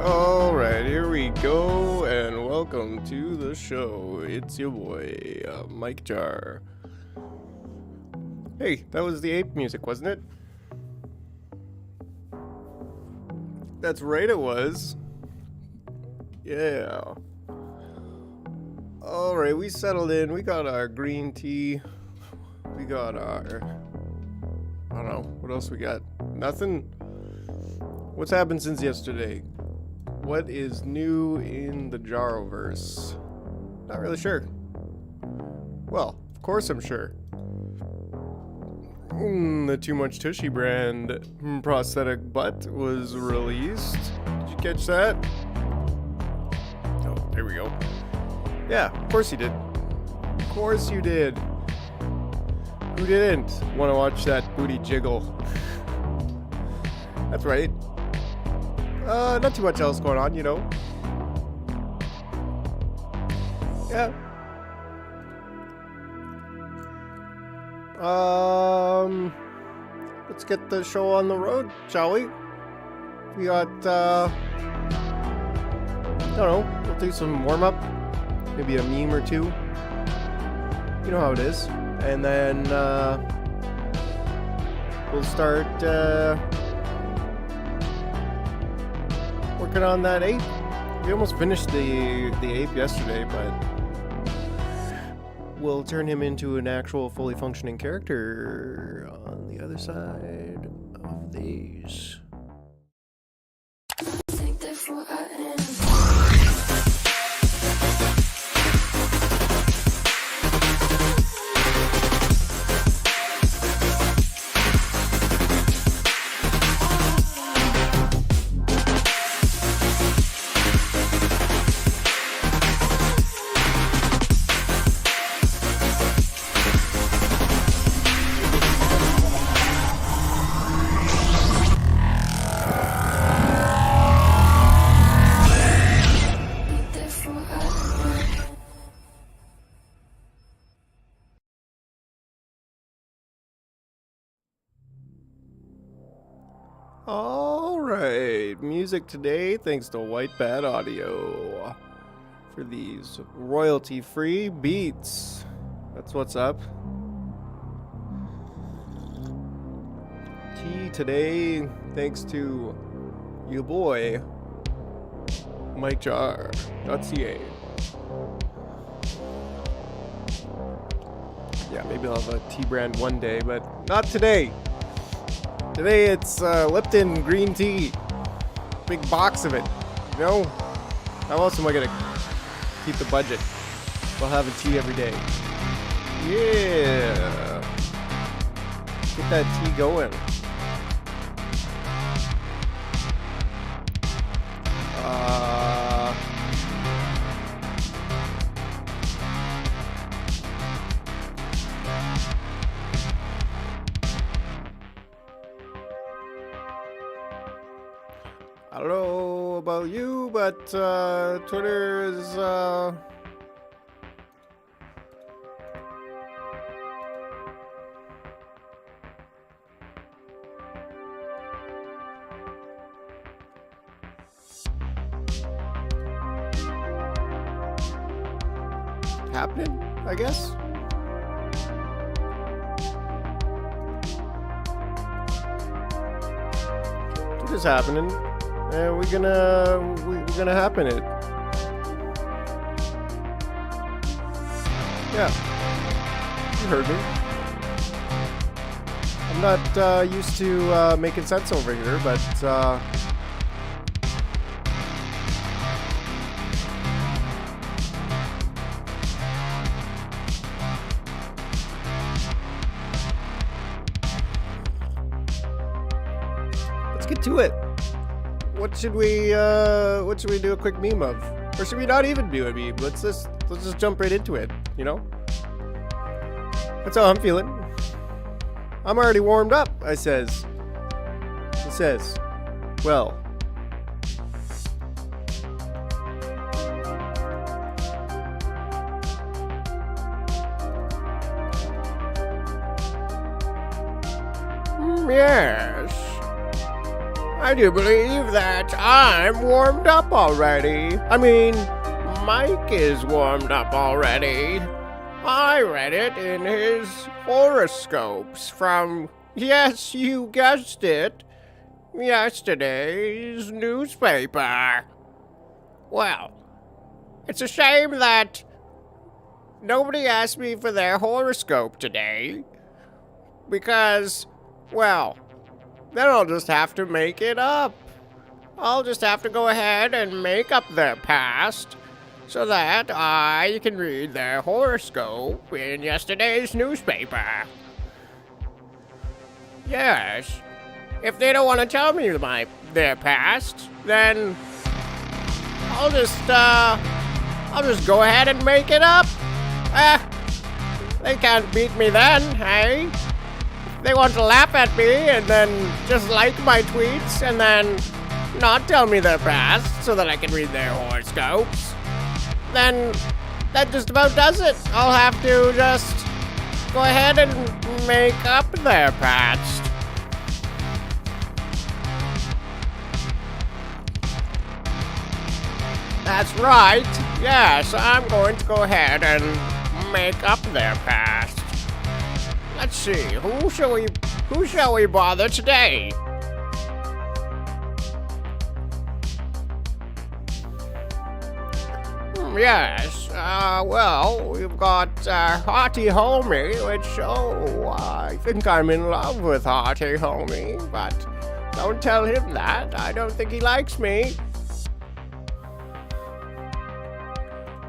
Alright, here we go, and welcome to the show. It's your boy, MikeJar. Hey, that was the ape music, wasn't it? That's right, it was. Yeah. Alright, we settled in, we got our green tea, we got our... I don't know, what else we got? Nothing? What's happened since yesterday? What is new in the Jaroverse? Not really sure. Well, of course I'm sure. The Too Much Tushy brand prosthetic butt was released. Did you catch that? Oh, there we go. Yeah, of course you did. Of course you did. Who didn't want to watch that booty jiggle? That's right. Not too much else going on, you know. Yeah. Let's get the show on the road, shall we? We got, I don't know, we'll do some warm-up. Maybe a meme or two. You know how it is. And then, we'll start, working on that ape. We almost finished the ape yesterday, but we'll turn him into an actual fully functioning character on the other side of these. Alright, music today thanks to White Bat Audio for these royalty-free beats. That's what's up. tea today, thanks to you boy, MikeJar.ca. Yeah, maybe I'll have a tea brand one day, but not today. Today it's Lipton green tea. Big box of it. You know? How else am I gonna keep the budget while having tea every day? Yeah. Get that tea going. I don't know about you, but Twitter is happening, I guess. Twitter's happening. And we're gonna happen it. Yeah, you heard me. I'm not used to making sense over here, but let's get to it. What should we do a quick meme of? Or should we not even do a meme? Let's just jump right into it, you know? That's how I'm feeling. I'm already warmed up, I says. He says, well. Yes. I do believe that I'm warmed up already. I mean, Mike is warmed up already. I read it in his horoscopes from, yes, you guessed it, yesterday's newspaper. Well, it's a shame that nobody asked me for their horoscope today, because, well, then I'll just have to make it up. I'll just have to go ahead and make up their past so that I can read their horoscope in yesterday's newspaper. Yes. If they don't want to tell me their past, then I'll just go ahead and make it up. They can't beat me then, hey? They want to laugh at me and then just like my tweets and then not tell me their past so that I can read their horoscopes. Then that just about does it. I'll have to just go ahead and make up their past. That's right. Yes, I'm going to go ahead and make up their past. Let's see, who shall we bother today? Yes, well, we've got Hearty Homie, which, I think I'm in love with Hearty Homie, but don't tell him that. I don't think he likes me.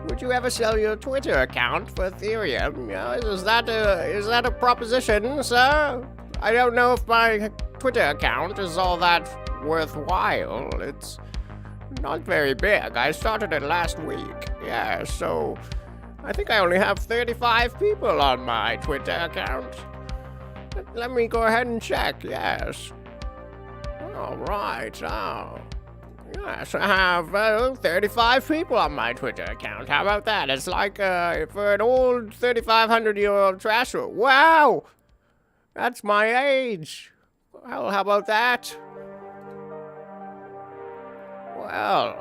Would you ever sell your Twitter account for Ethereum? Yeah, is that a proposition, sir? I don't know if my Twitter account is all that worthwhile. It's not very big. I started it last week. Yeah, so I think I only have 35 people on my Twitter account. Let me go ahead and check, yes. All right, yes, I have 35 people on my Twitter account. How about that? It's like for an old 3,500-year-old trash. Wow! That's my age. Well, how about that? Well,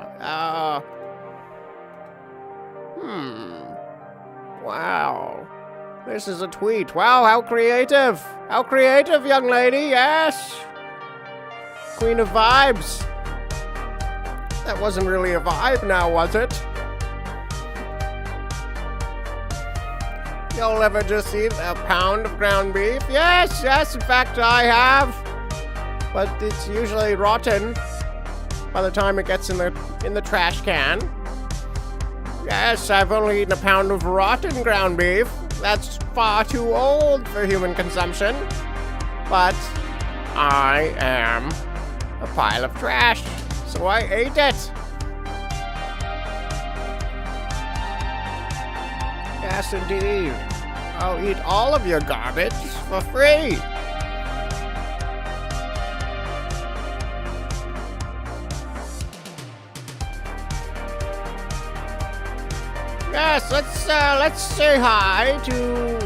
wow. This is a tweet. Wow, how creative. How creative, young lady. Yes. Queen of vibes. That wasn't really a vibe now, was it? You'll ever just eat a pound of ground beef? Yes, in fact I have. But it's usually rotten by the time it gets in the trash can. Yes, I've only eaten a pound of rotten ground beef. That's far too old for human consumption. But I am a pile of trash, so I ate it. Yes, indeed. I'll eat all of your garbage for free. Yes, let's say hi to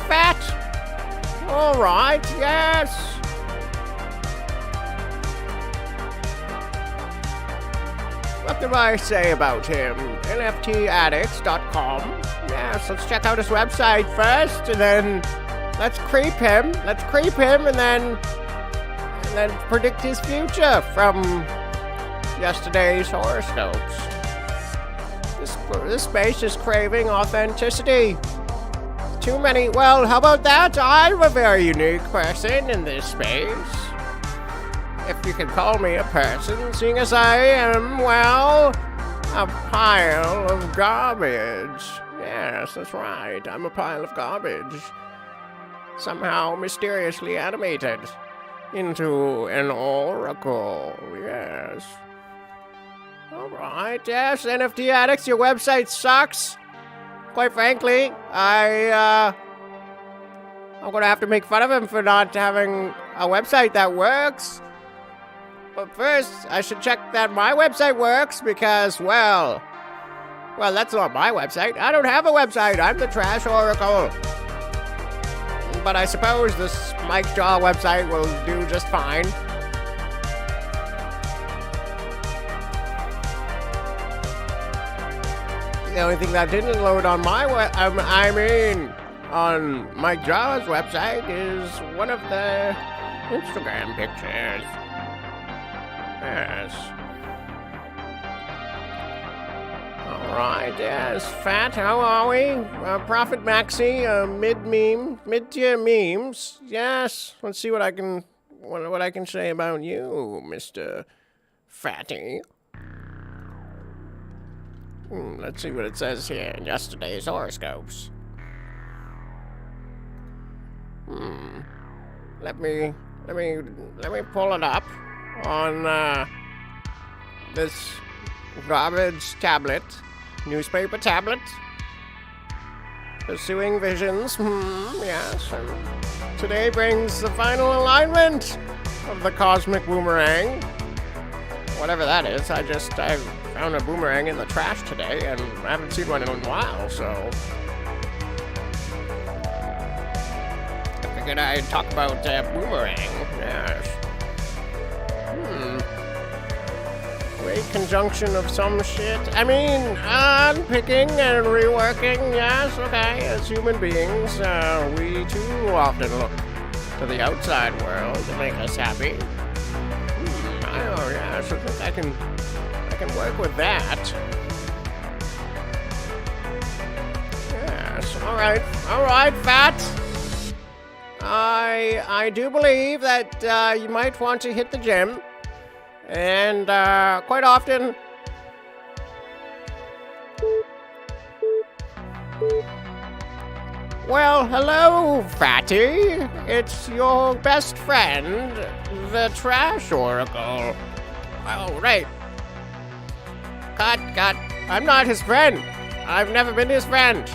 Fat. All right, yes. What do I say about him? NFTaddicts.com. Yes, let's check out his website first, and then let's creep him. And then predict his future from yesterday's horoscopes. This space is craving authenticity. Too many. Well, how about that? I'm a very unique person in this space. If you can call me a person, seeing as I am, well, a pile of garbage. Yes, that's right. I'm a pile of garbage. Somehow mysteriously animated into an oracle. Yes. All right, yes, NFT Addicts, your website sucks. Quite frankly, I'm gonna have to make fun of him for not having a website that works. But first, I should check that my website works because, well, that's not my website. I don't have a website. I'm the Trash Oracle. But I suppose this MikeJar website will do just fine. The only thing that didn't load on my on MikeJar's website is one of the Instagram pictures. Yes. All right, yes. Fat, how are we? Prophet Maxi, mid-tier memes. Yes. Let's see what I can say about you, Mr. Fatty. Let's see what it says here in yesterday's horoscopes. Let me pull it up on this garbage tablet, newspaper tablet. Pursuing visions. Yes. And today brings the final alignment of the cosmic boomerang. Whatever that is, I found a boomerang in the trash today, and I haven't seen one in a while, so I figured I'd talk about boomerang. Yes. Great conjunction of some shit. I mean, unpicking and reworking, yes, okay. As human beings, we too often look to the outside world to make us happy. Yes, I think I can work with that. Yes, all right, Fat. I do believe that you might want to hit the gym, and quite often. Well, hello, Fatty. It's your best friend, the Trash Oracle. Oh, right. Cut. I'm not his friend. I've never been his friend.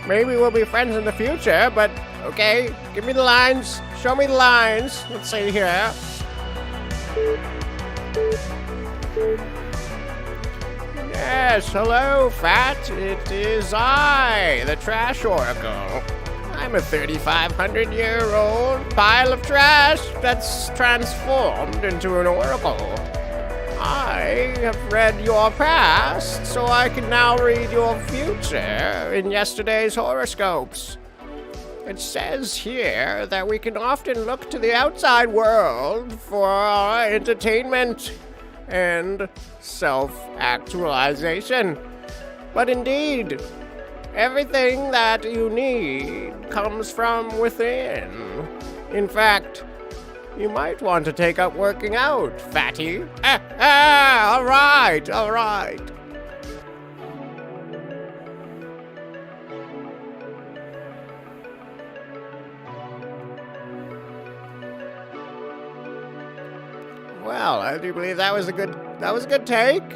Maybe we'll be friends in the future, but okay. Give me the lines. Show me the lines. Let's see here. Yes, hello, Fat. It is I, the Trash Oracle. I'm a 3,500-year-old pile of trash that's transformed into an oracle. I have read your past, so I can now read your future in yesterday's horoscopes. It says here that we can often look to the outside world for our entertainment and self-actualization. But indeed, everything that you need comes from within. In fact, you might want to take up working out, fatty. All right. Well, I do believe that was a good take.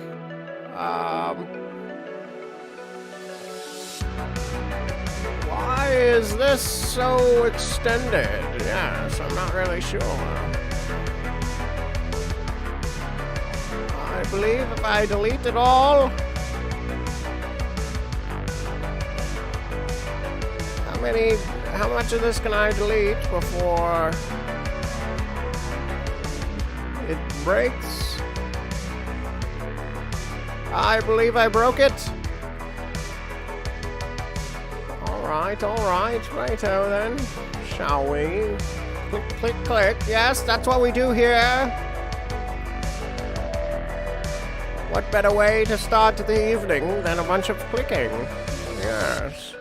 Why is this so extended? Yes, I'm not really sure. I believe if I delete it all... How much of this can I delete before it breaks? I believe I broke it. Alright, righto then. Shall we? Click. Yes, that's what we do here. What better way to start the evening than a bunch of clicking? Yes.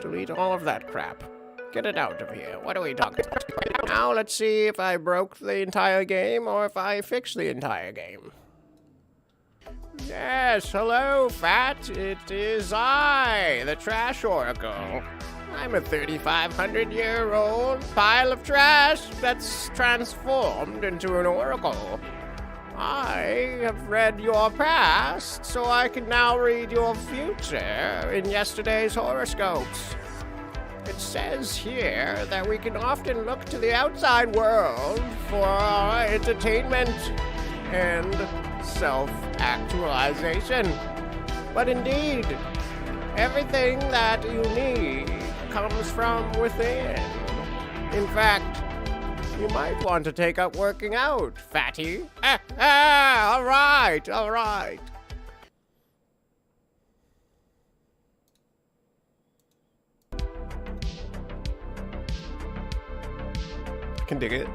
Delete all of that crap. Get it out of here. What are we talking about? Now let's see if I broke the entire game or if I fixed the entire game. Yes, hello, Fat. It is I, the Trash Oracle. I'm a 3,500-year-old pile of trash that's transformed into an oracle. I have read your past, so I can now read your future in yesterday's horoscopes. It says here that we can often look to the outside world for our entertainment and self-actualization. But indeed, everything that you need comes from within. In fact, you might want to take up working out, fatty. All right. Can dig it.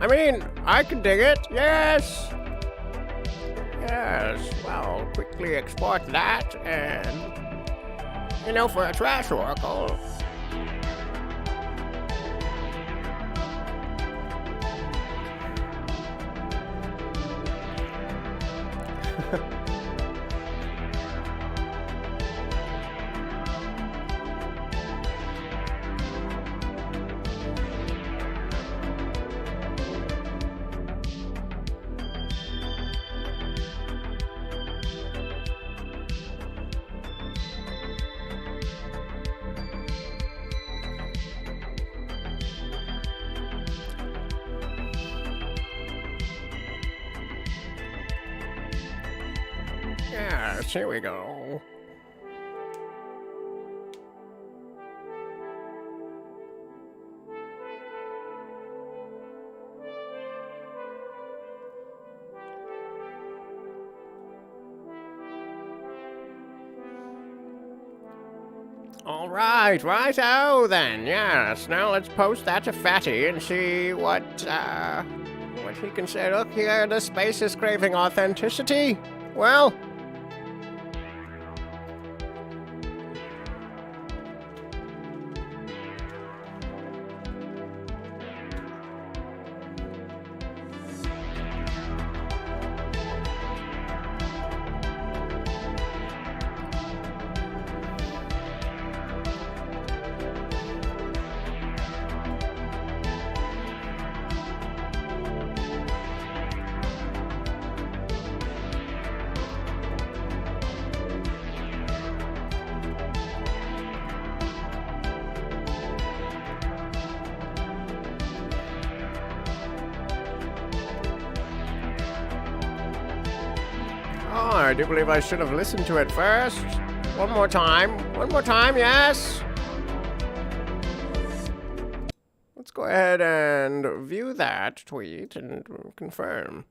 I can dig it, yes. Yes, well, quickly export that and, for a trash oracle. Yes, here we go. All right, righto then. Yes, now let's post that to Fatty and see what he can say. Look here, this space is craving authenticity. Well, oh, I do believe I should have listened to it first. One more time, yes. Let's go ahead and view that tweet and confirm.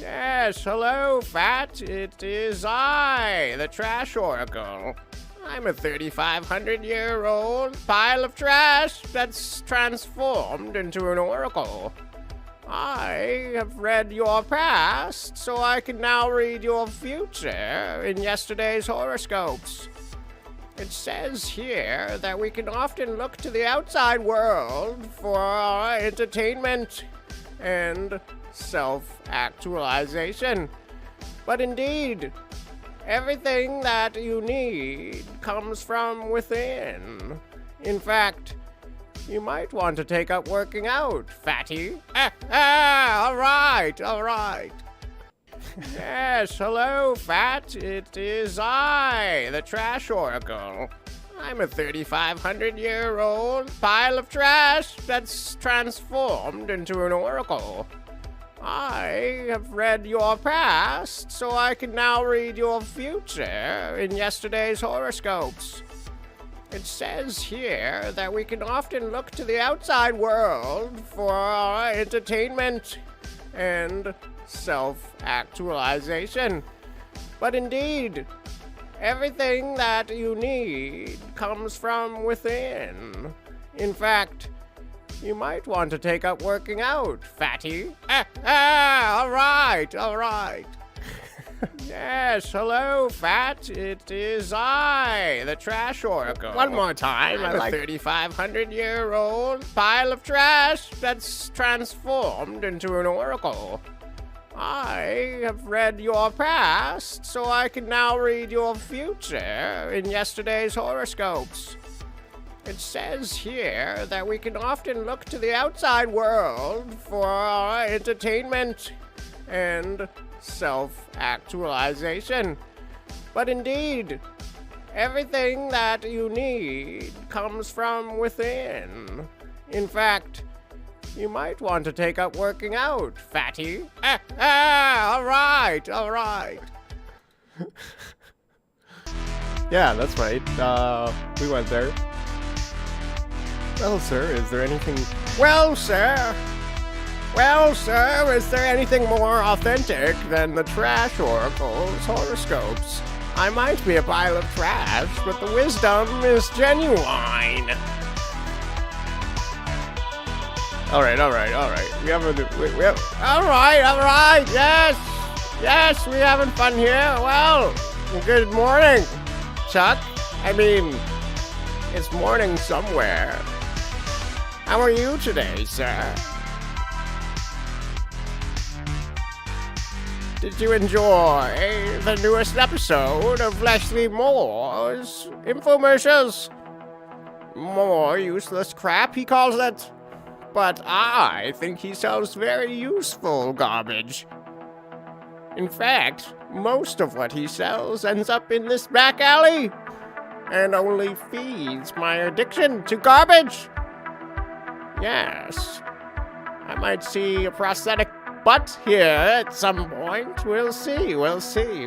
Yes, hello, Fat. It is I, the Trash Oracle. I'm a 3,500-year-old pile of trash that's transformed into an oracle. I have read your past, so I can now read your future in yesterday's horoscopes. It says here that we can often look to the outside world for our entertainment and self-actualization. But indeed, everything that you need comes from within. In fact, you might want to take up working out, fatty. All right. Yes, hello, Fat. It is I, the Trash Oracle. I'm a 3,500-year-old pile of trash that's transformed into an oracle. I have read your past, so I can now read your future in yesterday's horoscopes. It says here that we can often look to the outside world for our entertainment and self-actualization. But indeed, everything that you need comes from within. In fact, you might want to take up working out, fatty. All right. Yes, hello, Fat. It is I, the Trash Oracle. One more time. I'm a 3,500-year-old pile of trash that's transformed into an oracle. I have read your past, so I can now read your future in yesterday's horoscopes. It says here that we can often look to the outside world for our entertainment and self-actualization. But indeed, everything that you need comes from within. In fact, you might want to take up working out, fatty. All right. Yeah, that's right. We went there. Well, sir, is there anything... Well, sir, is there anything more authentic than the Trash Oracle's horoscopes? I might be a pile of trash, but the wisdom is genuine. All right. All right. Yes, we having fun here. Well, good morning, Chuck. I mean, it's morning somewhere. How are you today, sir? Did you enjoy the newest episode of Leslie Moore's infomercials? More useless crap, he calls it. But I think he sells very useful garbage. In fact, most of what he sells ends up in this back alley and only feeds my addiction to garbage. Yes, I might see a prosthetic butt here at some point. We'll see,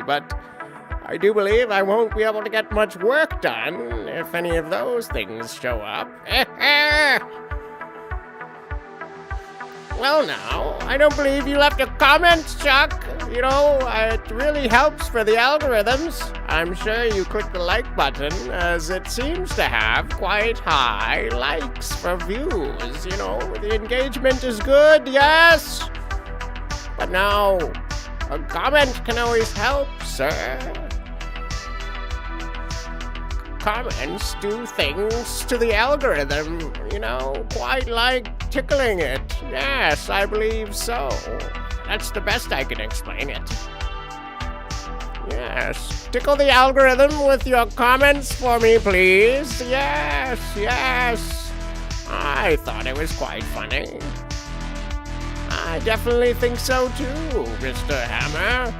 but I do believe I won't be able to get much work done if any of those things show up. Well, now, I don't believe you left a comment, Chuck. You know, it really helps for the algorithms. I'm sure you click the like button, as it seems to have quite high likes for views. You know, the engagement is good, yes. But now, a comment can always help, sir. Comments do things to the algorithm, you know, quite like tickling it. Yes, I believe so. That's the best I can explain it. Yes, tickle the algorithm with your comments for me, please. Yes. I thought it was quite funny. I definitely think so too, Mr. Hammer.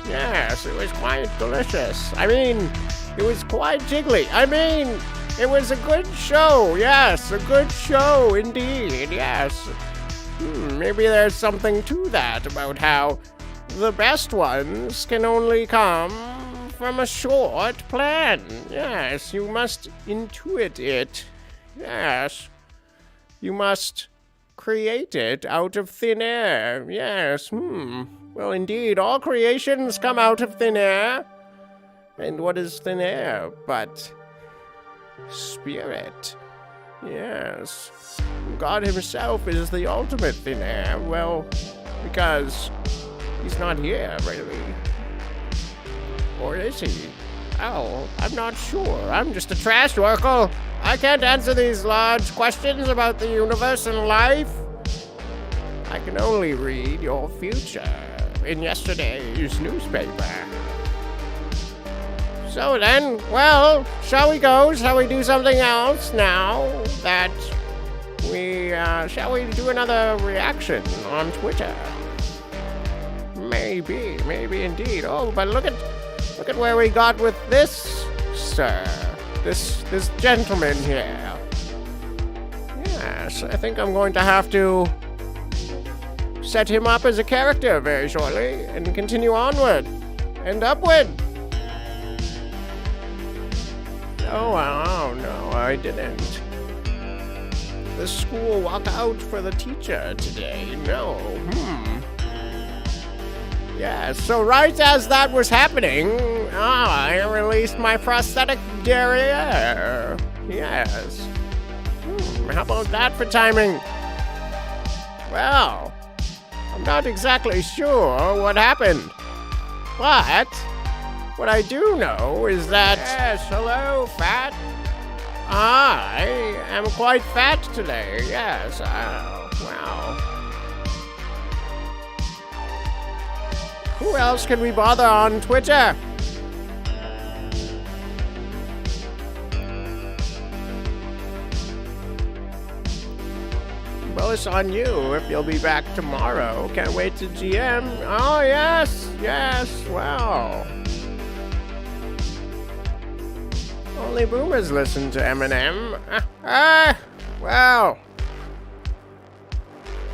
Yes, it was quite delicious. I mean, it was quite jiggly. I mean, it was a good show. Yes, a good show indeed. Yes. Maybe there's something to that about how the best ones can only come from a short plan. Yes, you must intuit it. Yes. You must created out of thin air. Yes, Well, indeed, all creations come out of thin air. And what is thin air but spirit? Yes. God himself is the ultimate thin air. Well, because he's not here, really. Or is he? Oh, I'm not sure. I'm just a trash oracle. I can't answer these large questions about the universe and life. I can only read your future in yesterday's newspaper. So then, well, shall we go? Shall we do something else now that shall we do another reaction on Twitter? Maybe indeed. Oh, but look at where we got with this, sir. This gentleman here. Yes, I think I'm going to have to set him up as a character very shortly and continue onward and upward. Oh, no, I didn't. The school walk out for the teacher today. No, Yes, so right as that was happening, I released my prosthetic derriere. Yes. How about that for timing? Well, I'm not exactly sure what happened. But what I do know is that... Yes, hello, fat. I am quite fat today. Yes, wow. Who else can we bother on Twitter? Well, it's on you if you'll be back tomorrow. Can't wait to GM. Oh, yes, wow. Only boomers listen to Eminem. Well.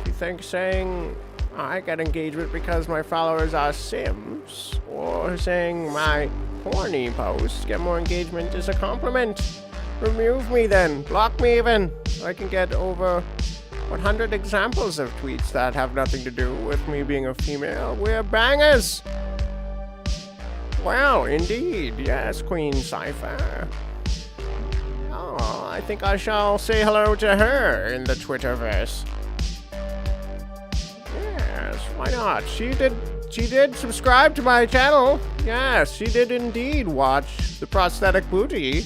You think saying I get engagement because my followers are Sims, or saying my horny posts get more engagement is a compliment? Remove me then. Block me even. I can get over 100 examples of tweets that have nothing to do with me being a female. We're bangers. Well, indeed. Yes, Queen Cypher. Oh, I think I shall say hello to her in the Twitterverse. Yes, why not? She did subscribe to my channel. Yes, she did indeed watch the prosthetic booty.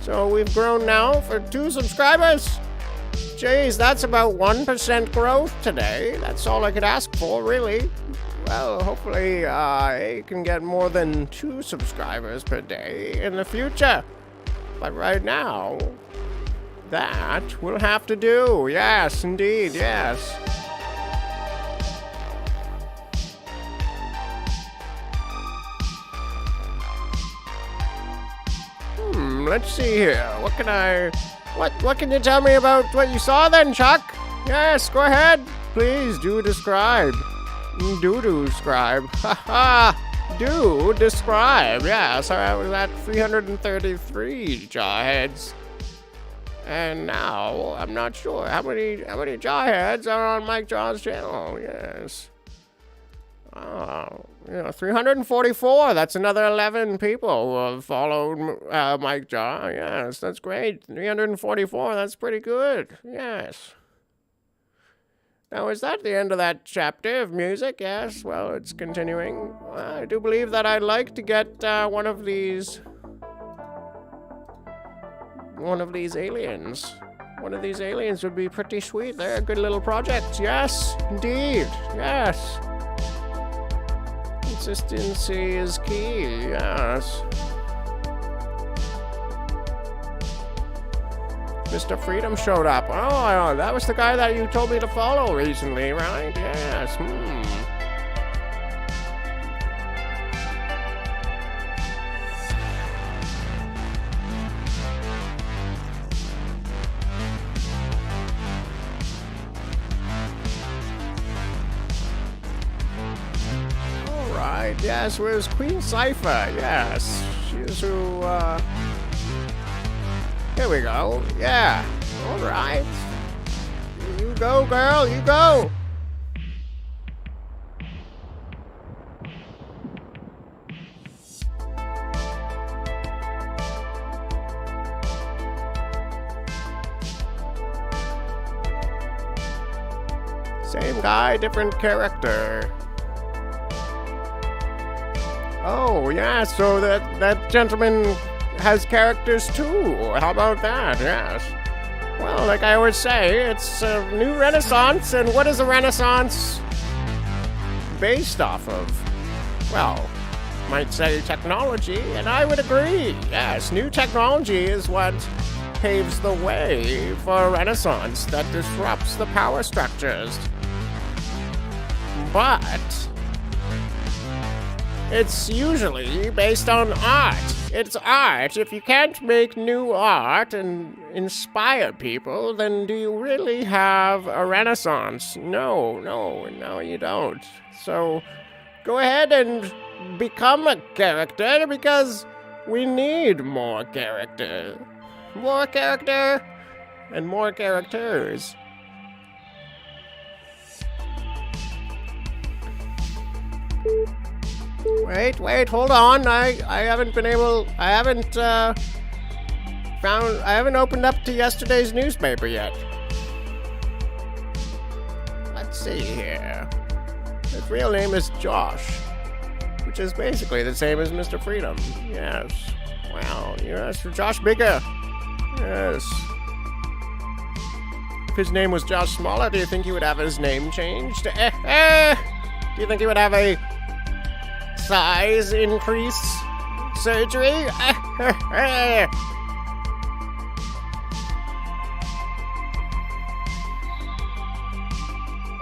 So we've grown now for 2 subscribers. Jeez, that's about 1% growth today. That's all I could ask for, really. Well, hopefully I can get more than 2 subscribers per day in the future. But right now, that will have to do. Yes, indeed, yes. Let's see here. What can you tell me about what you saw then, Chuck? Yes, go ahead. Please do describe. Do describe. Haha. Do describe. Yeah, so I was at 333 jawheads. And now I'm not sure how many jawheads are on MikeJar's channel. Yes. 344. That's another 11 people who have followed MikeJar. Yes, that's great. 344. That's pretty good. Yes. Now, is that the end of that chapter of music? Yes. Well, it's continuing. I do believe that I'd like to get one of these aliens. One of these aliens would be pretty sweet. They're a good little project. Yes, indeed. Yes. Consistency is key, yes. Mr. Freedom showed up. Oh, that was the guy that you told me to follow recently, right? Yes, Yes, where's Queen Cypher? Yes, she's who, here we go. Yeah, alright. You You go, girl, you go. Same guy, different character. Oh, yeah, so that gentleman has characters too. How about that? Yes. Well, like I always say, it's a new renaissance, and what is a renaissance based off of? Well, might say technology, and I would agree. Yes, new technology is what paves the way for a renaissance that disrupts the power structures. But it's usually based on art. It's art. If you can't make new art and inspire people, then do you really have a renaissance? No, you don't. So go ahead and become a character, because we need more character. More character and more characters. Wait, hold on. I haven't opened up to yesterday's newspaper yet. Let's see here. His real name is Josh, which is basically the same as Mr. Freedom. Yes. Wow, yes, Josh Bigger. Yes. If his name was Josh Smaller, do you think he would have his name changed? Do you think he would have a size increase surgery?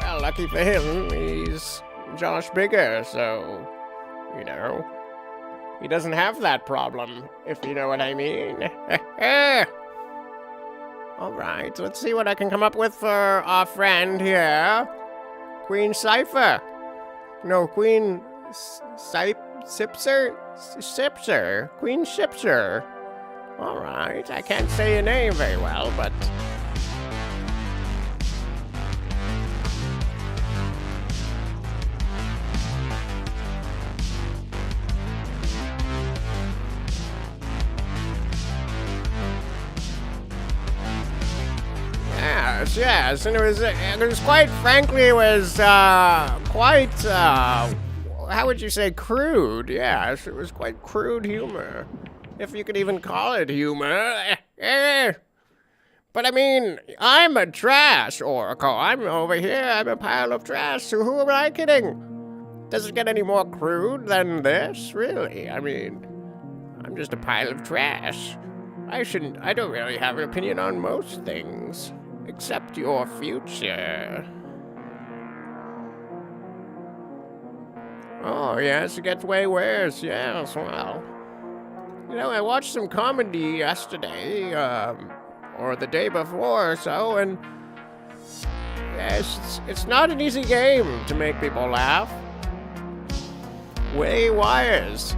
Well, lucky for him, he's Josh Bigger, so, you know, he doesn't have that problem, if you know what I mean. Alright, let's see what I can come up with for our friend here. Queen Cypher. No, Queen Sipser? Queen Shipser. Alright, I can't say your name very well, but... Yes, and it was quite frankly, how would you say, crude? Yes, it was quite crude humor, if you could even call it humor. But I mean, I'm a trash oracle. I'm over here, I'm a pile of trash, so who am I kidding? Does it get any more crude than this, really? I mean, I'm just a pile of trash. I don't really have an opinion on most things. Except your future. Oh, yes, it gets way worse. Yes, well. You know, I watched some comedy yesterday, or the day before or so, and yes, it's not an easy game to make people laugh. Way wires.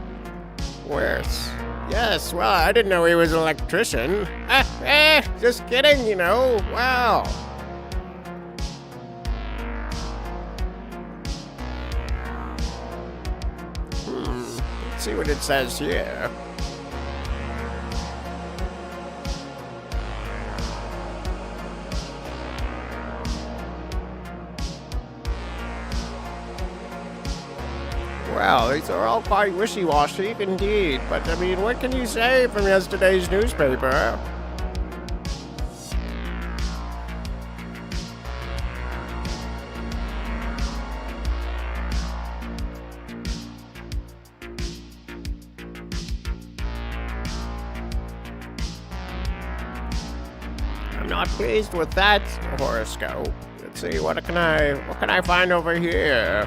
Worse. Yes, well, I didn't know he was an electrician. Just kidding, you know. Wow. Let's see what it says here. Well, these are all quite wishy-washy indeed, but I mean, what can you say from yesterday's newspaper? I'm not pleased with that horoscope. Let's see, what can I find over here?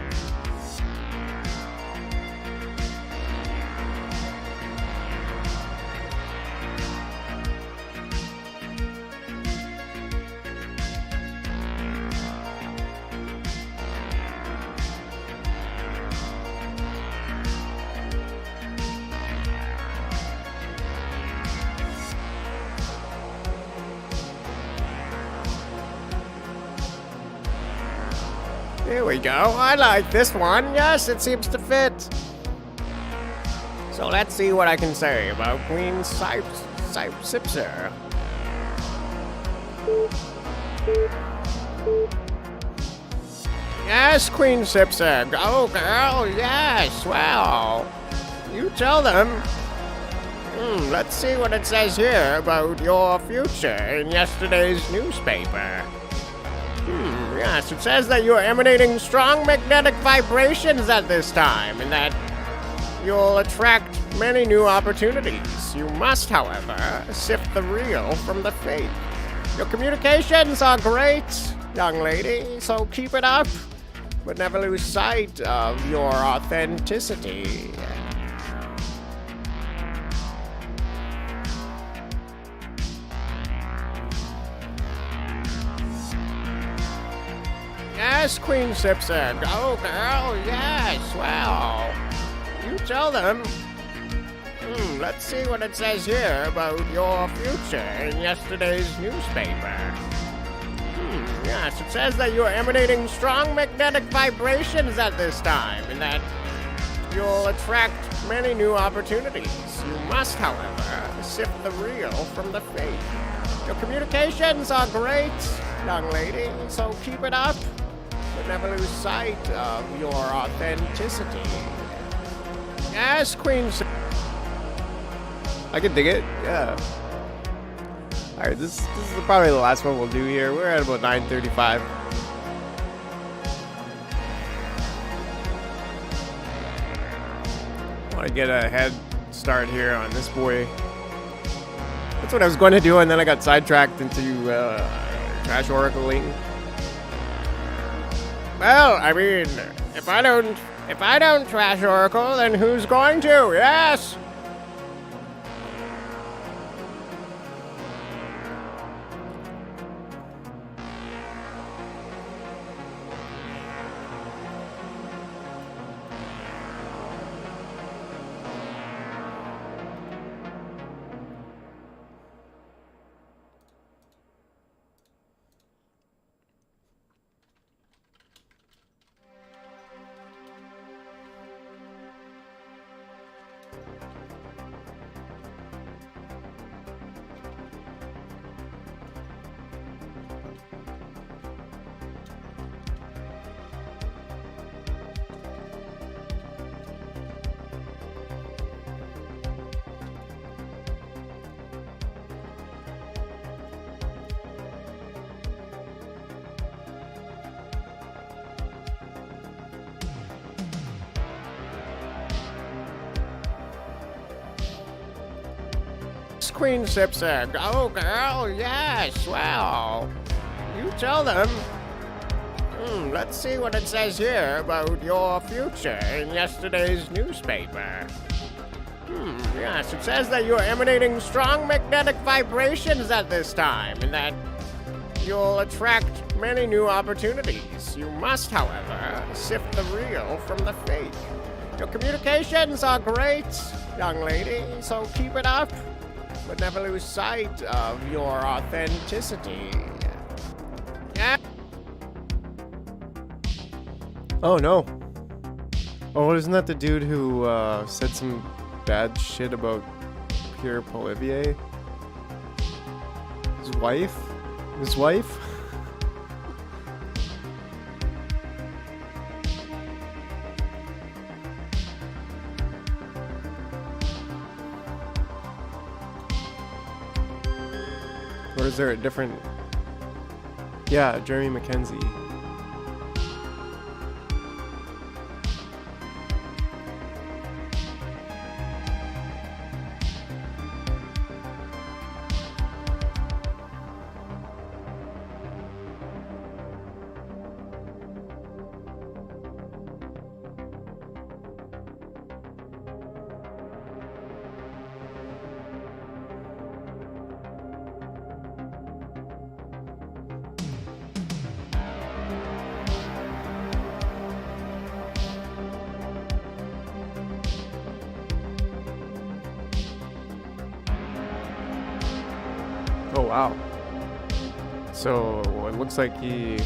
Here we go. I like this one. Yes, it seems to fit. So let's see what I can say about Queen Sipser. Yes, Queen Sipser. Go, girl. Yes. Well, you tell them. Let's see what it says here about your future in yesterday's newspaper. Yes, it says that you're emanating strong magnetic vibrations at this time, and that you'll attract many new opportunities. You must, however, sift the real from the fake. Your communications are great, young lady, so keep it up, but never lose sight of your authenticity. Yes, Queen Sipser. Go, girl. Yes. Well, you tell them. Let's see what it says here about your future in yesterday's newspaper. Yes, it says that you're emanating strong magnetic vibrations at this time, and that you'll attract many new opportunities. You must, however, sift the real from the fake. Your communications are great, young lady, so keep it up, but never lose sight of your authenticity. Yes, Queen. I can dig it, yeah. Alright, this is probably the last one we'll do here. We're at about 9:35. Want to get a head start here on this boy. That's what I was going to do, and then I got sidetracked into trash oracling. Well, I mean, if I don't trash oracle, then who's going to? Yes. Queen Sipser. Go, girl. Yes. Well, you tell them. Let's see what it says here about your future in yesterday's newspaper. Yes, it says that you're emanating strong magnetic vibrations at this time, and that you'll attract many new opportunities. You must, however, sift the real from the fake. Your communications are great, young lady, so keep it up, but never lose sight of your authenticity. Yeah. Oh no. Oh, isn't that the dude who said some bad shit about Pierre Polivier? His wife? His wife? Or is there a different... Yeah, Jeremy Mackenzie. Oh wow. So it looks like he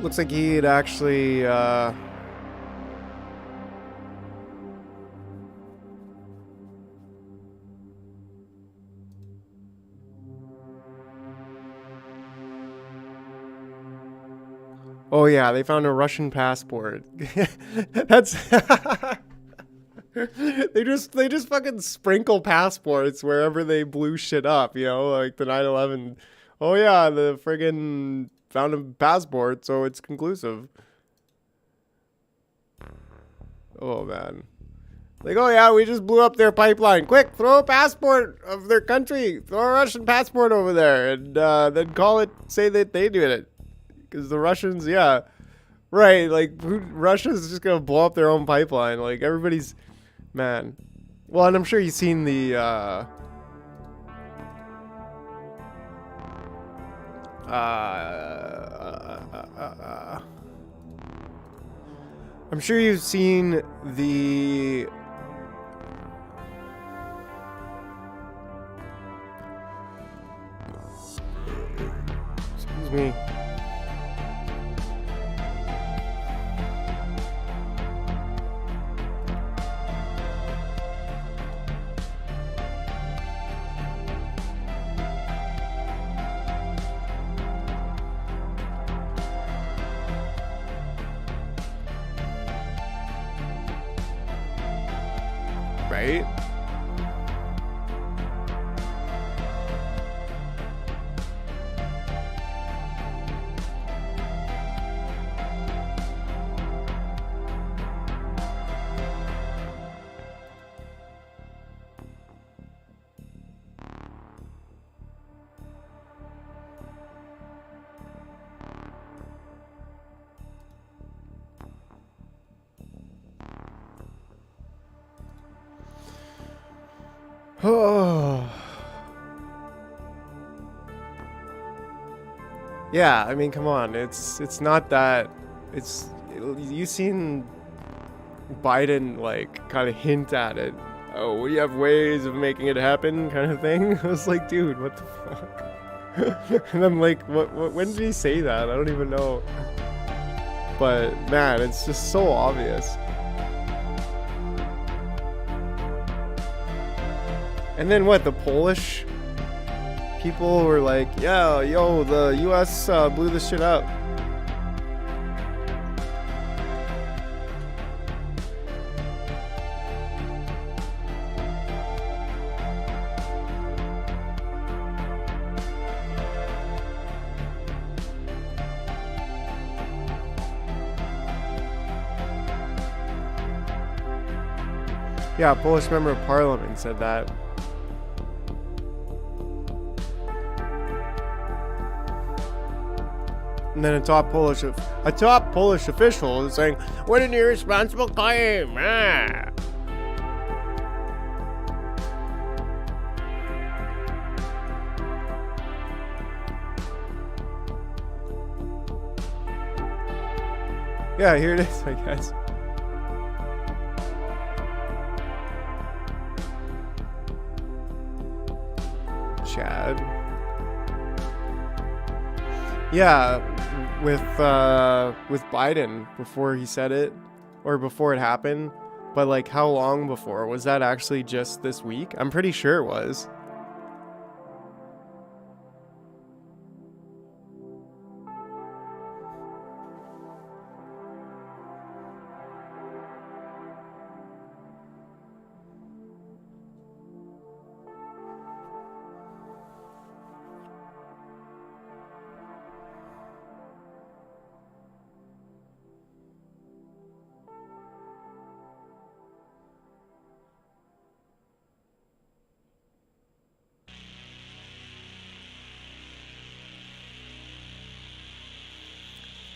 looks like he had actually, oh yeah, they found a Russian passport. That's they just fucking sprinkle passports wherever they blew shit up, you know, like the 9/11. Oh yeah, the friggin' found a passport, so it's conclusive. Oh man. Like, oh yeah, we just blew up their pipeline. Quick, throw a passport of their country. Throw a Russian passport over there and then call it, say that they did it. Because the Russians, yeah. Right, like, Russia's just going to blow up their own pipeline. Like, everybody's, man. Well, and I'm sure you've seen the, I'm sure you've seen the, excuse me. Right? Oh. Yeah, I mean, come on. It's not that. It's, you seen Biden like kind of hint at it. Oh, we have ways of making it happen, kind of thing. I was like, dude, what the fuck? And I'm like, what? When did he say that? I don't even know. But man, it's just so obvious. And then what? The Polish people were like, yeah, yo, the U.S. blew this shit up. Yeah, a Polish member of parliament said that. And then a top Polish official is saying, "What an irresponsible claim!" Ah. Yeah, here it is, I guess. Chad. Yeah, with Biden before he said it, or before it happened, but like how long before? Was that actually just this week? I'm pretty sure it was.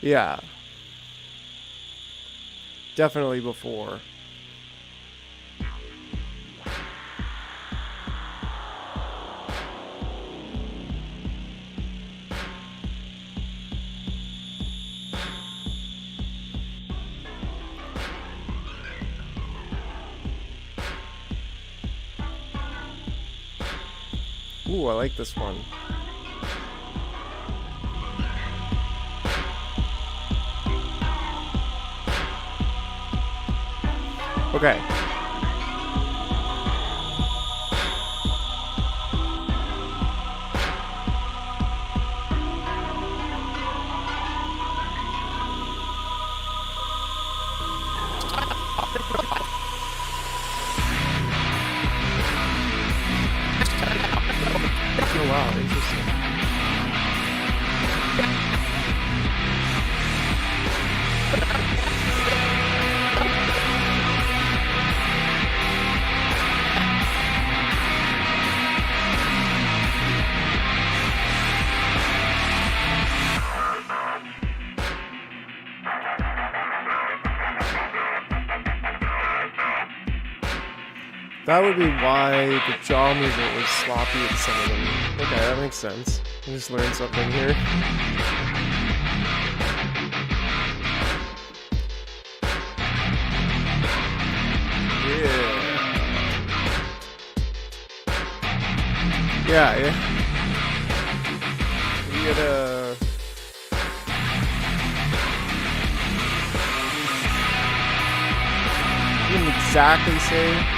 Yeah. Definitely before. Ooh, I like this one. Okay. Oh wow, interesting. That would be why the jaw movement was sloppy in some of them. Okay, that makes sense. I just learned something here. Yeah. We gotta... I didn't exactly say...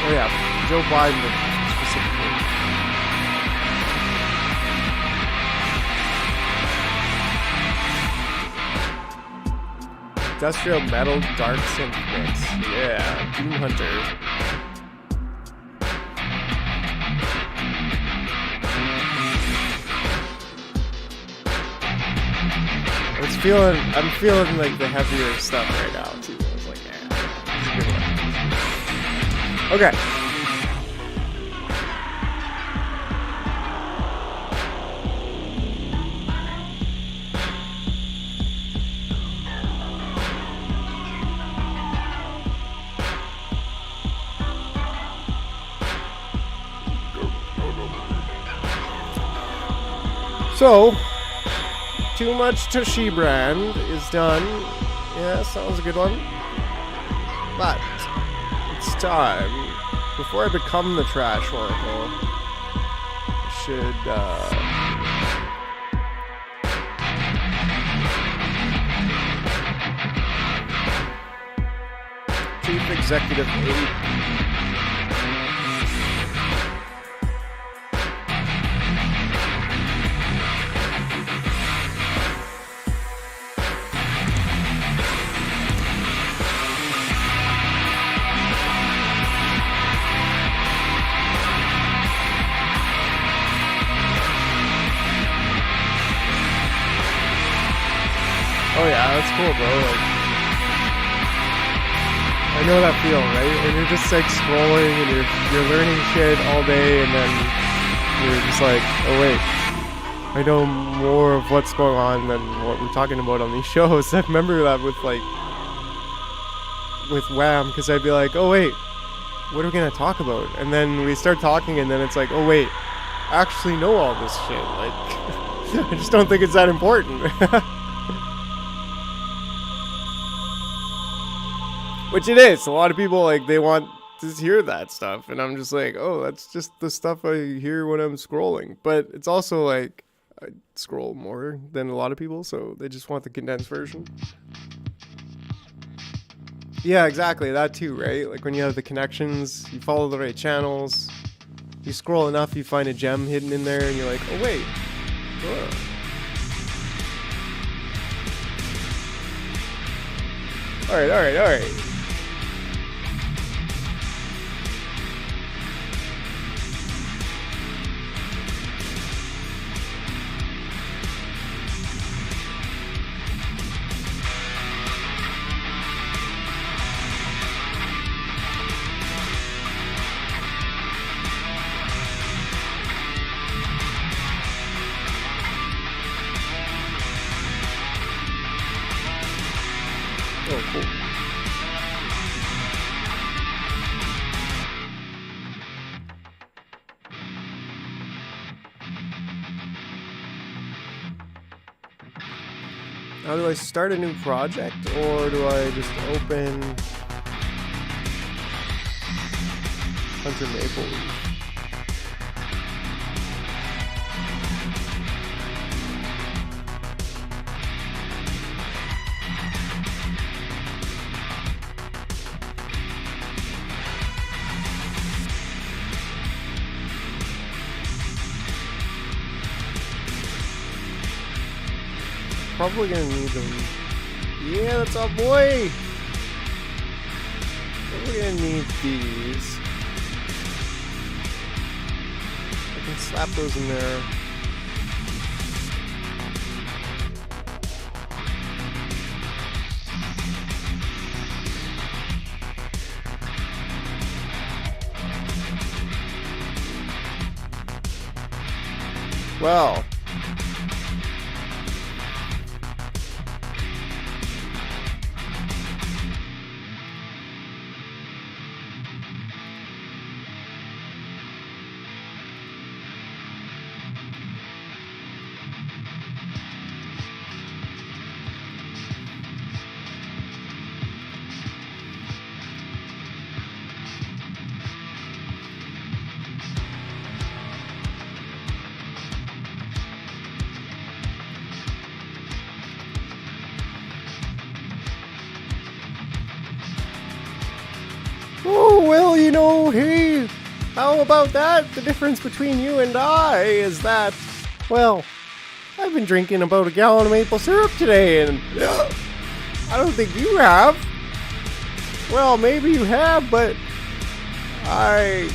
Oh yeah, Joe Biden specifically. Industrial metal dark synth mix. Yeah, Doom Hunter. I'm feeling like the heavier stuff right now too. I was like, yeah, it's a good one. Okay. So, Too Much Tushy Brand is done. Yes, that was a good one. But it's time. Before I become the trash oracle, I should Chief Executive 8. Oh yeah, that's cool, bro. Like, I know that feeling, right? When you're just like scrolling and you're learning shit all day, and then you're just like, oh wait, I know more of what's going on than what we're talking about on these shows. I remember that with Wham, because I'd be like, oh wait, what are we gonna talk about? And then we start talking, and then it's like, oh wait, I actually know all this shit. Like, I just don't think it's that important. Which it is. A lot of people, like, they want to hear that stuff. And I'm just like, oh, that's just the stuff I hear when I'm scrolling. But it's also like, I scroll more than a lot of people, so they just want the condensed version. Yeah, exactly. That too, right? Like when you have the connections, you follow the right channels, you scroll enough, you find a gem hidden in there, and you're like, oh, wait. Oh. All right. Oh, cool. Now, do I start a new project, or do I just open Hunter Maple Leaf? probably gonna need them. Yeah, that's our boy. We're gonna need these. I can slap those in there. Well, oh, well, you know, hey, how about that? The difference between you and I is that, well, I've been drinking about a gallon of maple syrup today, and I don't think you have. Well, maybe you have, but I...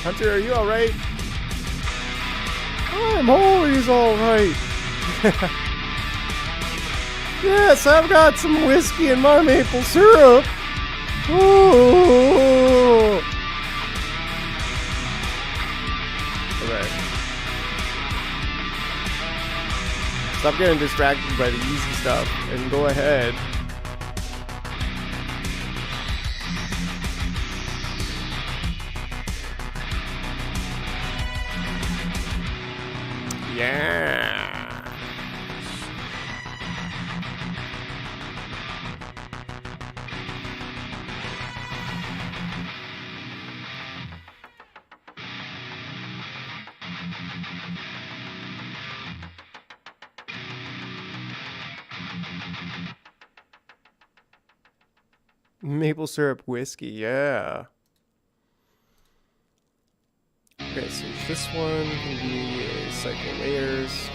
Hunter, are you alright? I'm always alright. Yes, I've got some whiskey in my maple syrup. Ooh. Okay. Stop getting distracted by the easy stuff and go ahead. Yeah. Maple syrup whiskey, yeah. Okay, so this one can be a cycle layers.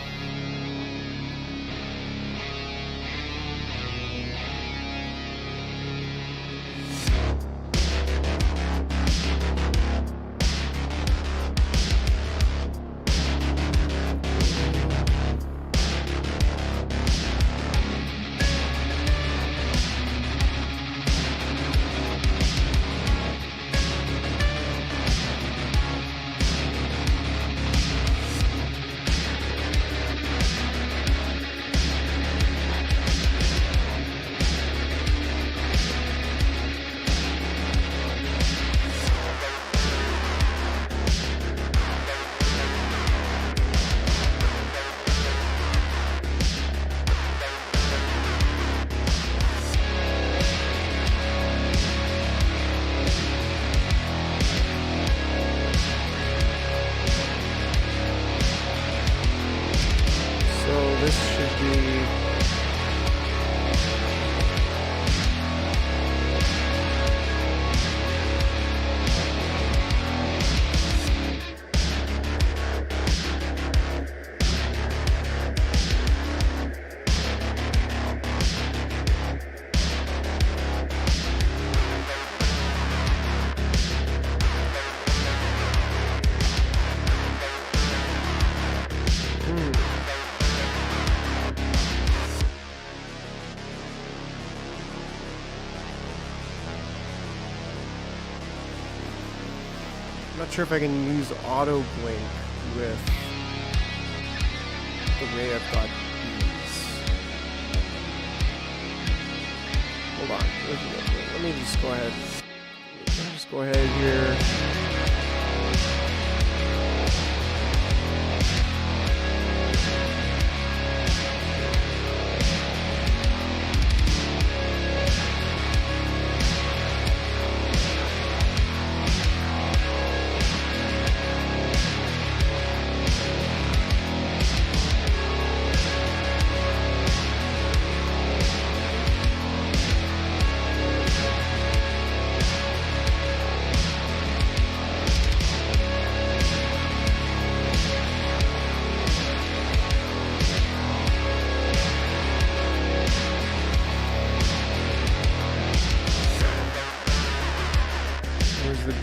This should be... I'm not sure if I can use auto blink with the way I've got these. Hold on. Let me just go ahead. Let me just go ahead here.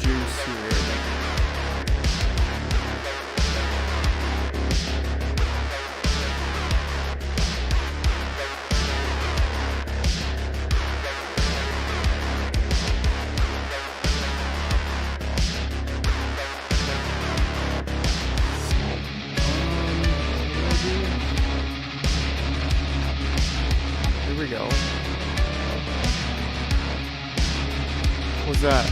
juice here. Here we go. What's that?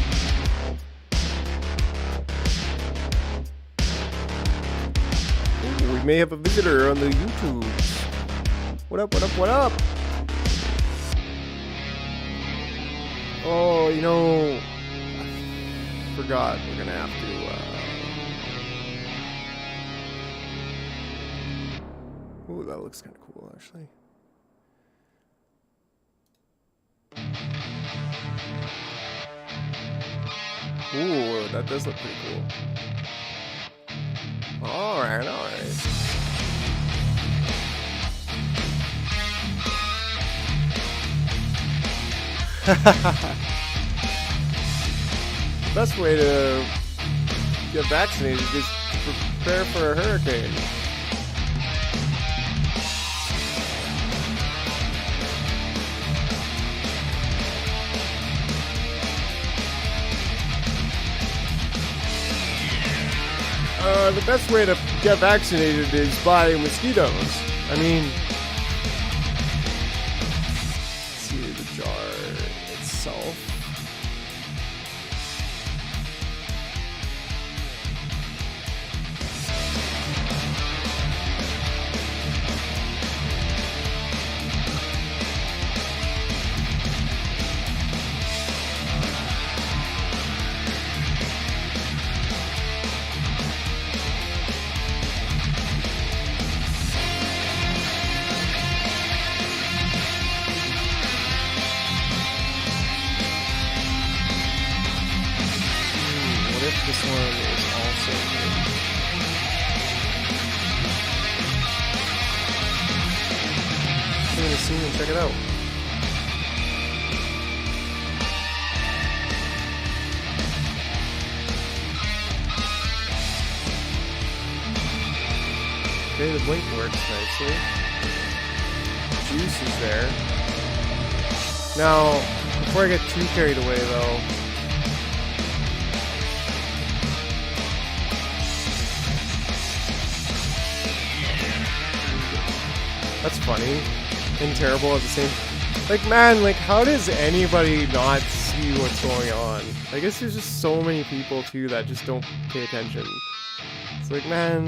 Ooh, we may have a visitor on the YouTubes. What up, what up, what up? Oh, you know, I forgot we're gonna have to, ooh, that looks kind of cool, actually. Ooh, that does look pretty cool. Alright, alright. Best way to get vaccinated is to prepare for a hurricane. The best way to get vaccinated is by mosquitoes. I mean, let's see the jar itself. This one is also good. Come in the scene and check it out. Okay, the blink works nicely. Juice is there. Now, before I get too carried away though, that's funny and terrible at the same. Like, man, like, how does anybody not see what's going on? I guess there's just so many people too that just don't pay attention. It's like, man.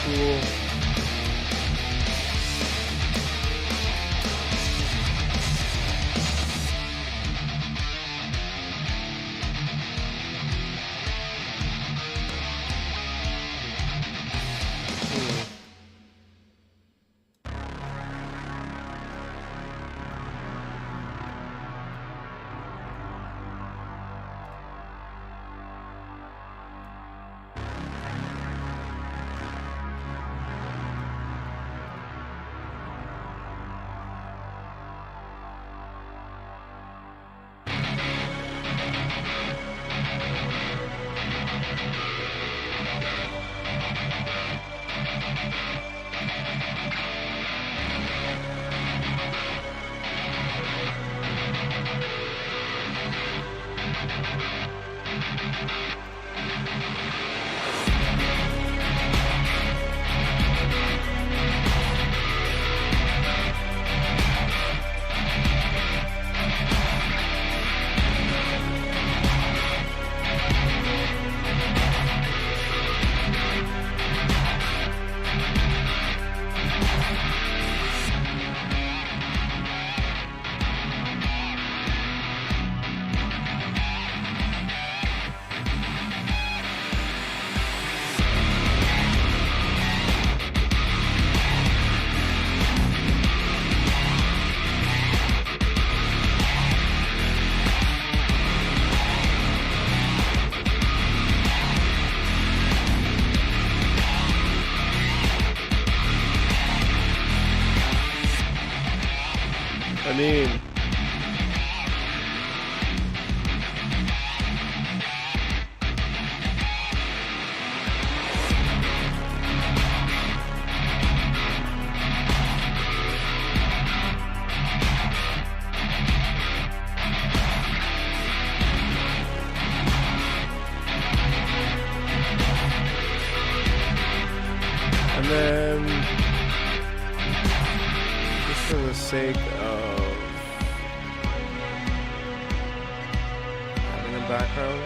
Cool. mean, and then just for the sake of having a background.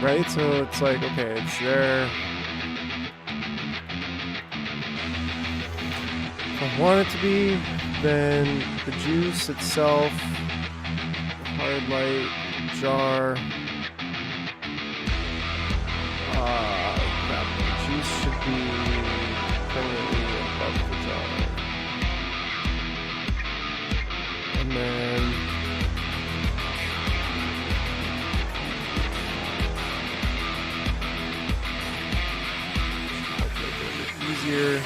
Right, so it's like, okay, it's there. If I want it to be, then the juice itself, hard light, jar. Crap, the juice should be permanently above the jar. And then easier.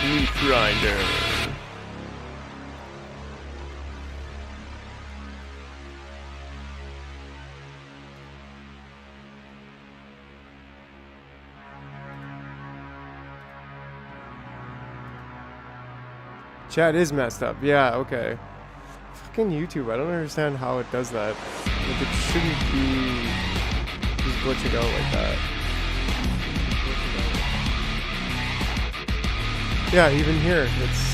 Meat grinder. Chat is messed up. Yeah, okay. Fucking YouTube. I don't understand how it does that. Like, it shouldn't be just glitching out like that. Yeah, even here, it's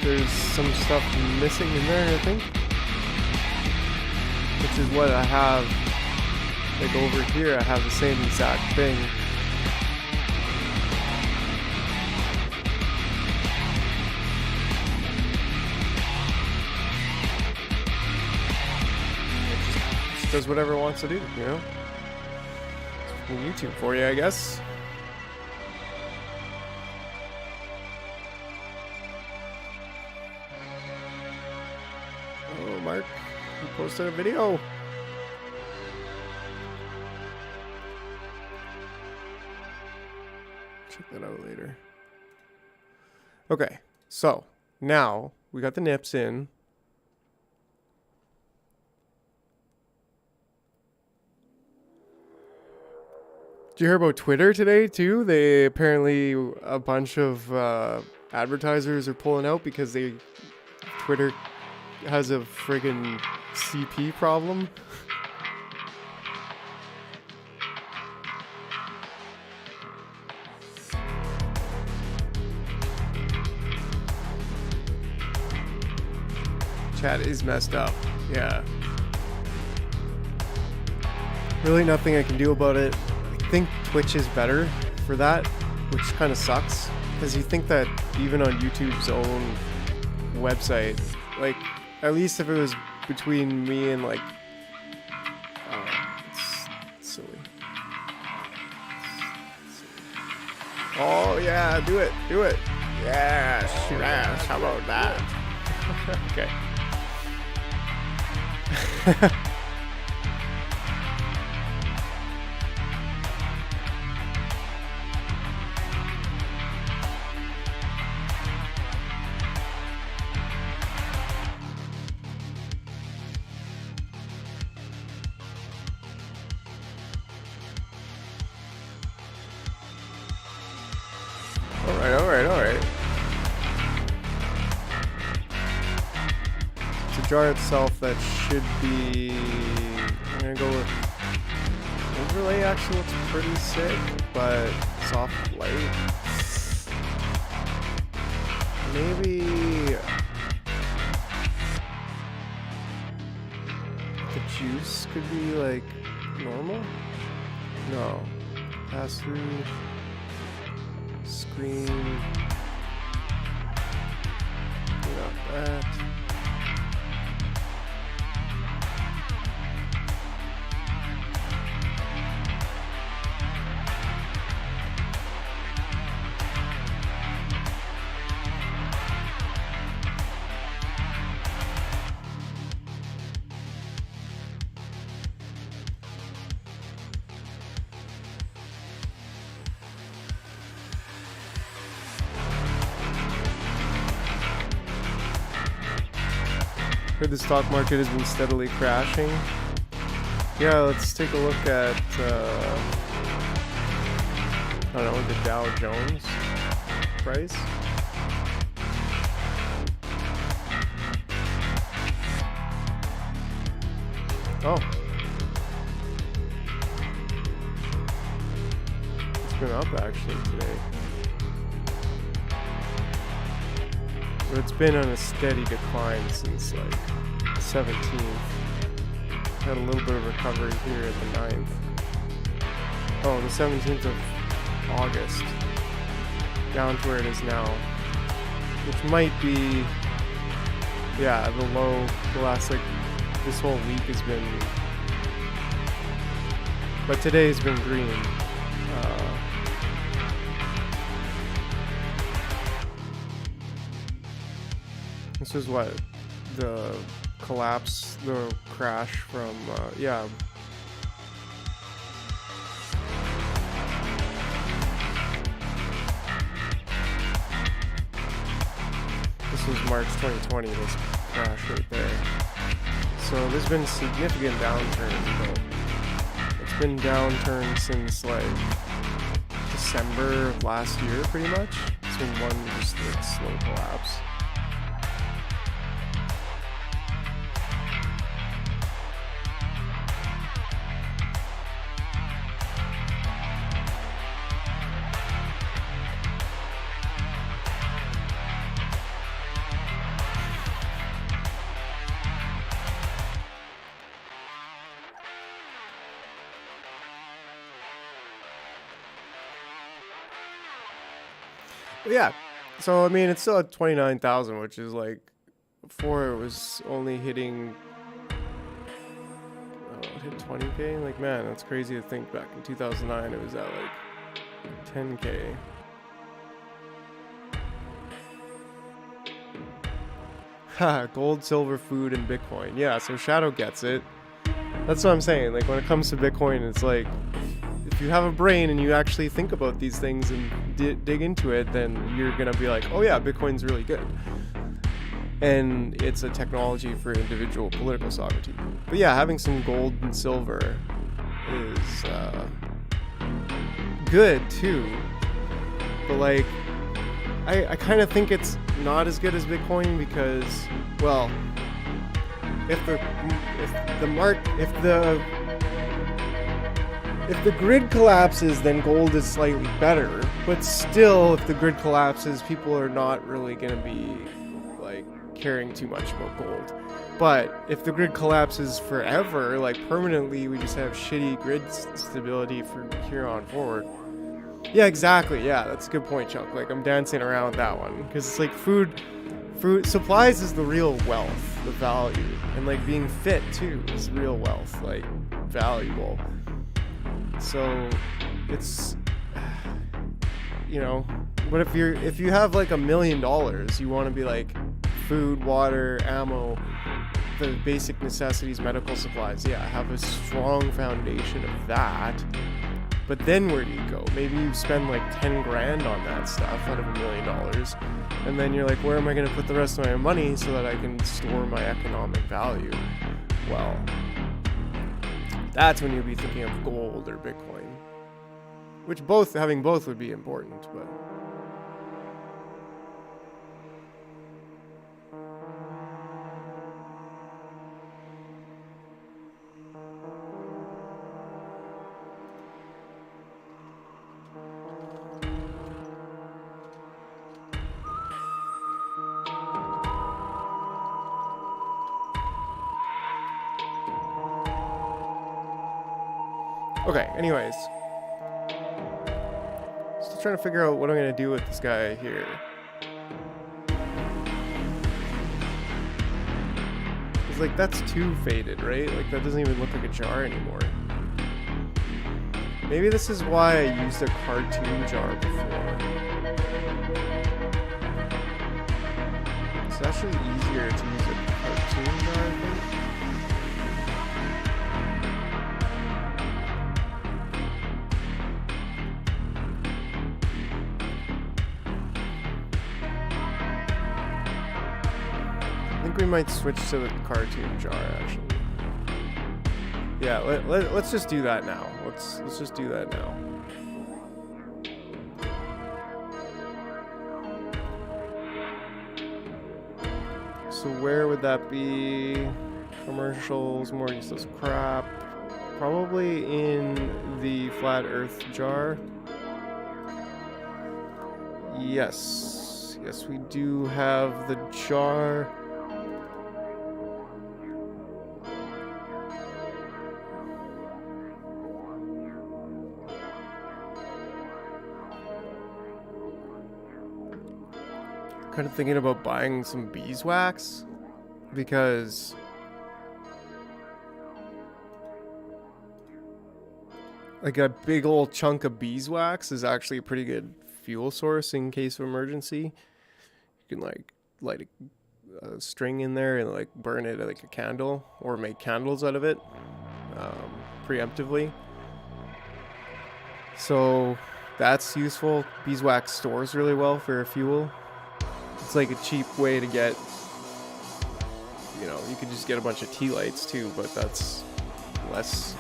there's some stuff missing in there, I think, which is what I have. Like over here, I have the same exact thing. Does whatever it wants to do, you know? It's YouTube for you, I guess. Oh, Mark, you posted a video. Check that out later. Okay, so now we got the nips in. Did you hear about Twitter today too? They apparently, a bunch of advertisers are pulling out because Twitter has a friggin' CP problem. Chat is messed up. Yeah. Really nothing I can do about it. I think Twitch is better for that, which kind of sucks, because you think that even on YouTube's own website, like, at least if it was between me and, like, it's silly. It's Oh yeah, do it. Yes, yes, how about that? Okay. All right. It's a jar itself that should be. I'm gonna go with overlay. Actually, looks pretty sick, but soft light. Maybe the juice could be like normal. No, pass through. Screen. Got that. Heard the stock market has been steadily crashing. Yeah, let's take a look at, I don't know, the Dow Jones price. Oh. It's been up actually today. But it's been on a steady decline since like the 17th. Had a little bit of recovery here at the 9th. Oh, the 17th of August. Down to where it is now. Which might be, yeah, the low. The last, like, this whole week has been, but today's been green. This is what the collapse, the crash from, yeah. This was March 2020, this crash right there. So there's been significant downturn, but it's been downturn since like December of last year, pretty much. It's been one just like slow collapse. Yeah, so I mean, it's still at 29,000, which is like, before it was only hitting, it hit 20k. Like, man, that's crazy to think. Back in 2009, it was at like 10k. Ha, gold, silver, food, and Bitcoin. Yeah, so Shadow gets it. That's what I'm saying. Like, when it comes to Bitcoin, it's like, if you have a brain and you actually think about these things and dig into it, then you're gonna be like, oh yeah, Bitcoin's really good. And it's a technology for individual political sovereignty. But yeah, having some gold and silver is good too. But like, I kind of think it's not as good as Bitcoin because, well, if the grid collapses, then gold is slightly better. But still, if the grid collapses, people are not really going to be like caring too much about gold. But if the grid collapses forever, like permanently, we just have shitty grid stability from here on forward. Yeah, exactly. Yeah, that's a good point, Chuck. Like, I'm dancing around with that one because it's like food supplies is the real wealth, the value, and like being fit too is real wealth, like valuable. So it's you know, but if you have like $1 million, you want to be like food, water, ammo, the basic necessities, medical supplies. Yeah, have a strong foundation of that. But then where do you go? Maybe you spend like 10 grand on that stuff out of $1 million, and then you're like, where am I going to put the rest of my money so that I can store my economic value? Well, that's when you'd be thinking of gold or Bitcoin, which having both would be important, but. Okay, anyways. Still trying to figure out what I'm going to do with this guy here. It's like, that's too faded, right? Like, that doesn't even look like a jar anymore. Maybe this is why I used a cartoon jar before. It's actually easier to use a cartoon jar, I think. I think we might switch to the cartoon jar, actually. Yeah, let's just do that now. Let's just do that now. So where would that be? Commercials, more useless crap. Probably in the flat earth jar. Yes. Yes, we do have the jar. Kind of thinking about buying some beeswax because like a big old chunk of beeswax is actually a pretty good fuel source in case of emergency. You can like light a string in there and like burn it like a candle or make candles out of it preemptively. So that's useful. Beeswax stores really well for fuel. It's like a cheap way to get, you know, you could just get a bunch of tea lights too, but that's less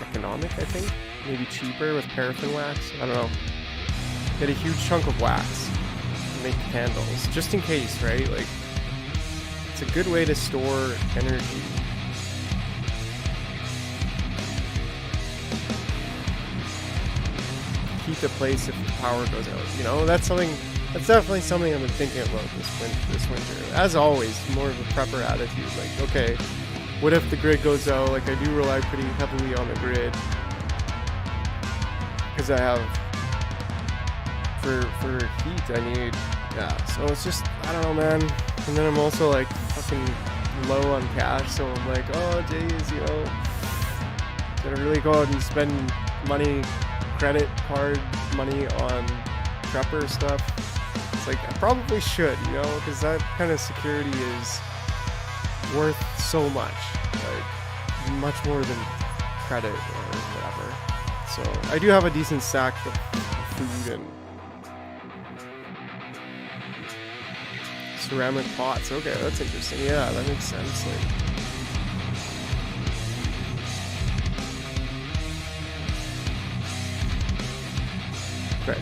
economic, I think. Maybe cheaper with paraffin wax. I don't know. Get a huge chunk of wax and make candles, just in case, right? Like, it's a good way to store energy. Heat the place if the power goes out. You know, that's definitely something I've been thinking about this winter. As always, more of a prepper attitude. Like, okay, what if the grid goes out? Like, I do rely pretty heavily on the grid because I have for heat I need. Yeah, so it's just, I don't know, man. And then I'm also like fucking low on cash, so I'm like, oh geez, you know, gotta really go out and spend money, credit card money on prepper stuff. It's like, I probably should, you know, because that kind of security is worth so much, like much more than credit or whatever. So I do have a decent stack of food and ceramic pots. Okay, that's interesting. Yeah, that makes sense. Like, okay.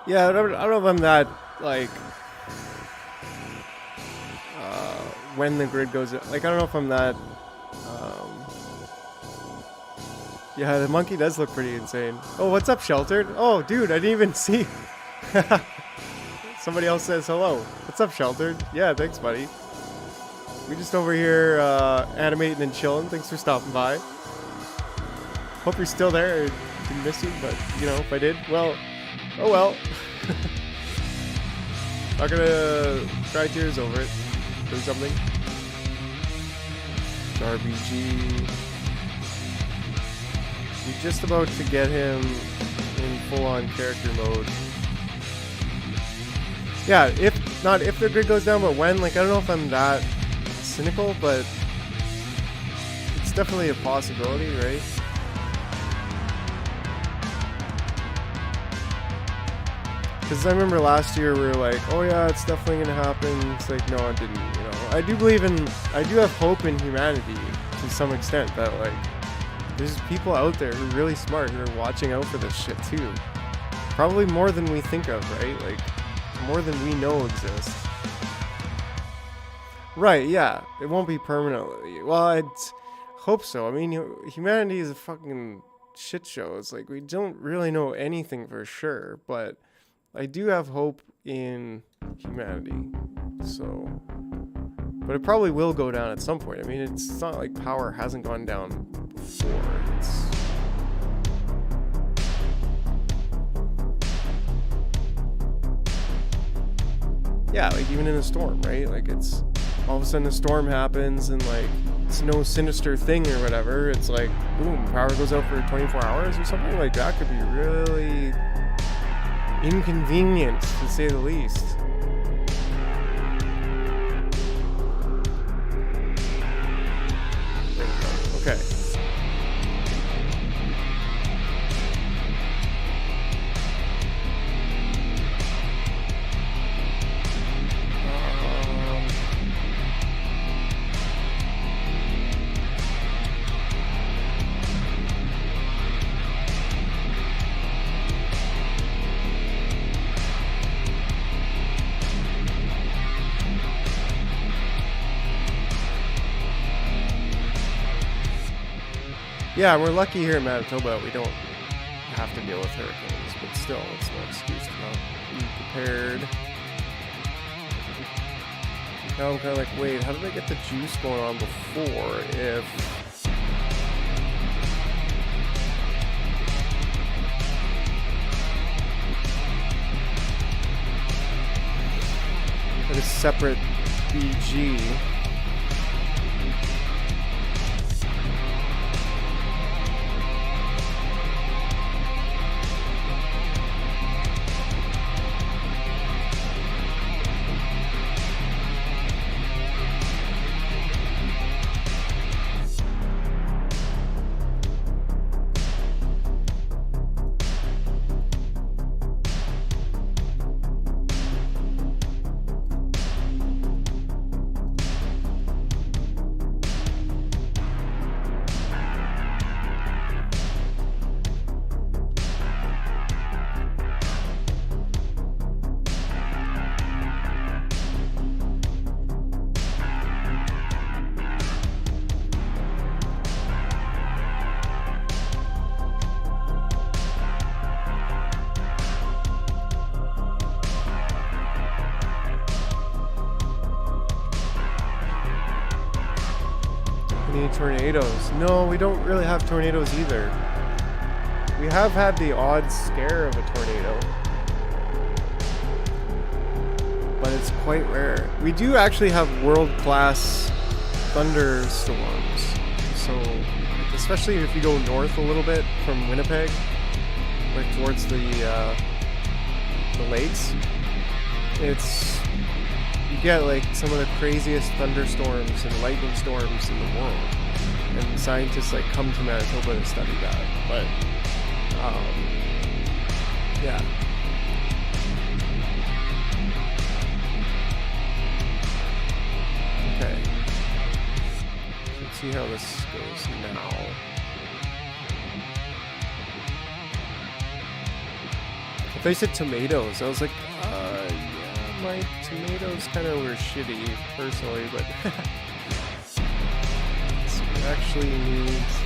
Yeah, I don't know if I'm that like when the grid goes, like I don't know if I'm that. Yeah, the monkey does look pretty insane. Oh, what's up, Sheltered? Oh, dude, I didn't even see. Somebody else says hello. What's up, Sheltered? Yeah, thanks, buddy. We just over here animating and chilling. Thanks for stopping by. Hope you're still there. I didn't miss you, but you know, if I did, well, oh well. Not gonna cry tears over it or something. RBG. You're just about to get him in full-on character mode. Yeah, if not if the grid goes down, but when, like I don't know if I'm that cynical, but it's definitely a possibility, right? Because I remember last year we were like, oh yeah, it's definitely gonna happen. It's like, no, it didn't, you know. I do have hope in humanity to some extent that like there's people out there who are really smart who are watching out for this shit too. Probably more than we think of, right? Like more than we know exists. Right, yeah. It won't be permanently. Well, I'd hope so. I mean, humanity is a fucking shit show. It's like we don't really know anything for sure, but I do have hope in humanity. So, but it probably will go down at some point. I mean, it's not like power hasn't gone down before. It's yeah, like even in a storm, right? Like it's all of a sudden a storm happens and like it's no sinister thing or whatever. It's like boom, power goes out for 24 hours or something. Like that could be really inconvenient to say the least. Okay. Yeah, we're lucky here in Manitoba. We don't have to deal with hurricanes, but still, it's no excuse to not be prepared. Now I'm kind of like, wait, how did I get the juice going on before if... a separate BG. Any tornadoes? No, we don't really have tornadoes either. We have had the odd scare of a tornado, but it's quite rare. We do actually have world-class thunderstorms. So, especially if you go north a little bit from Winnipeg, like towards the lakes, you get like some of the craziest thunderstorms and lightning storms in the world, and scientists like come to Manitoba to study that. But yeah. Okay. Let's see how this goes now. If they said tomatoes, I was like, yeah. my tomatoes kind of were shitty, personally, but this actually needs...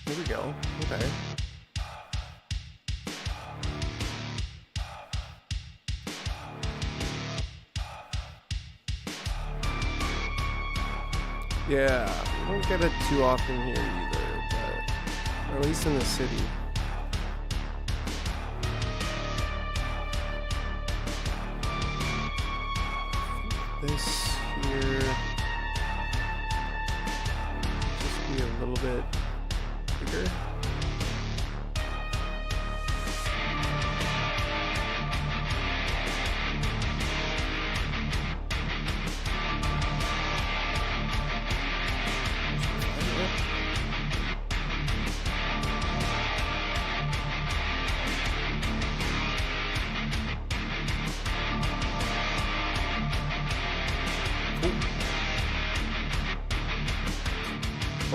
Here we go. Okay. Yeah, we don't get it too often here either, but at least in the city. This here just be a little bit bigger.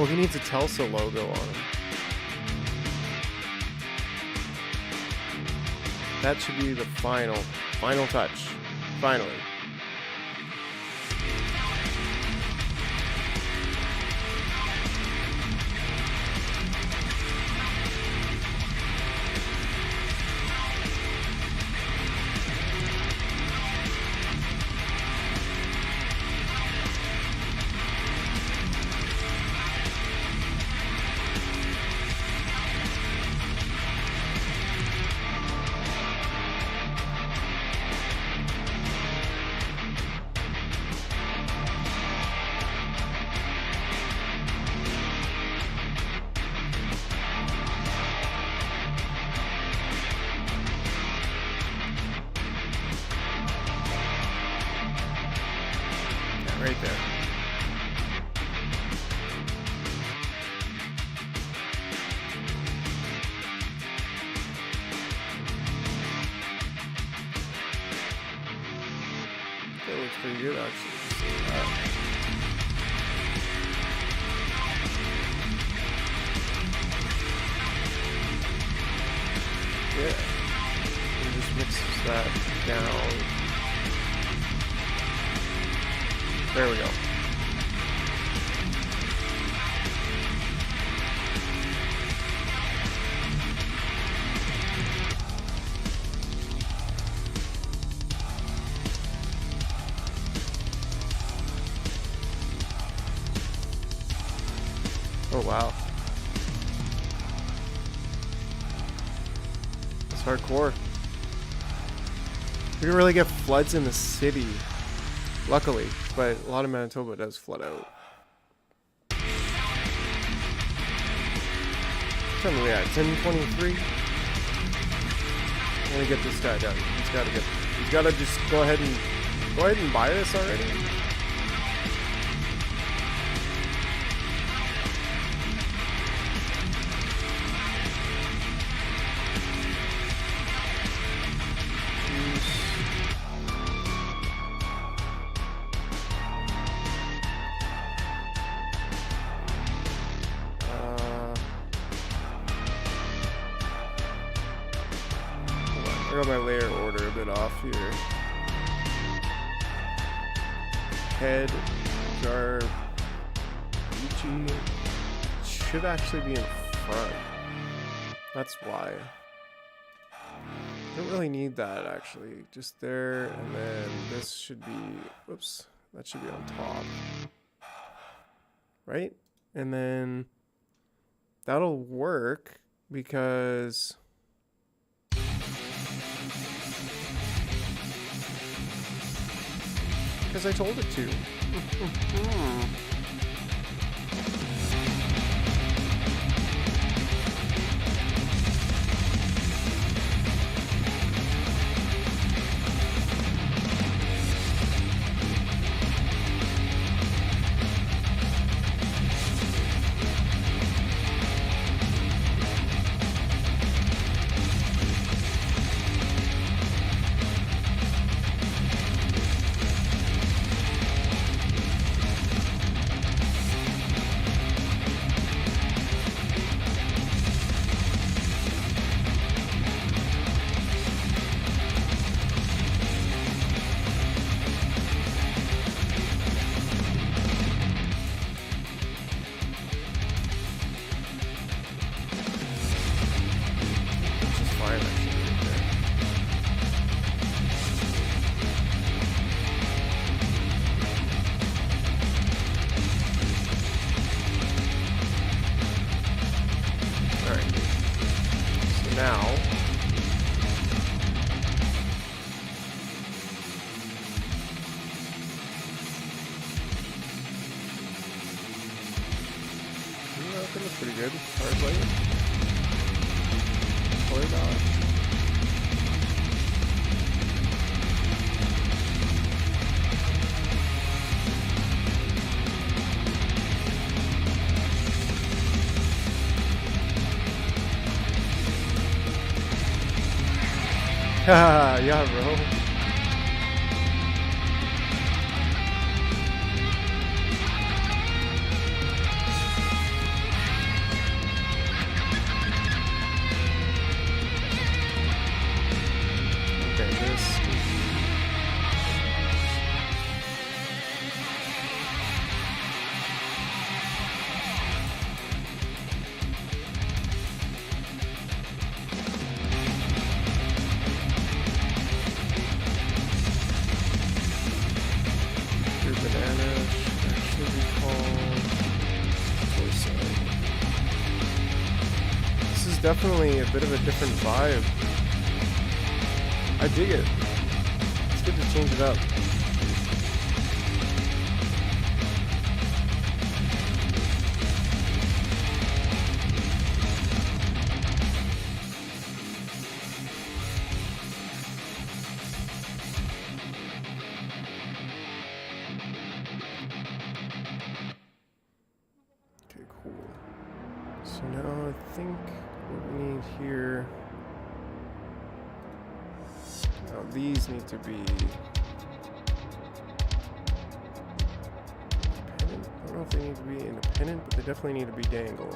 Oh, he needs a Telsa logo on him. That should be the final touch. Finally. Right there. That looks pretty good, actually. Yeah. And just mix that down. There we go. Oh wow. It's hardcore. We don't really get floods in the city, luckily, but a lot of Manitoba does flood out. Tell me we at 10:23. I'm gonna get this guy done. He's gotta just go ahead and buy this already. I got my layer order a bit off here. Head, jar, Gucci should actually be in front. That's why. Don't really need that actually. Just there, and then this should be, whoops, that should be on top. Right? And then that'll work because I told it to. Now, that looks pretty good. Hard light. Color dodge. Yeah, bro. Okay, this. Definitely a bit of a different vibe. I dig it. It's good to change it up. Okay, cool. So now I think what we need here. Now these need to be independent. I don't know if they need to be independent, but they definitely need to be dangle.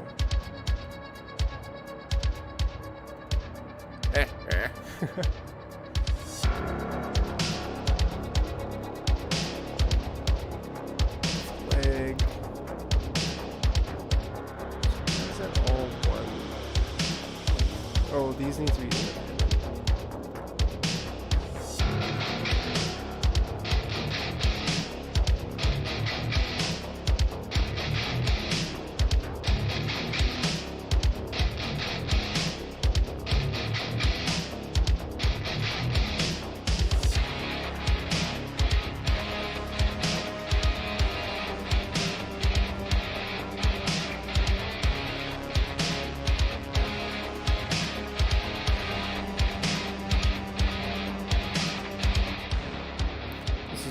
Leg. Is that all one? Oh, these need to be independent.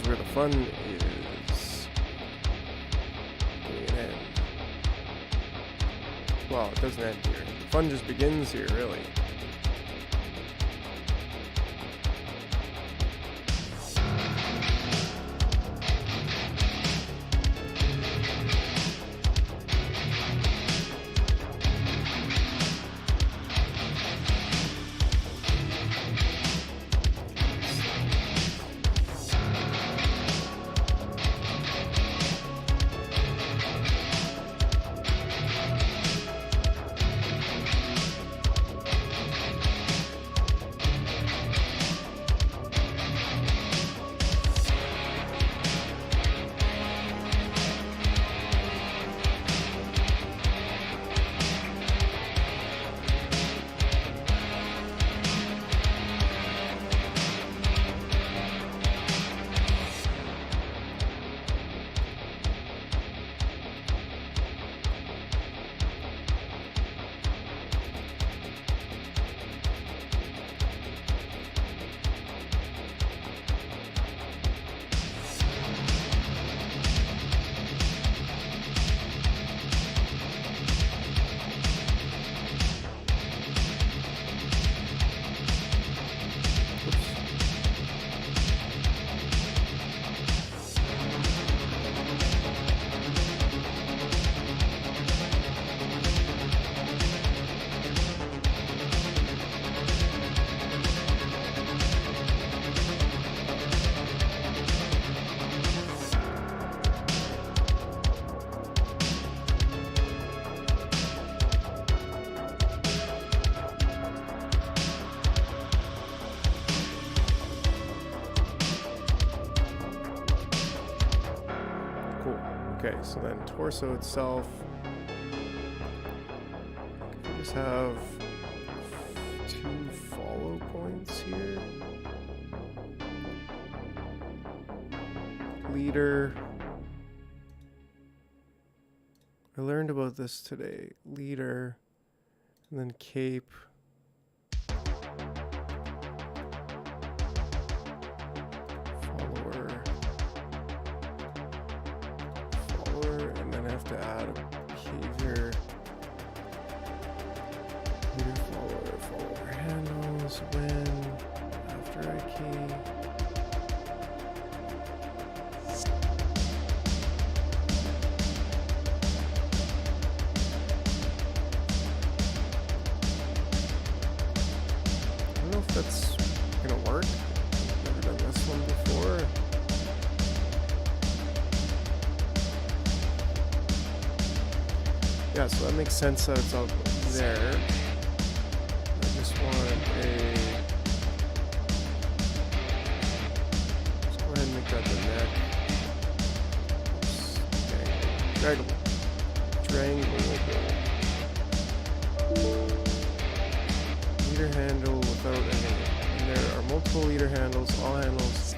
Where the fun is going to end. Well, it doesn't end here. The fun just begins here, really. Okay, so then torso itself. We just have 2 follow points here. Leader. I learned about this today. Leader, and then cape. Follower, and then I have to add a behavior. Leader, follower handles when, after I key. I don't know if that's gonna work. Never done this one before. Yeah, so that makes sense that it's up there. I just want a... Let's go ahead and make that the neck. Oops. Draggable. Leader handle without a name. And there are multiple leader handles. All handles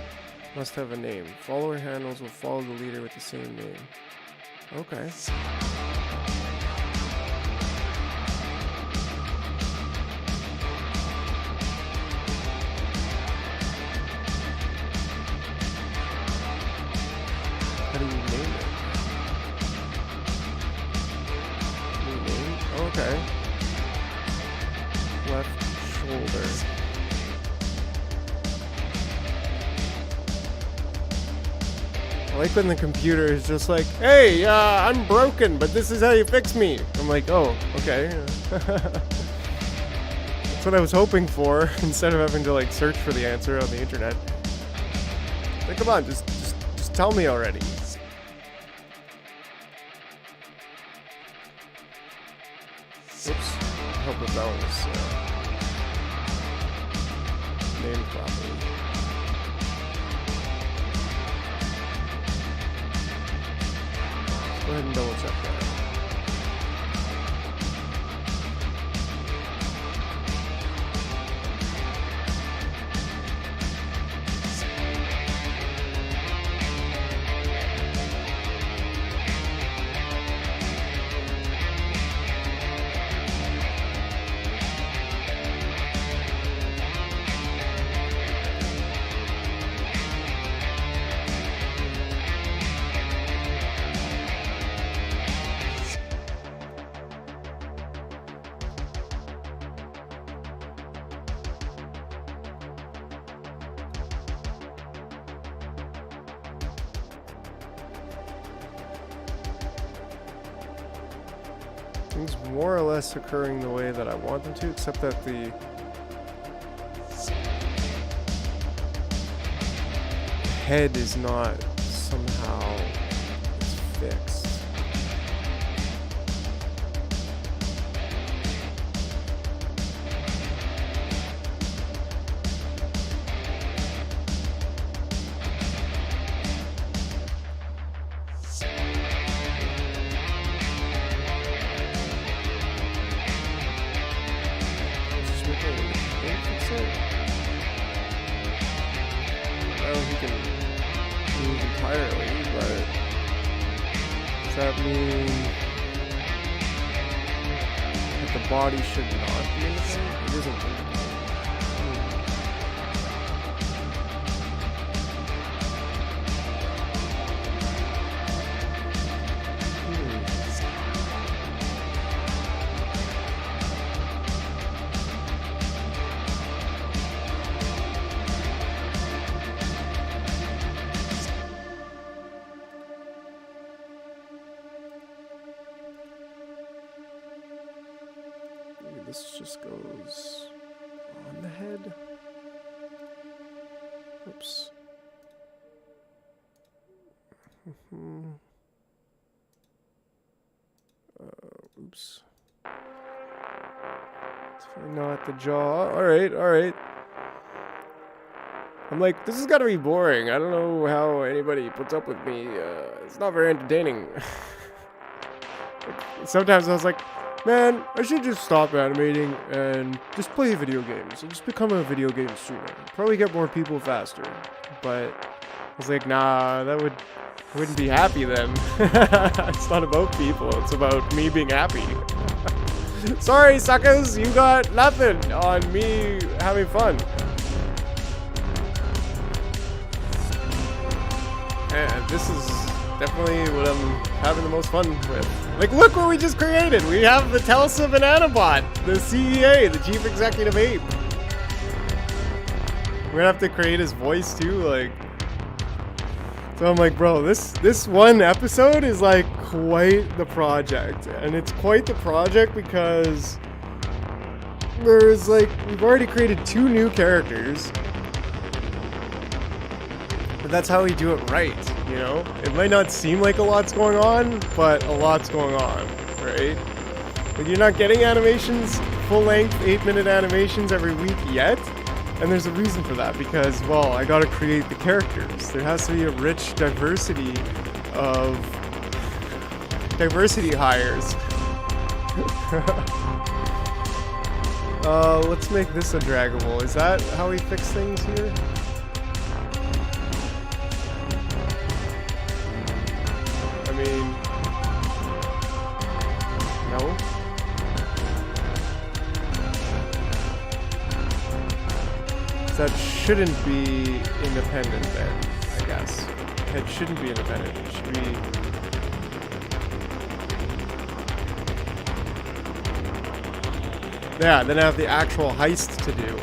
must have a name. Follower handles will follow the leader with the same name. Okay. How do you name it? New name? Okay. Left shoulder. I like when the computer is just like, hey, I'm broken, but this is how you fix me. I'm like, oh, okay. That's what I was hoping for, instead of having to like search for the answer on the internet. Like, come on, just tell me already. Oops. I hope that was named properly. Let's go ahead and double check that. Things more or less occurring the way that I want them to, except that the head is not somehow fixed. Body should not be independent. It isn't independent. This just goes on the head. Oops. Oops. It's not the jaw. All right, all right. I'm like, this has got to be boring. I don't know how anybody puts up with me. It's not very entertaining. Sometimes I was like, man, I should just stop animating and just play video games and just become a video game streamer. Probably get more people faster. But I was like, nah, I wouldn't be happy then. It's not about people, it's about me being happy. Sorry, suckers, you got nothing on me having fun. And this is definitely what I'm having the most fun with. Like, look what we just created. We have the Telsa Bananabot, the CEA, the Chief Executive Ape. We're gonna have to create his voice too, like. So I'm like, bro, this one episode is like quite the project. And it's quite the project because there's like, we've already created 2 new characters. But that's how we do it right, you know? It might not seem like a lot's going on, but a lot's going on, right? But you're not getting animations, full-length, 8-minute animations every week yet. And there's a reason for that, because, well, I gotta create the characters. There has to be a rich diversity of hires. Let's make this a draggable. Is that how we fix things here? I mean, no. That shouldn't be independent then, I guess. It shouldn't be independent. It should be... Yeah, then I have the actual heist to do.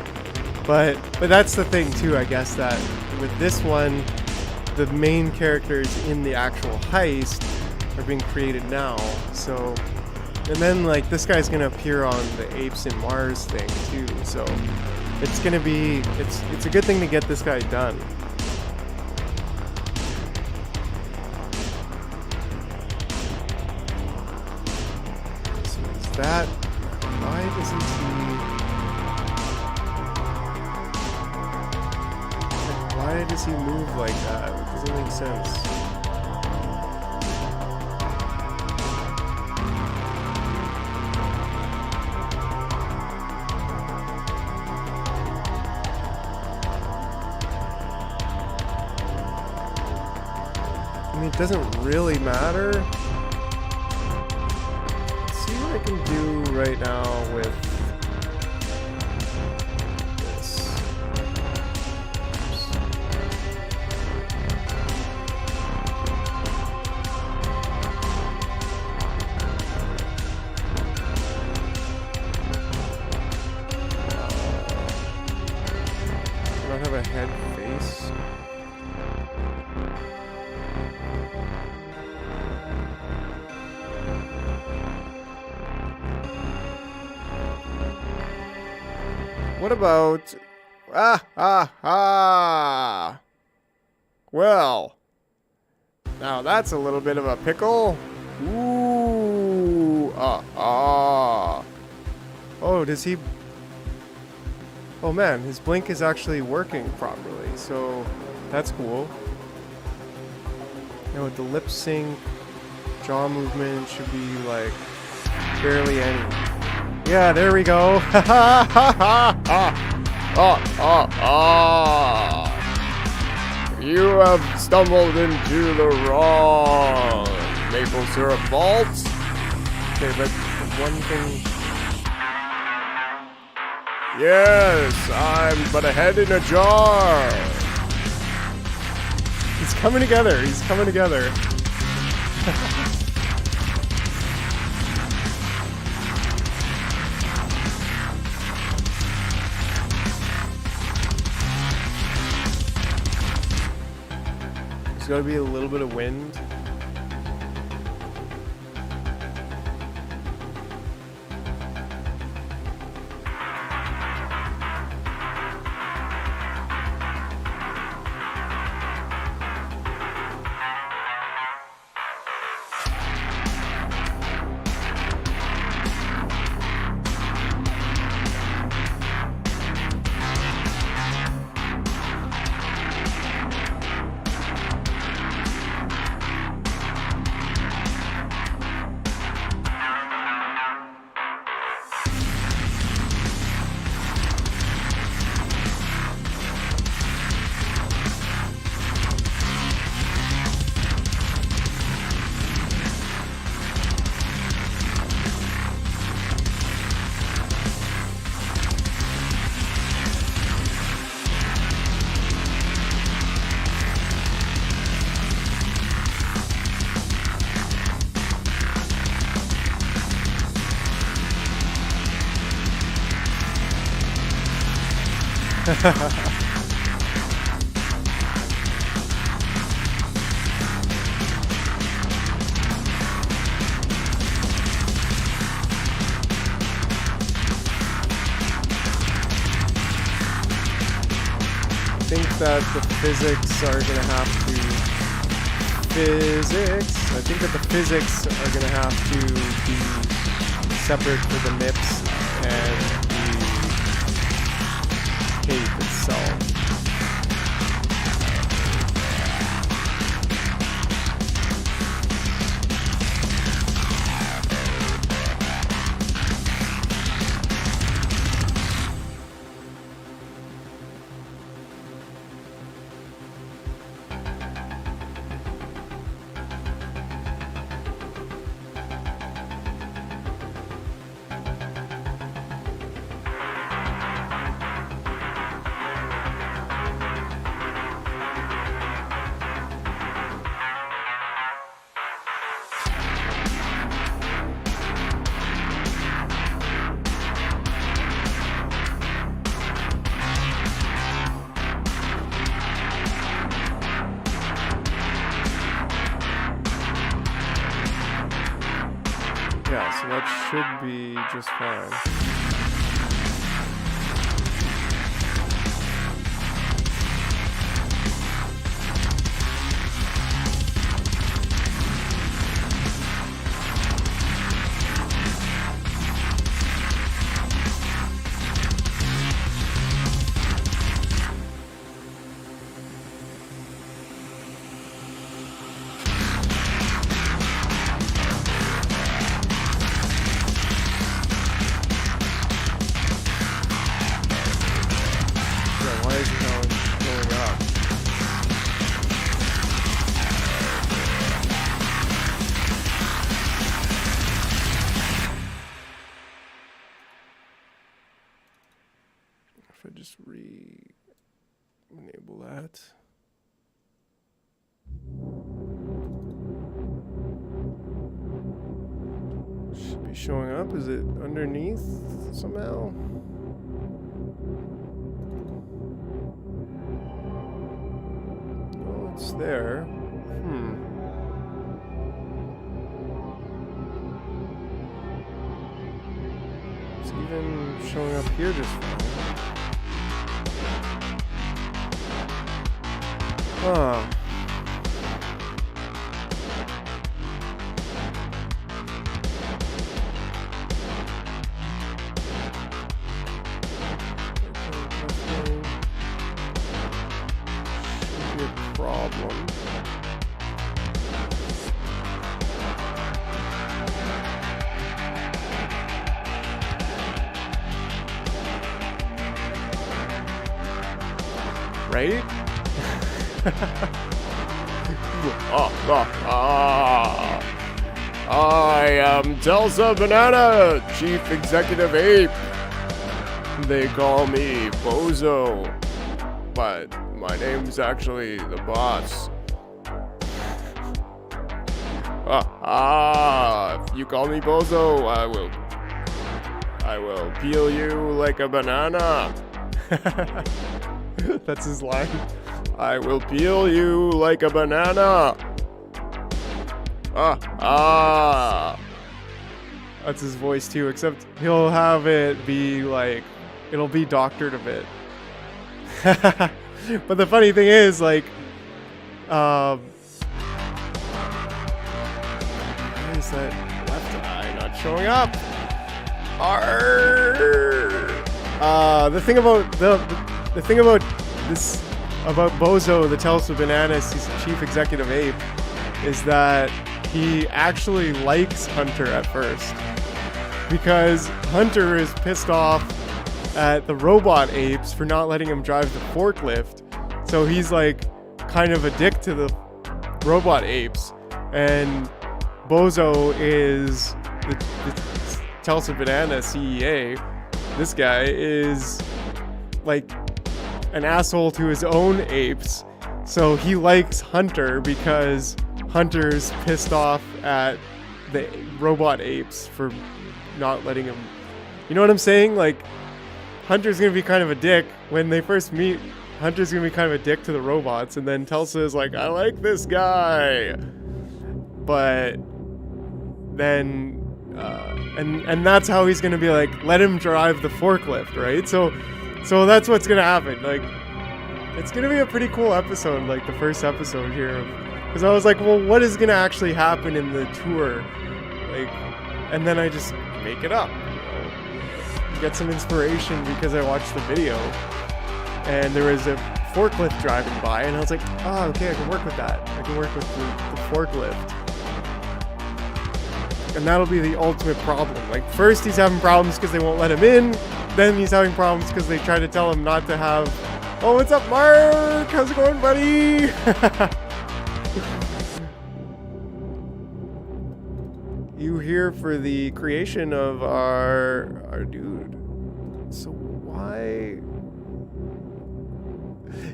But that's the thing too, I guess, that with this one, the main characters in the actual heist are being created now. So, and then like this guy's gonna appear on the Apes in Mars thing too. So it's gonna be, it's a good thing to get this guy done. So is that, why doesn't he, why does he move like that? It doesn't make sense. It doesn't really matter. Let's see what I can do right now with this. I don't have a head face. What about... Well, now that's a little bit of a pickle. Ooh, Oh, does he... Oh man, his blink is actually working properly, so that's cool. Now with the lip sync, jaw movement should be like barely any. Yeah, there we go. You have stumbled into the wrong maple syrup vault. Okay, but one thing. Yes, I'm but a head in a jar. He's coming together. He's coming together. There's got to be a little bit of wind. I think that the physics are gonna have to I think that the physics are gonna have to be separate for the MIPS and the tape itself. Yeah, so that should be just fine. Why is it going up? If I just enable that. Should be showing up. Is it underneath somehow? It's there. It's even showing up here just fine. Ah. Problem. Right? I am Delta Banana, Chief Executive Ape. They call me Bozo, but my name's actually the boss. If you call me Bozo, I will peel you like a banana. That's his line. I will peel you like a banana. That's his voice too, except he'll have it be like, it'll be doctored a bit. But the funny thing is, like, why is that left eye not showing up? The thing about the thing about this about Bozo, the Telsa Bananas, he's Chief Executive Ape, is that he actually likes Hunter at first, because Hunter is pissed off at the robot apes for not letting him drive the forklift. So he's like kind of a dick to the robot apes, and Bozo is the Telsa Banana CEA. This guy is like an asshole to his own apes, so he likes Hunter because Hunter's pissed off at the robot apes for not letting him. You know what I'm saying? Like, Hunter's gonna be kind of a dick when they first meet. Hunter's gonna be kind of a dick to the robots, and then Tulsa is like, I like this guy, but then and that's how he's gonna be like, let him drive the forklift, right? So that's what's gonna happen. Like, it's gonna be a pretty cool episode, like the first episode here, because I was like, well, what is gonna actually happen in the tour, like, and then I just make it up, get some inspiration because I watched the video and there was a forklift driving by, and I was like, oh, okay, I can work with that. I can work with the forklift. And that'll be the ultimate problem. Like, first he's having problems because they won't let him in. Then he's having problems because they try to tell him not to have... Oh, what's up, Mark? How's it going, buddy? You here for the creation of our dude. So why...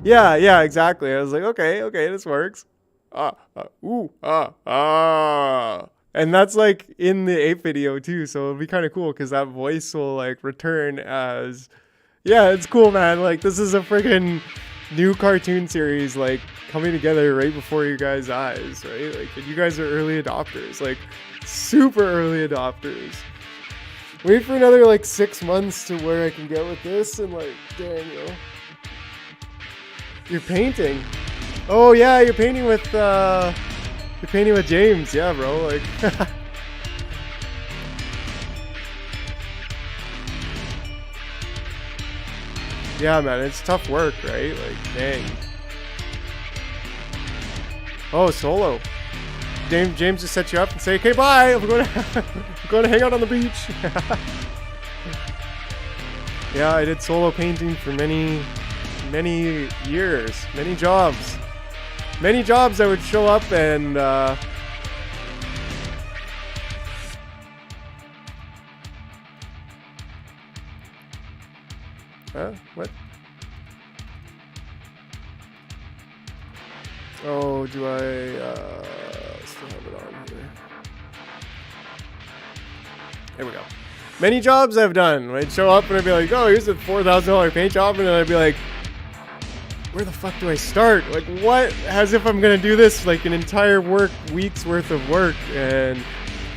Yeah, exactly. I was like, okay, this works. And that's like in the ape video too, so it'll be kind of cool because that voice will like return as, yeah, it's cool, man. Like, this is a freaking new cartoon series like coming together right before you guys' eyes, right? Like, and you guys are early adopters, like super early adopters. Wait for another like 6 months to where I can get with this, and like, Daniel, you're painting. Oh yeah, you're painting with James, yeah, bro. Like, yeah, man, it's tough work, right? Like, dang. Oh, solo. James just set you up and say, okay, bye. I'm going to hang out on the beach. Yeah, I did solo painting for many years, many jobs. Many jobs I would show up and what? Oh, do I still have it on here? There we go. Many jobs I've done. I'd show up and I'd be like, oh, here's a $4,000 paint job, and then I'd be like, where the fuck do I start? Like, what? As if I'm gonna do this like an entire week's worth of work, and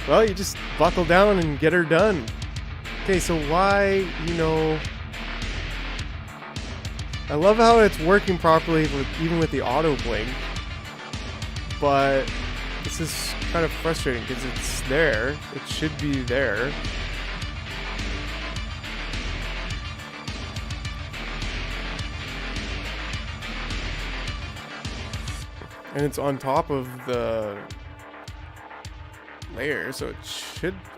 well, you just buckle down and get her done. Okay, so why, I love how it's working properly even with the auto blink, but this is kind of frustrating because it's there. It should be there. And it's on top of the layer, so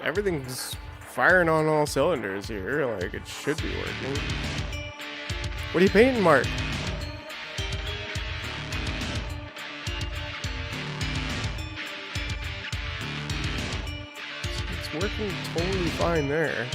everything's firing on all cylinders here. Like, it should be working. What are you painting, Mark? It's working totally fine there.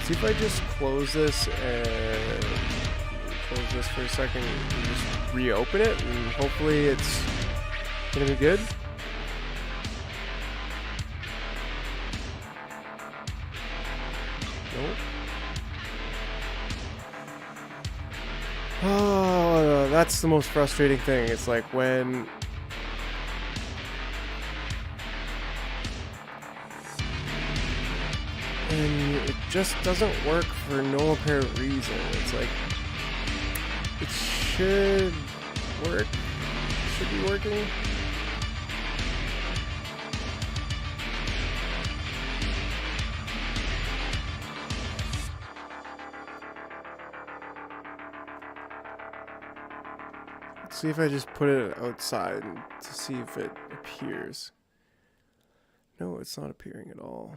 See if I just close this and close this for a second and just reopen it, and hopefully it's gonna be good. Nope. Oh, that's the most frustrating thing. It's like when it just doesn't work for no apparent reason. It's like, it should work. It should be working. Let's see if I just put it outside to see if it appears. No, it's not appearing at all.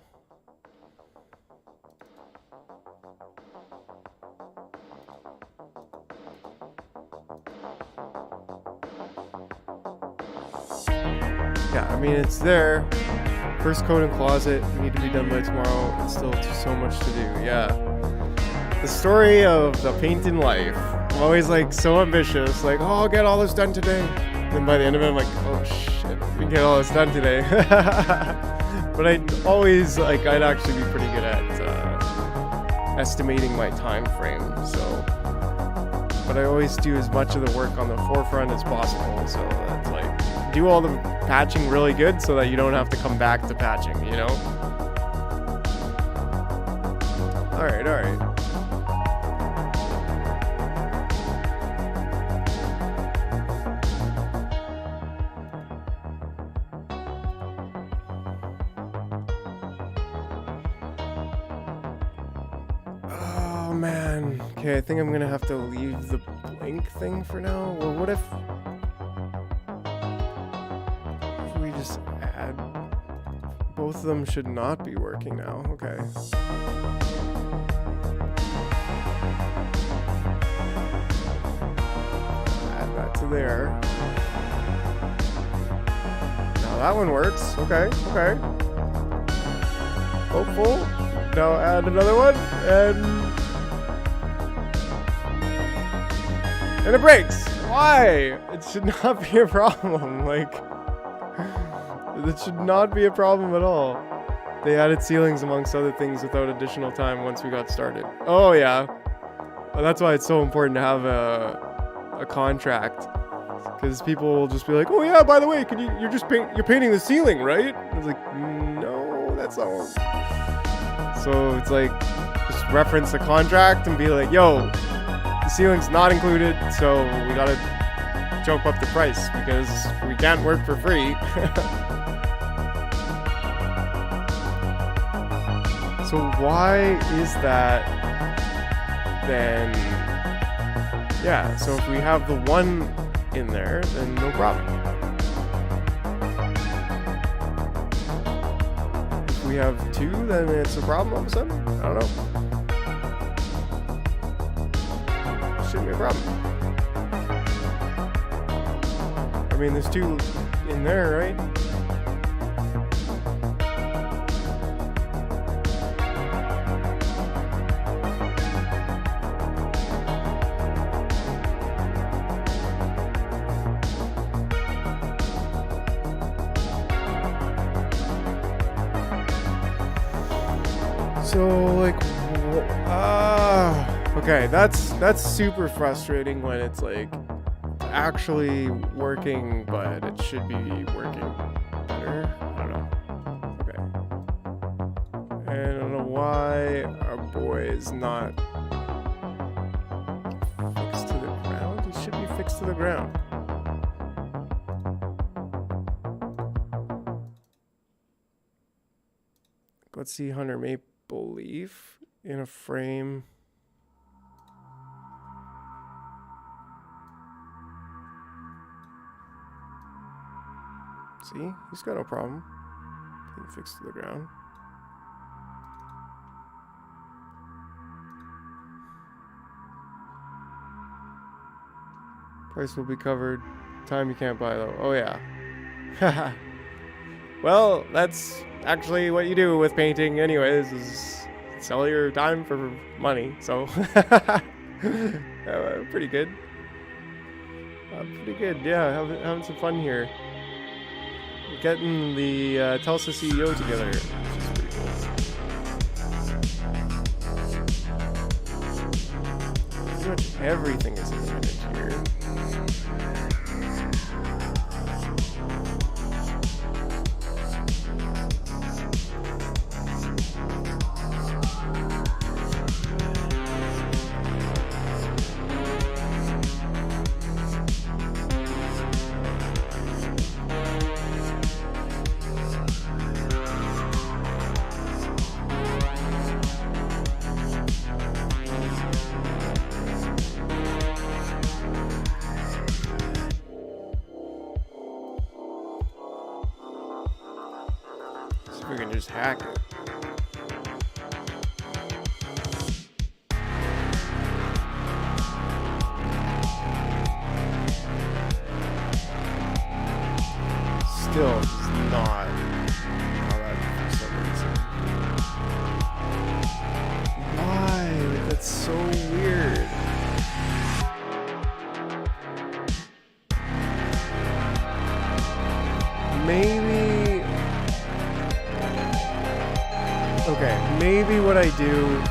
Yeah, I mean, it's there. First coat in closet. We need to be done by tomorrow. It's still so much to do. Yeah. the story of the painting life. I'm always like so ambitious, like, oh, I'll get all this done today. And by the end of it, I'm like, oh shit, we can get all this done today. But I'd always, like, I'd actually be pretty good at estimating my time frame. So, but I always do as much of the work on the forefront as possible. So that's like, do all the patching really good so that you don't have to come back to patching, you know? All right. Oh man. Okay, I think I'm gonna have to leave the blank thing for now. Well, what if we just add... Both of them should not be working now. Okay. Add that to there. Now that one works. Okay. Hopeful. Now add another one, and it breaks. Why? It should not be a problem. Like, it should not be a problem at all. They added ceilings amongst other things without additional time once we got started. Oh yeah. Well, that's why it's so important to have a contract, because people will just be like, oh yeah, by the way, you're painting the ceiling, right? I was like, no, that's not what... So it's like, just reference the contract and be like, yo, the ceiling's not included, so we gotta jump up the price because we can't work for free. So why is that then? Yeah, so if we have the one in there, then no problem. We have two, then it's a problem all of a sudden? I don't know. Shouldn't be a problem. I mean, there's two in there, right? So like, okay, that's super frustrating when it's like actually working, but it should be working better. I don't know. Okay, and I don't know why our boy is not fixed to the ground. He should be fixed to the ground. Let's see, Hunter Maple Leaf in a frame. See, he's got no problem being fixed to the ground. Price will be covered. Time you can't buy though. Oh yeah. Well, that's actually what you do with painting anyways, is sell your time for money. So pretty good. Pretty good. Yeah, having some fun here. We're getting the Tulsa CEO together, which is pretty cool. Pretty much everything is in the image here. We can just hack it. Still, it's not how that for some reason. Why? Like, that's so Okay, maybe what I do...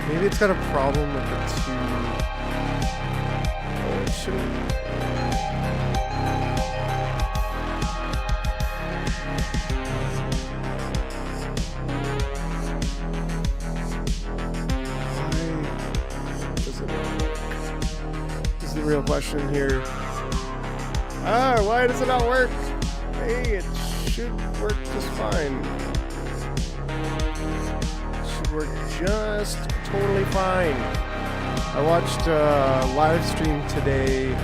Maybe it's got a problem with the two... Oh, it shouldn't... This is the real question here. Why does it not work? Hey, it should work just fine. It should work just totally fine. I watched a live stream today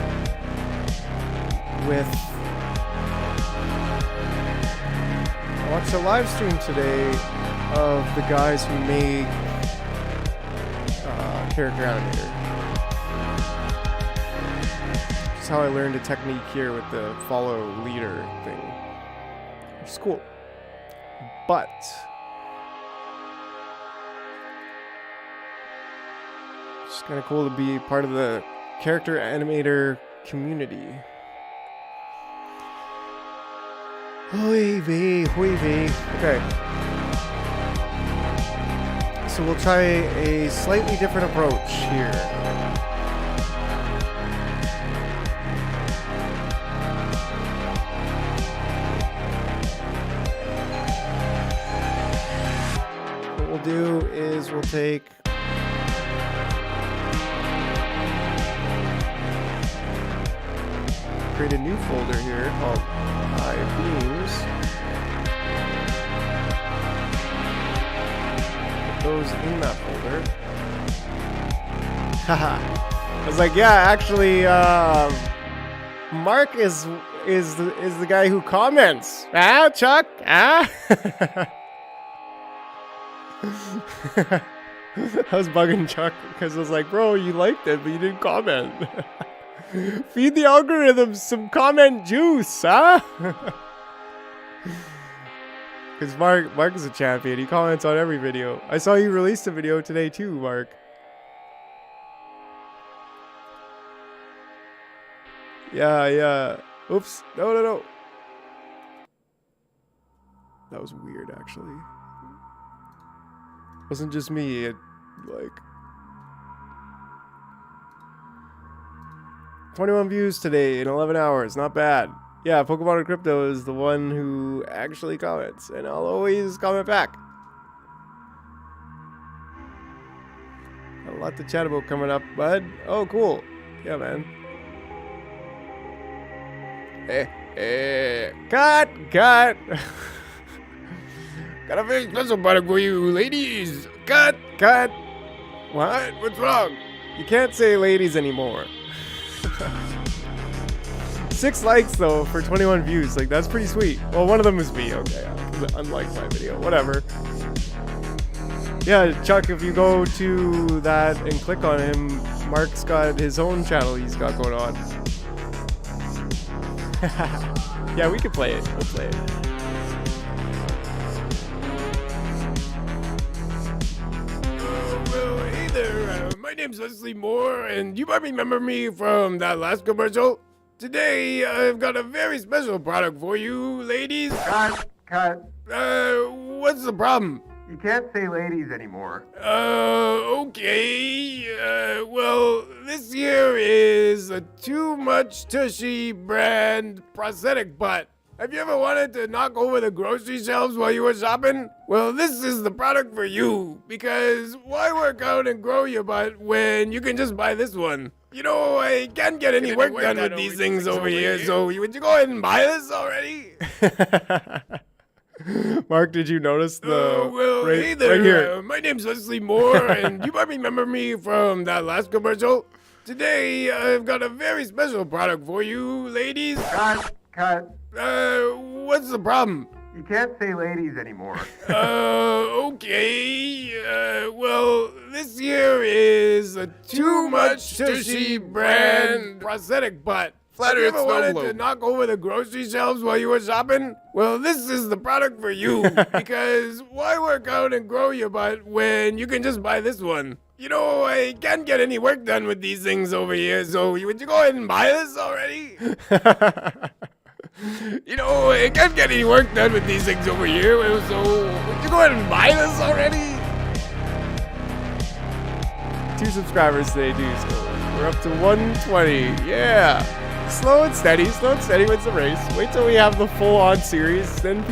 with... of the guys who made Character Animator. That's how I learned a technique here with the follow leader thing, which is cool. But it's kind of cool to be part of the Character Animator community. Hoi vey. Okay. So we'll try a slightly different approach here. What we'll do is we'll take create a new folder here called iBeams. Those in that folder. Haha. I was like, yeah, actually, Mark is the guy who comments. Ah, Chuck? Ah? I was bugging Chuck because I was like, bro, you liked it, but you didn't comment. Feed the algorithm some comment juice, huh? Because Mark is a champion. He comments on every video. I saw you released a video today too, Mark. Yeah. Oops. No. That was weird, actually. It wasn't just me. It, like... 21 views today in 11 hours. Not bad. Yeah, Pokemon or Crypto is the one who actually comments, and I'll always comment back. Got a lot to chat about coming up, bud. Oh, cool. Yeah, man. Cut! Got a very special product for you, ladies. Cut! What? What's wrong? You can't say ladies anymore. 6 likes though for 21 views, like that's pretty sweet. Well, one of them was me, okay, unlike my video, whatever. Yeah, Chuck, if you go to that and click on him, Mark's got his own channel he's got going on. Yeah, we can play it, we'll play it. Well, hey there, my name's Leslie Moore, and you might remember me from that last commercial. Today, I've got a very special product for you, ladies. Cut. What's the problem? You can't say ladies anymore. Okay. Well, this here is a Too Much Tushy brand prosthetic butt. Have you ever wanted to knock over the grocery shelves while you were shopping? Well, this is the product for you, because why work out and grow your butt when you can just buy this one? You know, I can't get any work done with these things over here, so would you go ahead and buy this already? Mark, did you notice the... hey there, right here. my name's Leslie Moore, and you might remember me from that last commercial. Today, I've got a very special product for you, ladies. Cut. What's the problem? You can't say ladies anymore. Okay. Well, this here is a Too Much Tushy brand prosthetic butt. Have you ever wanted to knock over the grocery shelves while you were shopping? Well, this is the product for you, because why work out and grow your butt when you can just buy this one? You know, I can't get any work done with these things over here, so would you go ahead and buy this already? You know, I can't get any work done with these things over here, so would you go ahead and buy this already? 2 subscribers today, dude. So we're up to 120. Yeah. Slow and steady wins the race. Wait till we have the full-on series, then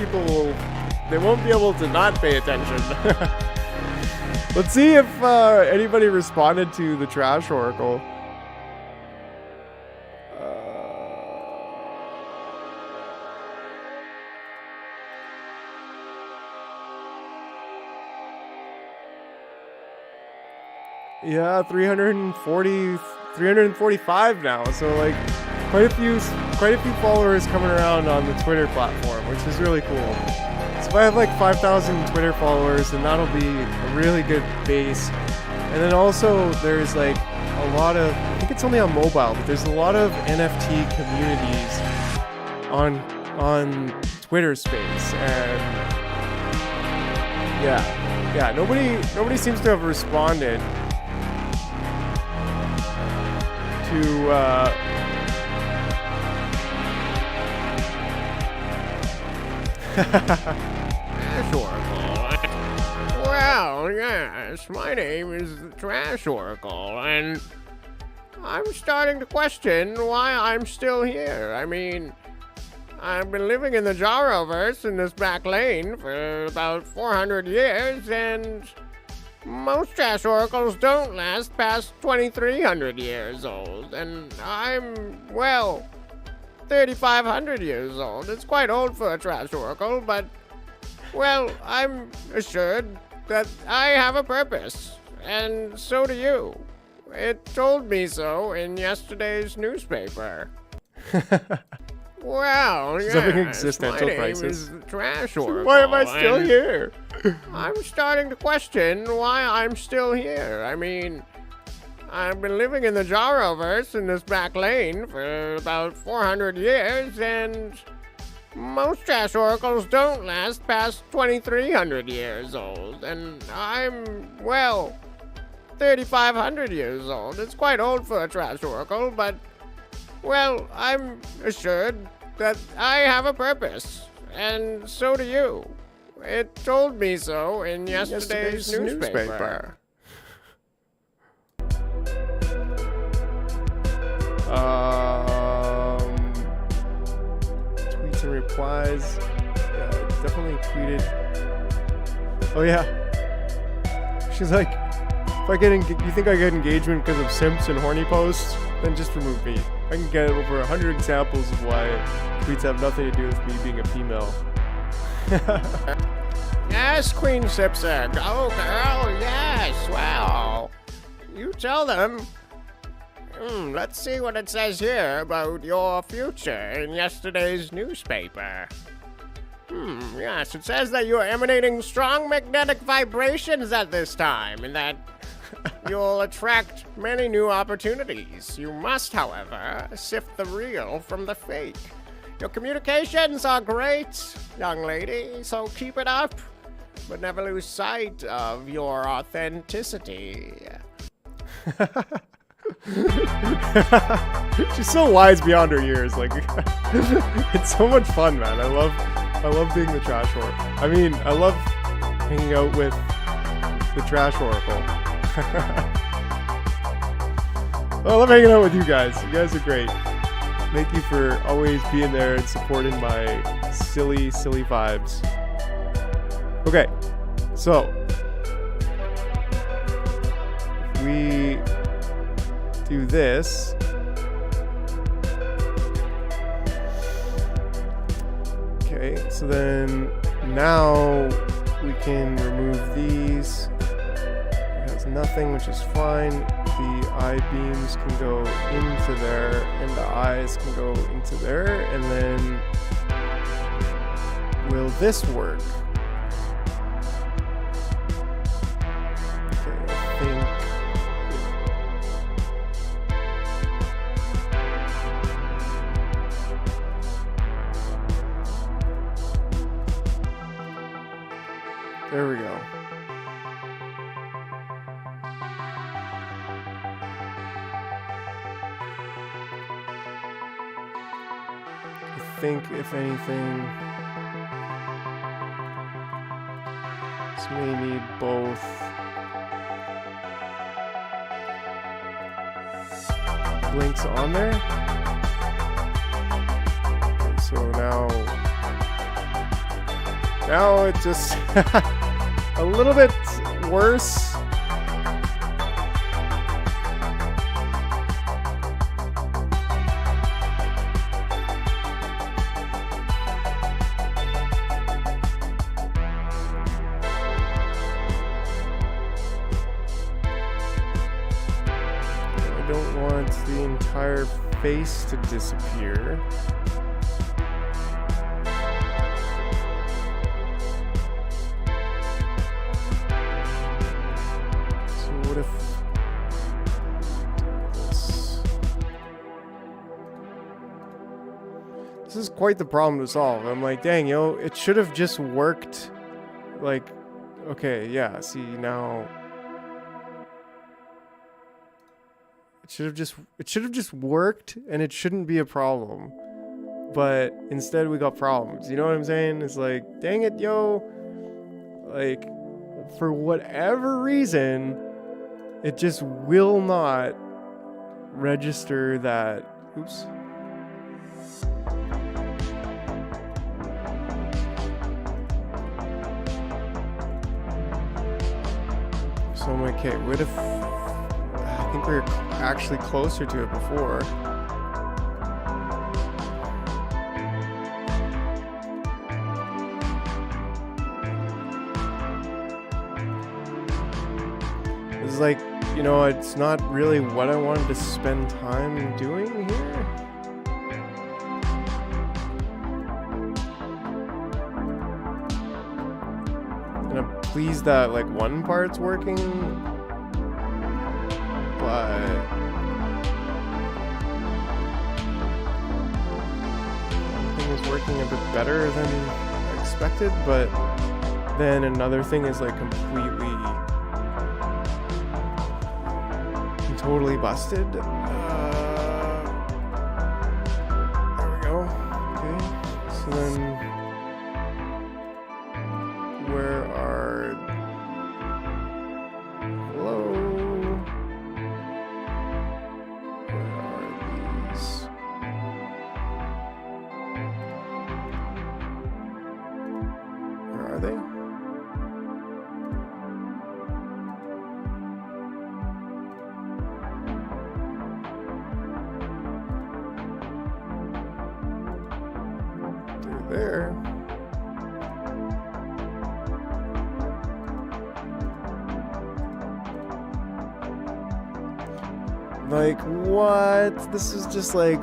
they won't be able to not pay attention. Let's see if anybody responded to the Trash Oracle. Yeah, 345 now. So like quite a few followers coming around on the Twitter platform, which is really cool. So if I have like 5,000 Twitter followers, then that'll be a really good base. And then also there's like a lot of, I think it's only on mobile, but there's a lot of NFT communities on Twitter Space, and yeah, nobody seems to have responded to Trash Oracle. Well, yes, my name is the Trash Oracle, and I'm starting to question why I'm still here. I mean, I've been living in the Jaroverse in this back lane for about 400 years, and most Trash Oracles don't last past 2,300 years old, and I'm, well, 3,500 years old. It's quite old for a Trash Oracle, but, well, I'm assured that I have a purpose, and so do you. It told me so in yesterday's newspaper. Well, She's yes, having existential my crisis. name is the Trash Oracle. Why am I still and here? I'm starting to question why I'm still here. I mean, I've been living in the Jaroverse in this back lane for about 400 years, and most Trash Oracles don't last past 2,300 years old, and I'm, well, 3,500 years old. It's quite old for a Trash Oracle, but, well, I'm assured that I have a purpose, and so do you. It told me so in yesterday's newspaper. Tweets and replies. Yeah, definitely tweeted. Oh yeah. She's like, if I get you think I get engagement because of simps and horny posts? Then just remove me. I can get over 100 examples of why tweets have nothing to do with me being a female. Yes, Queen Sipsig. Oh, girl, yes. Well, you tell them. Let's see what it says here about your future in yesterday's newspaper. Yes, it says that you're emanating strong magnetic vibrations at this time, and that you'll attract many new opportunities. You must, however, sift the real from the fake. Your communications are great, young lady, so keep it up, but never lose sight of your authenticity. She's so wise beyond her years. Like, it's so much fun, man. I love being the Trash Oracle. I mean, I love hanging out with the Trash Oracle. I love hanging out with you guys. You guys are great. Thank you for always being there and supporting my silly vibes. Okay, so if we do this. Okay, so then now we can remove these. It has nothing, which is fine. The I-beams can go into there, and the eyes can go into there, and then will this work? Okay, I think. There we go. I think, if anything, this may need both blinks on there. Okay, so now it just a little bit worse. I don't want the entire face to disappear. So what if this is quite the problem to solve. I'm like, dang, yo, it should have just worked. Like, okay, yeah, see now. It should have just worked, and it shouldn't be a problem. But instead we got problems. You know what I'm saying? It's like, dang it, yo. Like, for whatever reason, it just will not register that. Oops. So I'm like, okay, what if I think we were actually closer to it before. It's like, you know, it's not really what I wanted to spend time doing here. And I'm pleased that like one part's working, but one thing is working a bit better than I expected, but then another thing is like completely totally busted. There we go. Okay. So then where are hello? Where are these? Where are they? There. Like, what? This is just like,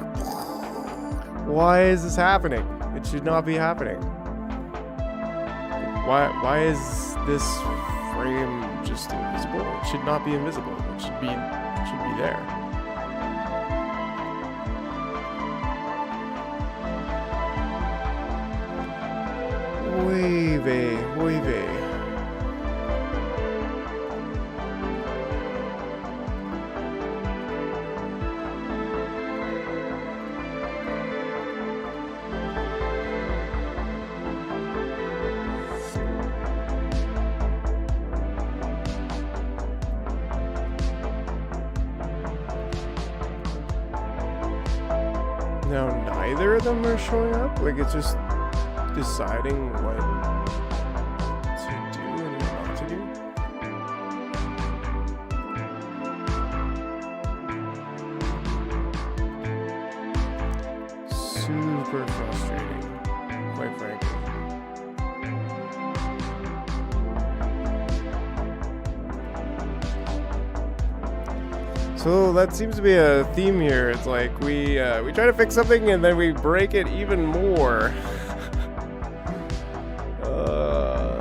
why is this happening? It should not be happening. Why is this frame just invisible? It should not be invisible. It should be there. Oy vey. Now neither of them are showing up? Like, it's just deciding what to do and what not to do. Super frustrating, quite frankly. So that seems to be a theme here. It's like we try to fix something and then we break it even more.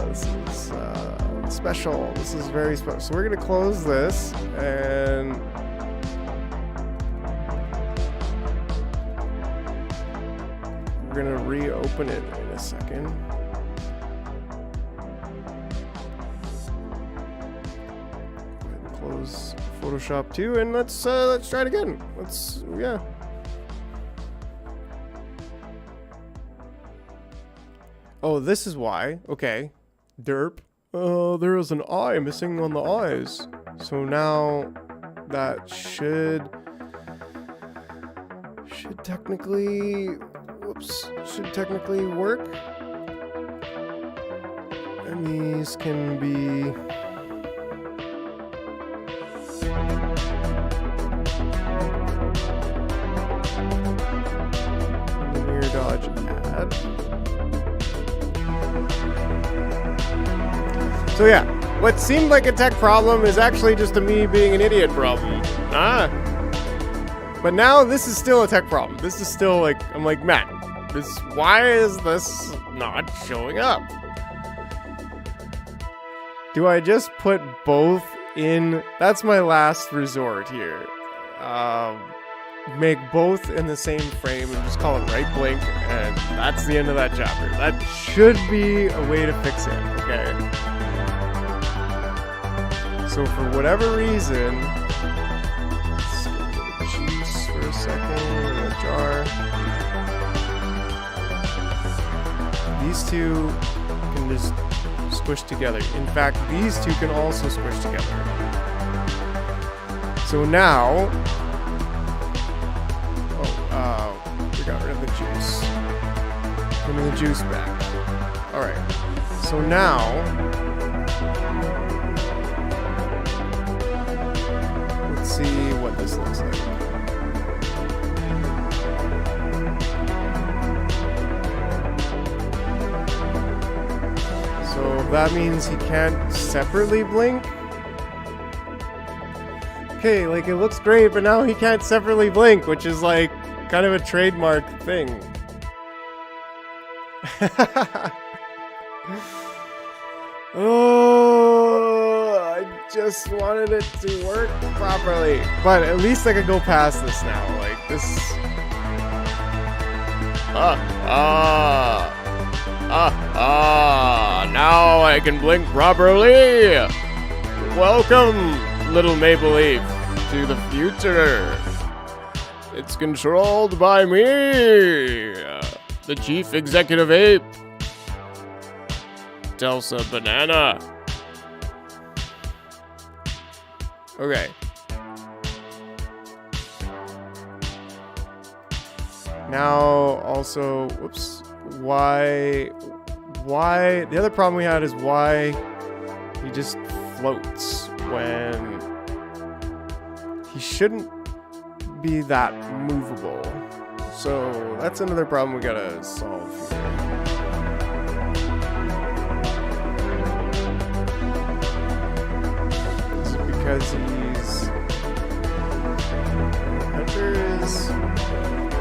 This is special. This is very special. So we're gonna close this and we're gonna reopen it in a second. Go ahead and close Photoshop 2 and let's try it again. Oh, this is why. Okay. Derp. There is an eye missing on the eyes. So now that should technically, whoops, should technically work. And these can be linear dodge add. So yeah, what seemed like a tech problem is actually just a me being an idiot problem. But now this is still a tech problem. This is still like, I'm like, man, why is this not showing up? Do I just put both in? That's my last resort here. Make both in the same frame and just call it right blink, and that's the end of that chapter. That should be a way to fix it, okay? So for whatever reason, let's get rid of the juice for a second in a jar. These two can just squish together. In fact, these two can also squish together. So now, we got rid of the juice. Give me the juice back. All right. So now, let's see what this looks like. So that means he can't separately blink. Okay, like it looks great, but now he can't separately blink, which is like kind of a trademark thing. Oh, I just wanted it to work properly. But at least I could go past this now. Like this. Now I can blink properly. Welcome, little Maple Leaf, to the future. It's controlled by me, the Chief Executive Ape, Delsa Banana. Okay. Now also, whoops, why, the other problem we had is why he just floats when he shouldn't be that movable. So that's another problem we gotta solve here. Is it because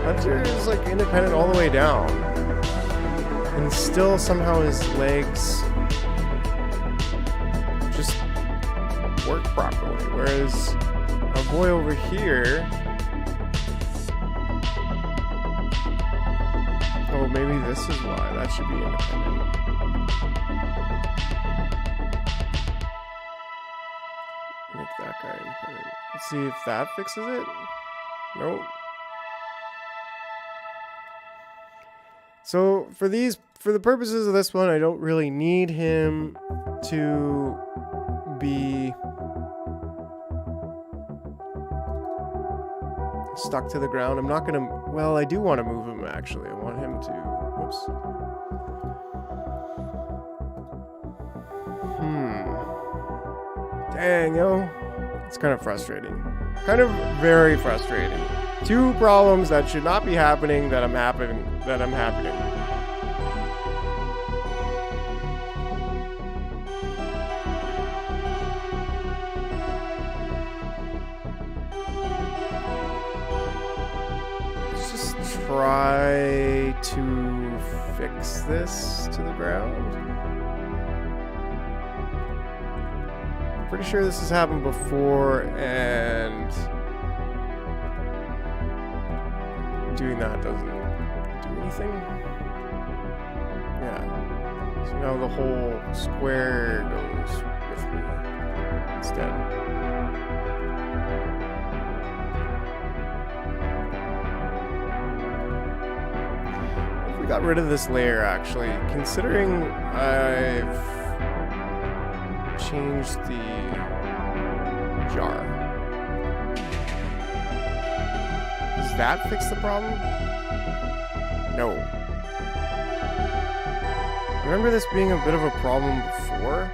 Hunter is like independent all the way down, and still somehow his legs just work properly, whereas our boy over here, oh, maybe this is why that should be independent. Make that guy independent. Let's see if that fixes it. Nope. So for the purposes of this one, I don't really need him to be stuck to the ground. I'm not gonna, well, I do want to move him actually. I want him to, whoops. Dang, yo. It's kind of frustrating. Kind of very frustrating. Two problems that should not be happening that I'm happening. Let's just try to fix this to the ground. I'm pretty sure this has happened before, and doing that doesn't do anything. Yeah. So now the whole square goes with me instead. If we got rid of this layer, actually. Considering I've changed the jar. Does that fix the problem? No. I remember this being a bit of a problem before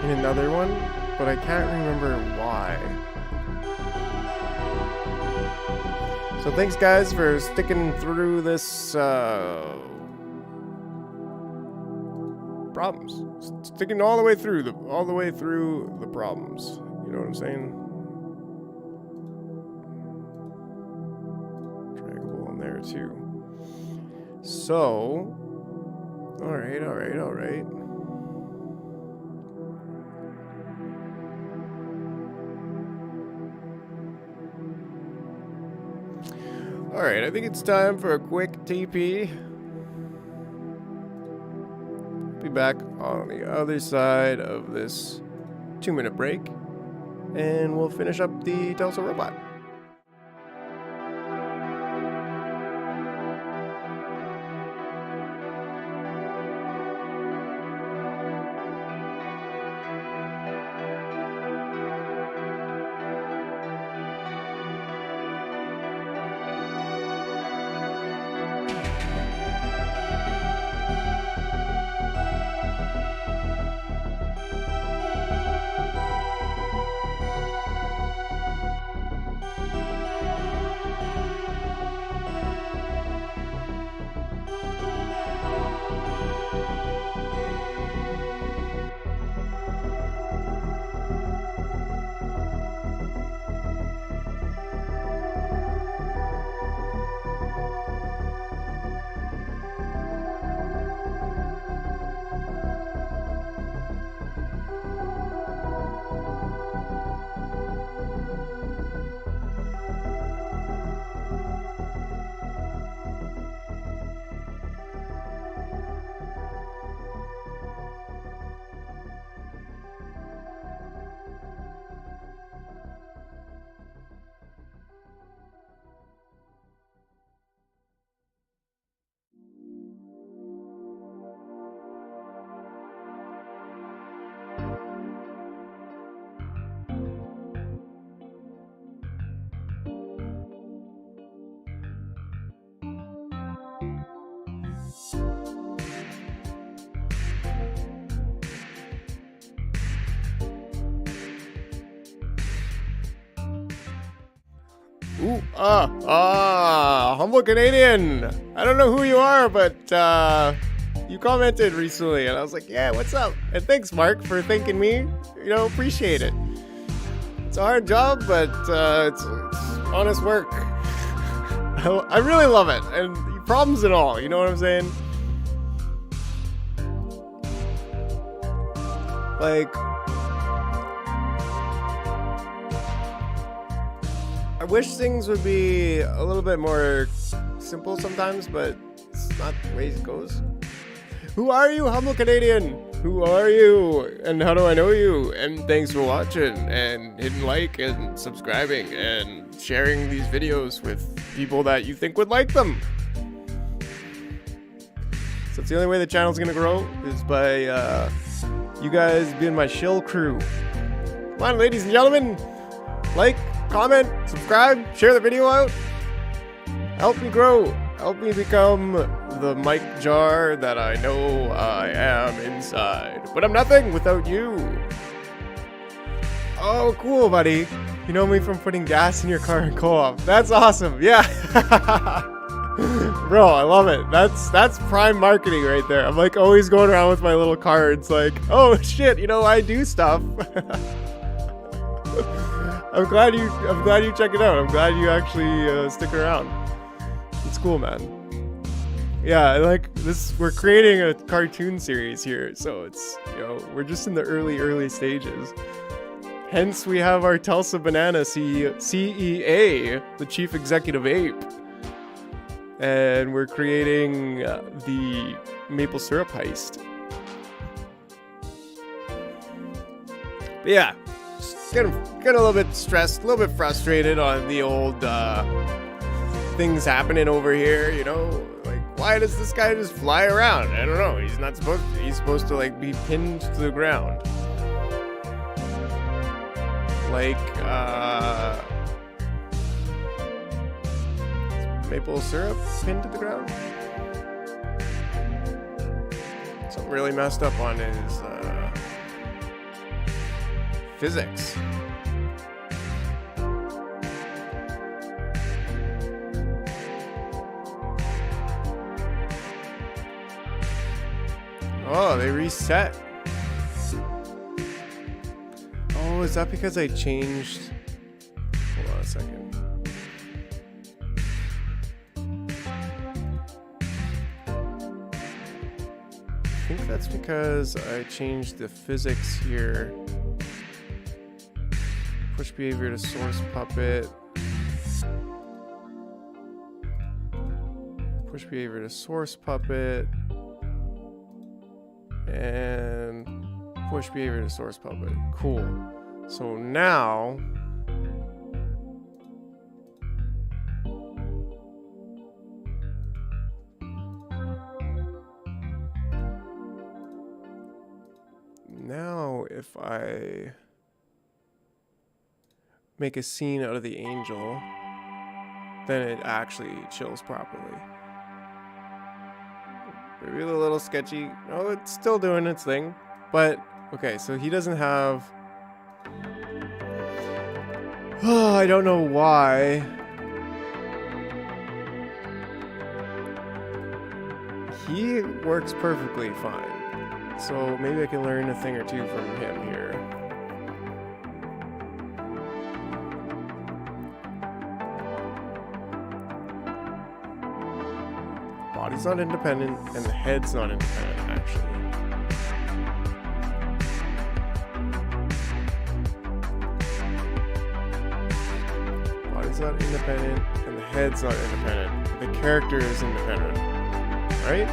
in another one, but I can't remember why. So thanks guys for sticking through this problems. Sticking all the way through the problems. You know what I'm saying? Draggable on there too. So alright. Alright, I think it's time for a quick TP. Be back on the other side of this 2-minute break, and we'll finish up the Telsa robot. Ooh, humble Canadian. I don't know who you are, but you commented recently, and I was like, yeah, what's up? And thanks, Mark, for thanking me. You know, appreciate it. It's a hard job, but it's honest work. I really love it, and problems and all. You know what I'm saying? Like, I wish things would be a little bit more simple sometimes, but it's not the way it goes. Who are you, humble Canadian? Who are you? And how do I know you? And thanks for watching, and hitting like, and subscribing, and sharing these videos with people that you think would like them. So it's the only way the channel's gonna grow is by you guys being my shill crew. Come on, ladies and gentlemen, like, comment, subscribe, share the video out. Help me grow. Help me become the MikeJar that I know I am inside. But I'm nothing without you. Oh, cool, buddy. You know me from putting gas in your car in co-op. That's awesome. Yeah. Bro, I love it. That's prime marketing right there. I'm like always going around with my little cards like, oh shit, you know, I do stuff. I'm glad you check it out. I'm glad you actually stick around. It's cool, man. Yeah, like this, we're creating a cartoon series here, so it's, you know, we're just in the early stages. Hence, we have our Telsa Banana CEA, the Chief Executive Ape. And we're creating the maple syrup heist. But yeah, just getting a little bit stressed, a little bit frustrated on the old things happening over here, you know? Like, why does this guy just fly around? I don't know. He's not supposed to. He's supposed to, like, be pinned to the ground. Like, maple syrup pinned to the ground? Something really messed up on his, physics. Oh, they reset. Oh, is that because I changed? Hold on a second. I think that's because I changed the physics here. Push behavior to source puppet. Push behavior to source puppet. And push behavior to source puppet. Cool. So now if I make a scene out of the angel, then it actually chills properly. Maybe a little sketchy. Oh, it's still doing its thing. But, okay, so he doesn't have... Oh, I don't know why. He works perfectly fine. So maybe I can learn a thing or two from him here. Body's not independent, and the head's not independent, actually. Body's not independent, and the head's not independent. The character is independent. Right?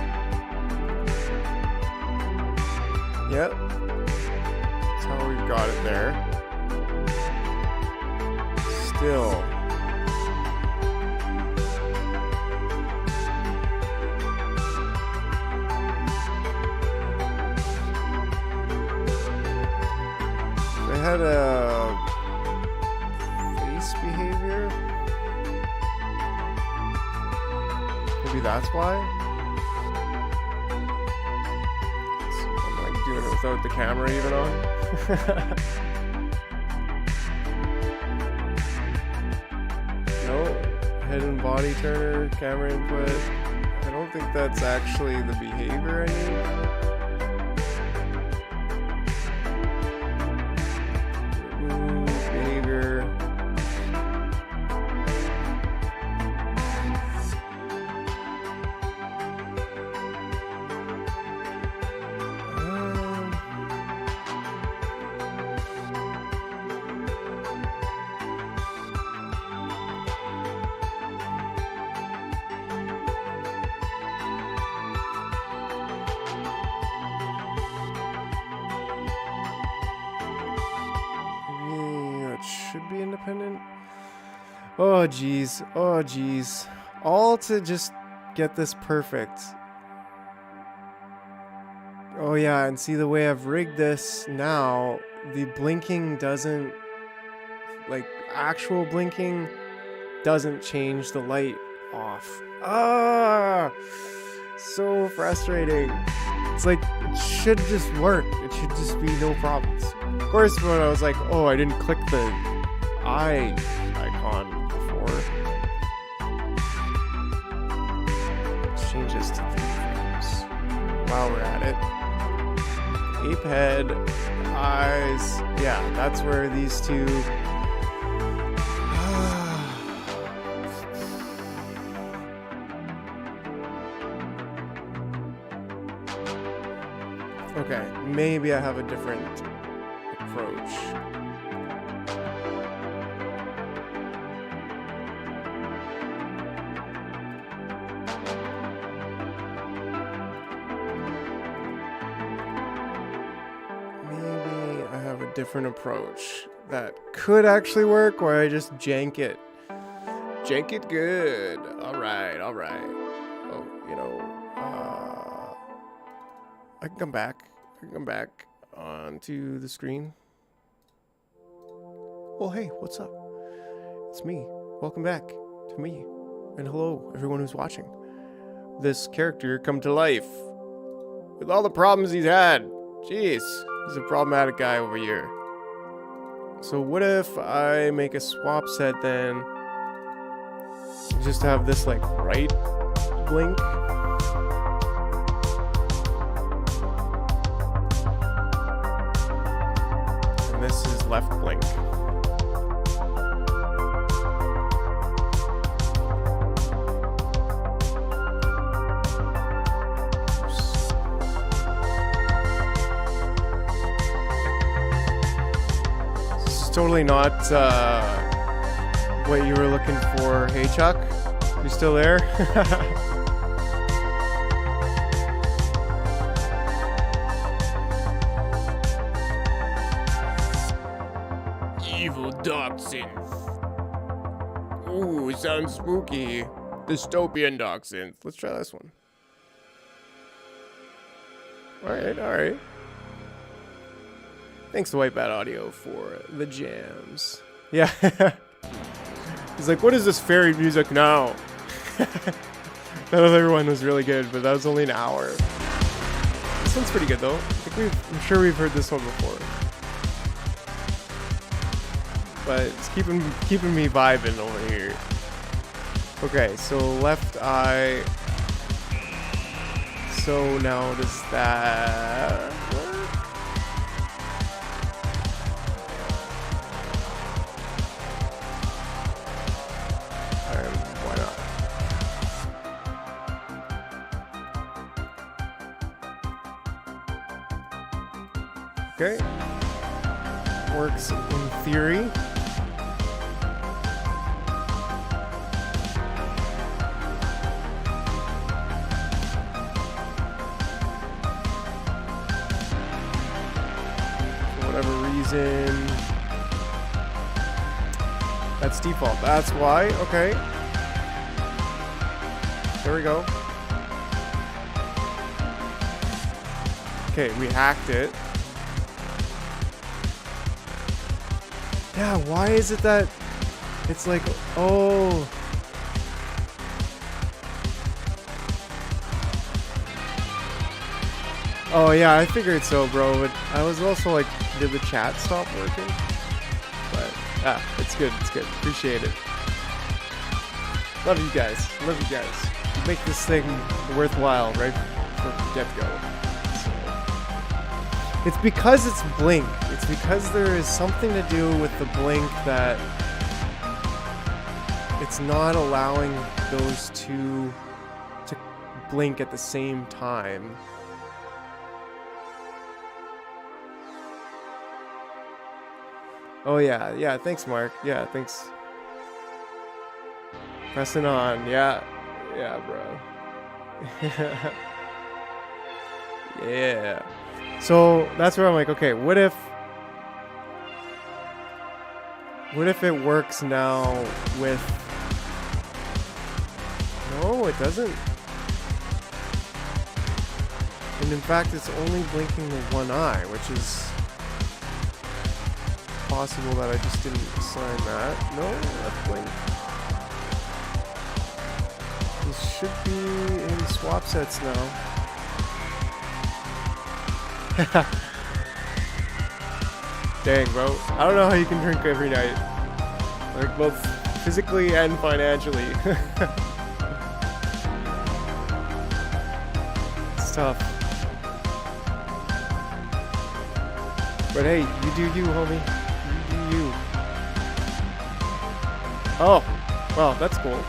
Yep. That's how we've got it there. Still. They had a face behavior. Maybe that's why. Doing it without the camera even on. No, head and body turner, camera input. I don't think that's actually the behavior I need. Remove behavior. Should be independent. Oh geez. Oh geez. All to just get this perfect. Oh yeah, and see the way I've rigged this now, the blinking doesn't, like actual blinking doesn't change the light off. Ah, so frustrating. It's like, it should just work. It should just be no problems. Of course, when I was like, oh, I didn't click the eye icon before. Let's change this to 3 frames. While we're at it. Ape head, eyes. Yeah, that's where these two... Okay, maybe I have a different approach. Maybe I have a different approach that could actually work, where I just jank it Jank it good. All right, all right. Oh, you know, I can come back. I can come back onto the screen. Well, hey, what's up? It's me. Welcome back to me. And hello, everyone who's watching. This character come to life with all the problems he's had. Jeez, he's a problematic guy over here. So what if I make a swap set then? Just have this like right blink. And this is left blink. Totally not what you were looking for. Hey Chuck, you still there? Evil dark synth. Ooh, sounds spooky. Dystopian dark synth. Let's try this one. Alright, alright. Thanks to White Bat Audio for the jams. Yeah. He's like, what is this fairy music now? That other one was really good, but that was only an hour. This one's pretty good though. I'm sure we've heard this one before. But it's keeping me vibing over here. Okay, so left eye. So now does that work? Why not? Okay. Works in theory. For whatever reason. That's default. That's why. Okay. There we go. Okay, we hacked it. Yeah, why is it that it's like, oh. Oh yeah, I figured so, bro, but I was also like, did the chat stop working? But, it's good, appreciate it. Love you guys, You make this thing worthwhile right from the get-go. So, it's because it's blink. It's because there is something to do with the blink that it's not allowing those two to blink at the same time. Oh yeah, thanks Mark. Yeah, thanks. Pressing on, yeah, bro. Yeah. So that's where I'm like, okay, what if it works now with... No, it doesn't. And in fact, it's only blinking the one eye, which is possible that I just didn't assign that. No, left blink. This should be in swap sets now. Dang, bro. I don't know how you can drink every night. Like, both physically and financially. It's tough. But hey, you do you, homie. You do you. Oh, well, that's cool.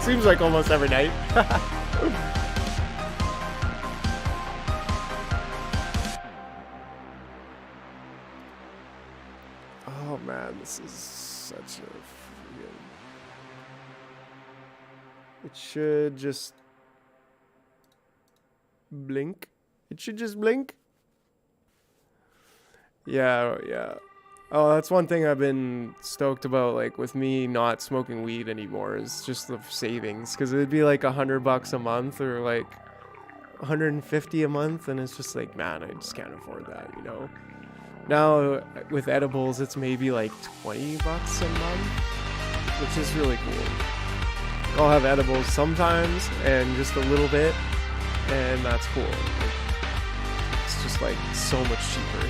Seems like almost every night. Oh man, this is such a freaking... It should just blink. It should just blink. Yeah. Oh, that's one thing I've been stoked about, like with me not smoking weed anymore, is just the savings. Because it'd be like $100 a month or like 150 a month, and it's just like, man, I just can't afford that, you know. Now with edibles, it's maybe like $20 a month, which is really cool. I'll have edibles sometimes and just a little bit, and that's cool. Like, it's just like so much cheaper.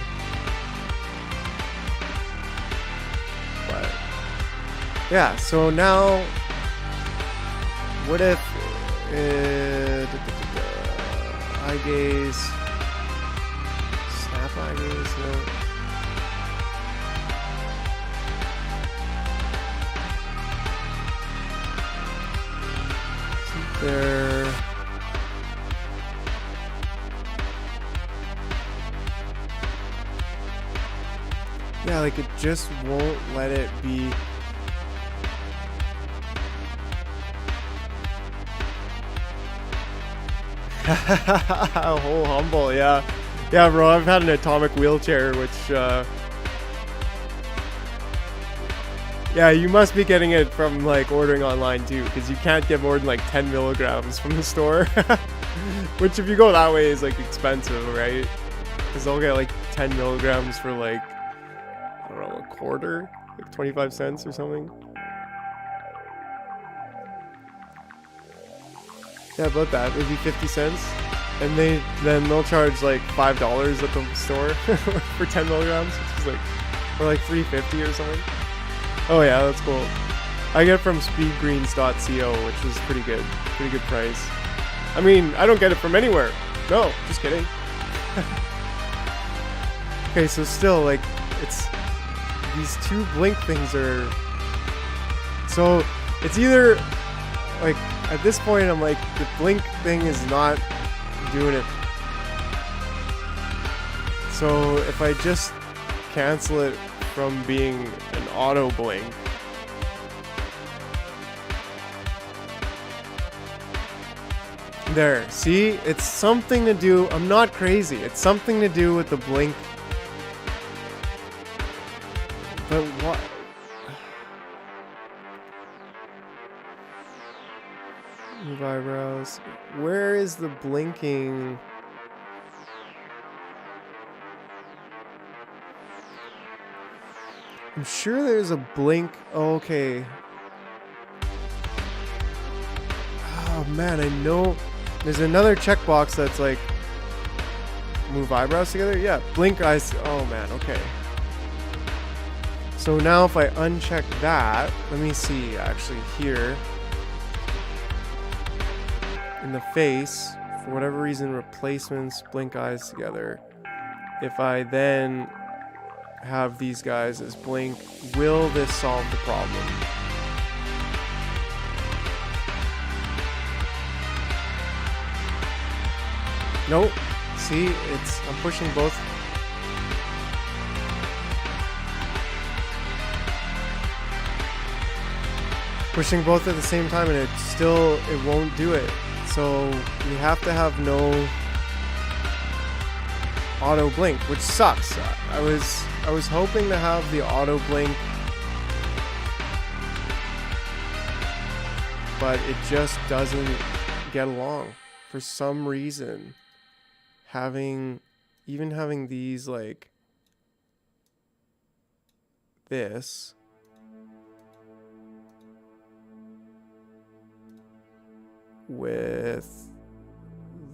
But yeah, so now what if eye gaze, snap eye gaze, no. There. Yeah, like it just won't let it be. Oh, humble, yeah. Yeah, bro, I've had an atomic wheelchair, which, yeah, you must be getting it from, like, ordering online, too, because you can't get more than, like, 10 milligrams from the store. Which, if you go that way, is, like, expensive, right? Because they'll get, like, 10 milligrams for, like, I don't know, a quarter? Like 25 cents or something? Yeah, about that. Maybe 50 cents. And then they'll charge like $5 at the store for 10 milligrams, which is like, or like $3.50 or something. Oh yeah, that's cool. I get it from speedgreens.co, which is pretty good price. I mean, I don't get it from anywhere. No, just kidding. Okay, so still, like, it's these two blink things are. So it's either like at this point I'm like, the blink thing is not doing it. So if I just cancel it from being an auto blink, there, see, it's something to do. I'm not crazy. It's something to do with the blink. But what? Move eyebrows. Where is the blinking? I'm sure there's a blink. Oh, okay. Oh man, I know. There's another checkbox that's like move eyebrows together. Yeah, blink eyes. Oh man, okay. So now if I uncheck that, let me see actually here in the face, for whatever reason, replacements, blink eyes together. If I then have these guys as blink, will this solve the problem? Nope. See, I'm pushing both. Pushing both at the same time, and it won't do it. So we have to have no auto blink, which sucks. I was hoping to have the auto blink, but it just doesn't get along for some reason. Even having these like this. With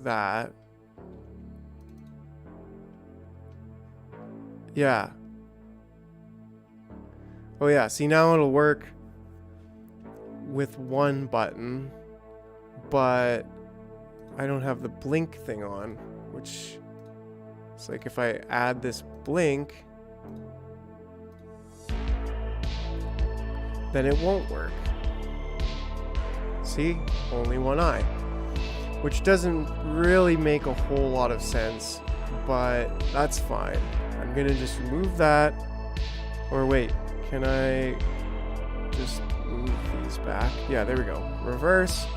that. Yeah. Oh yeah, see now it'll work with one button, but I don't have the blink thing on, which it's like if I add this blink, then it won't work. See? Only one eye. Which doesn't really make a whole lot of sense, but that's fine. I'm gonna just remove that. Or wait, can I just move these back? Yeah, there we go. Reverse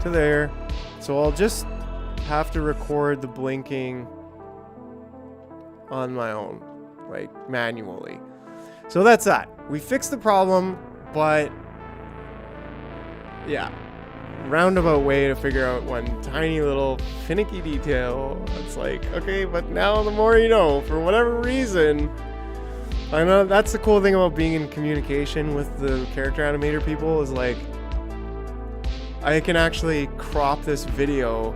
to there. So I'll just have to record the blinking on my own, like manually. So that's that. We fixed the problem, but yeah. Roundabout way to figure out one tiny little finicky detail. It's like, okay, but now the more you know, for whatever reason. I know that's the cool thing about being in communication with the character animator people is like, I can actually crop this video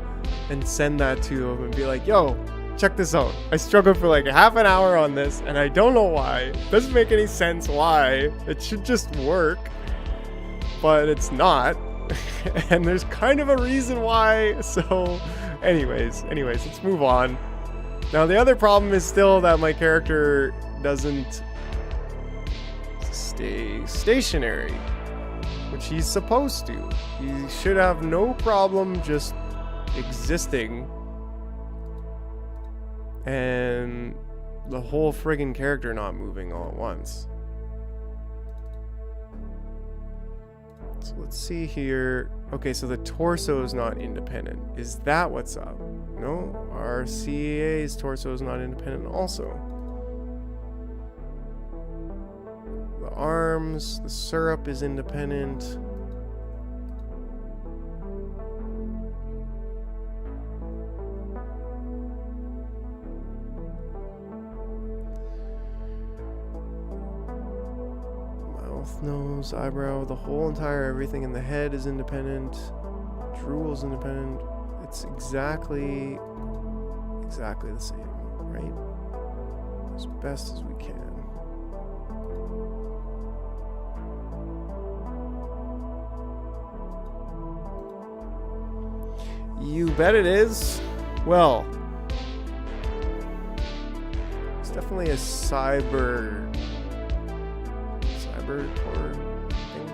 and send that to them and be like, yo, check this out. I struggled for like half an hour on this and I don't know why. It doesn't make any sense why. It should just work, but it's not. And there's kind of a reason why. So anyways, let's move on. Now the other problem is still that my character doesn't stay stationary, which he's supposed to. He should have no problem just existing, and the whole friggin' character not moving all at once. So let's see here. Okay, so the torso is not independent. Is that what's up? No, our CAA's torso is not independent also. The arms, the syrup is independent. Mouth, nose, eyebrow, the whole entire everything in the head is independent. Drool is independent. It's exactly the same, right? As best as we can. You bet it is. Well, it's definitely a cyber core thing.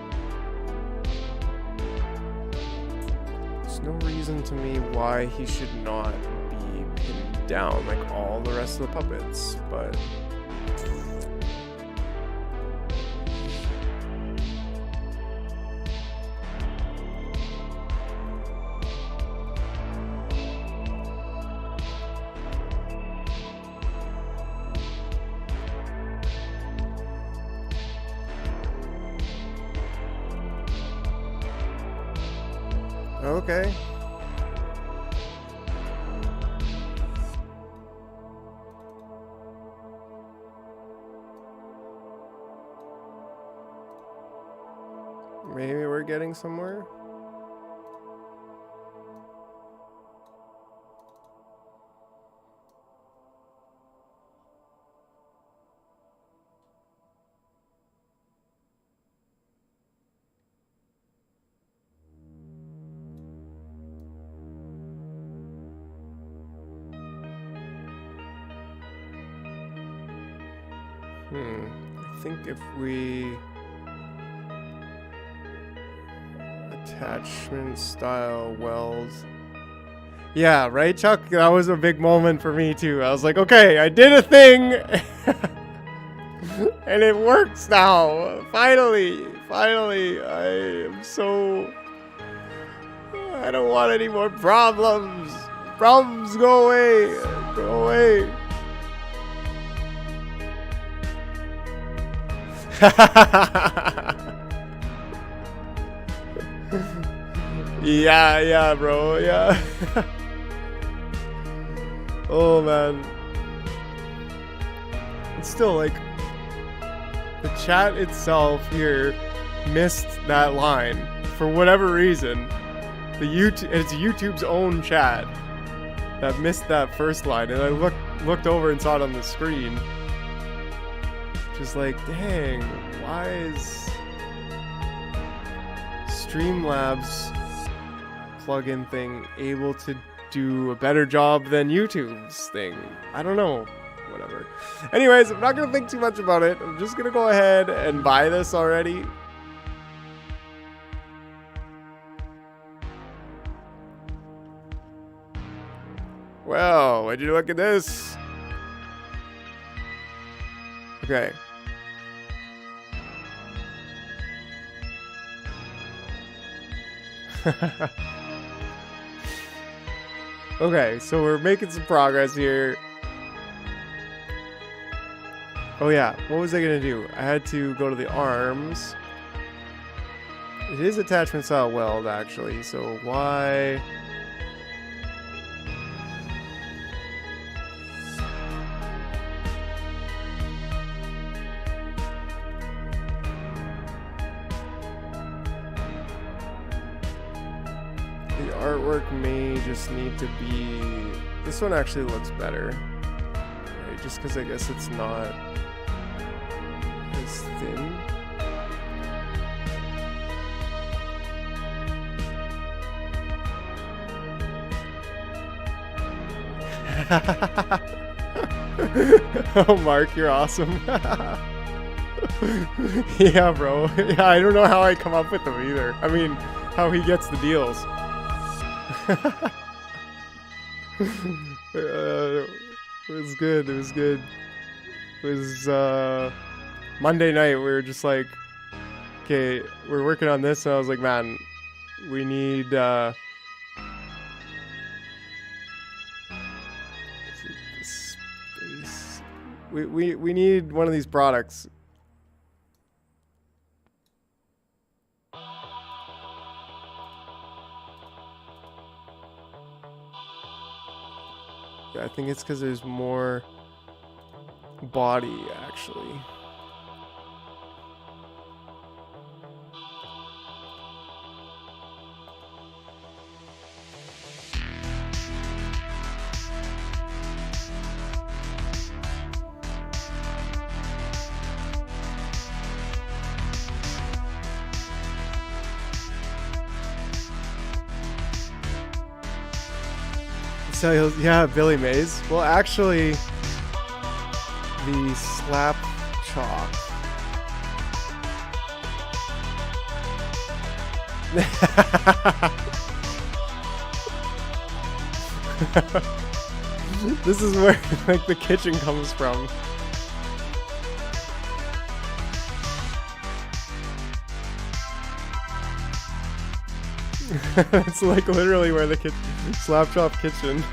There's no reason to me why he should not be pinned down like all the rest of the puppets, but okay. Maybe we're getting somewhere. I think if we attachment style welds. Yeah, right, Chuck? That was a big moment for me too. I was like, okay, I did a thing and it works now. Finally, I am so, I don't want any more problems. Problems go away. Go away. Yeah, bro, yeah. Oh, man. It's still like, the chat itself here missed that line for whatever reason. It's YouTube's own chat that missed that first line, and I looked over and saw it on the screen. Just like, dang, why is Streamlabs plugin thing able to do a better job than YouTube's thing? I don't know. Whatever. Anyways, I'm not going to think too much about it. I'm just going to go ahead and buy this already. Well, would you look at this? Okay. Okay, so we're making some progress here. Oh yeah, what was I gonna do? I had to go to the arms. It is attachment style weld actually, so why? The artwork may just need to be... This one actually looks better. Right, just because I guess it's not as thin. Oh, Mark, you're awesome. Yeah, bro. Yeah, I don't know how I come up with them either. I mean, how he gets the deals. It was good. It was good. It was Monday night. We were just like, okay, we're working on this, and I was like, man, we need space. We need one of these products. Yeah, I think it's because there's more body, actually. So, yeah, Billy Mays. Well, actually, the slap chop. This is where like the kitchen comes from. It's like literally where the slap chop kitchen.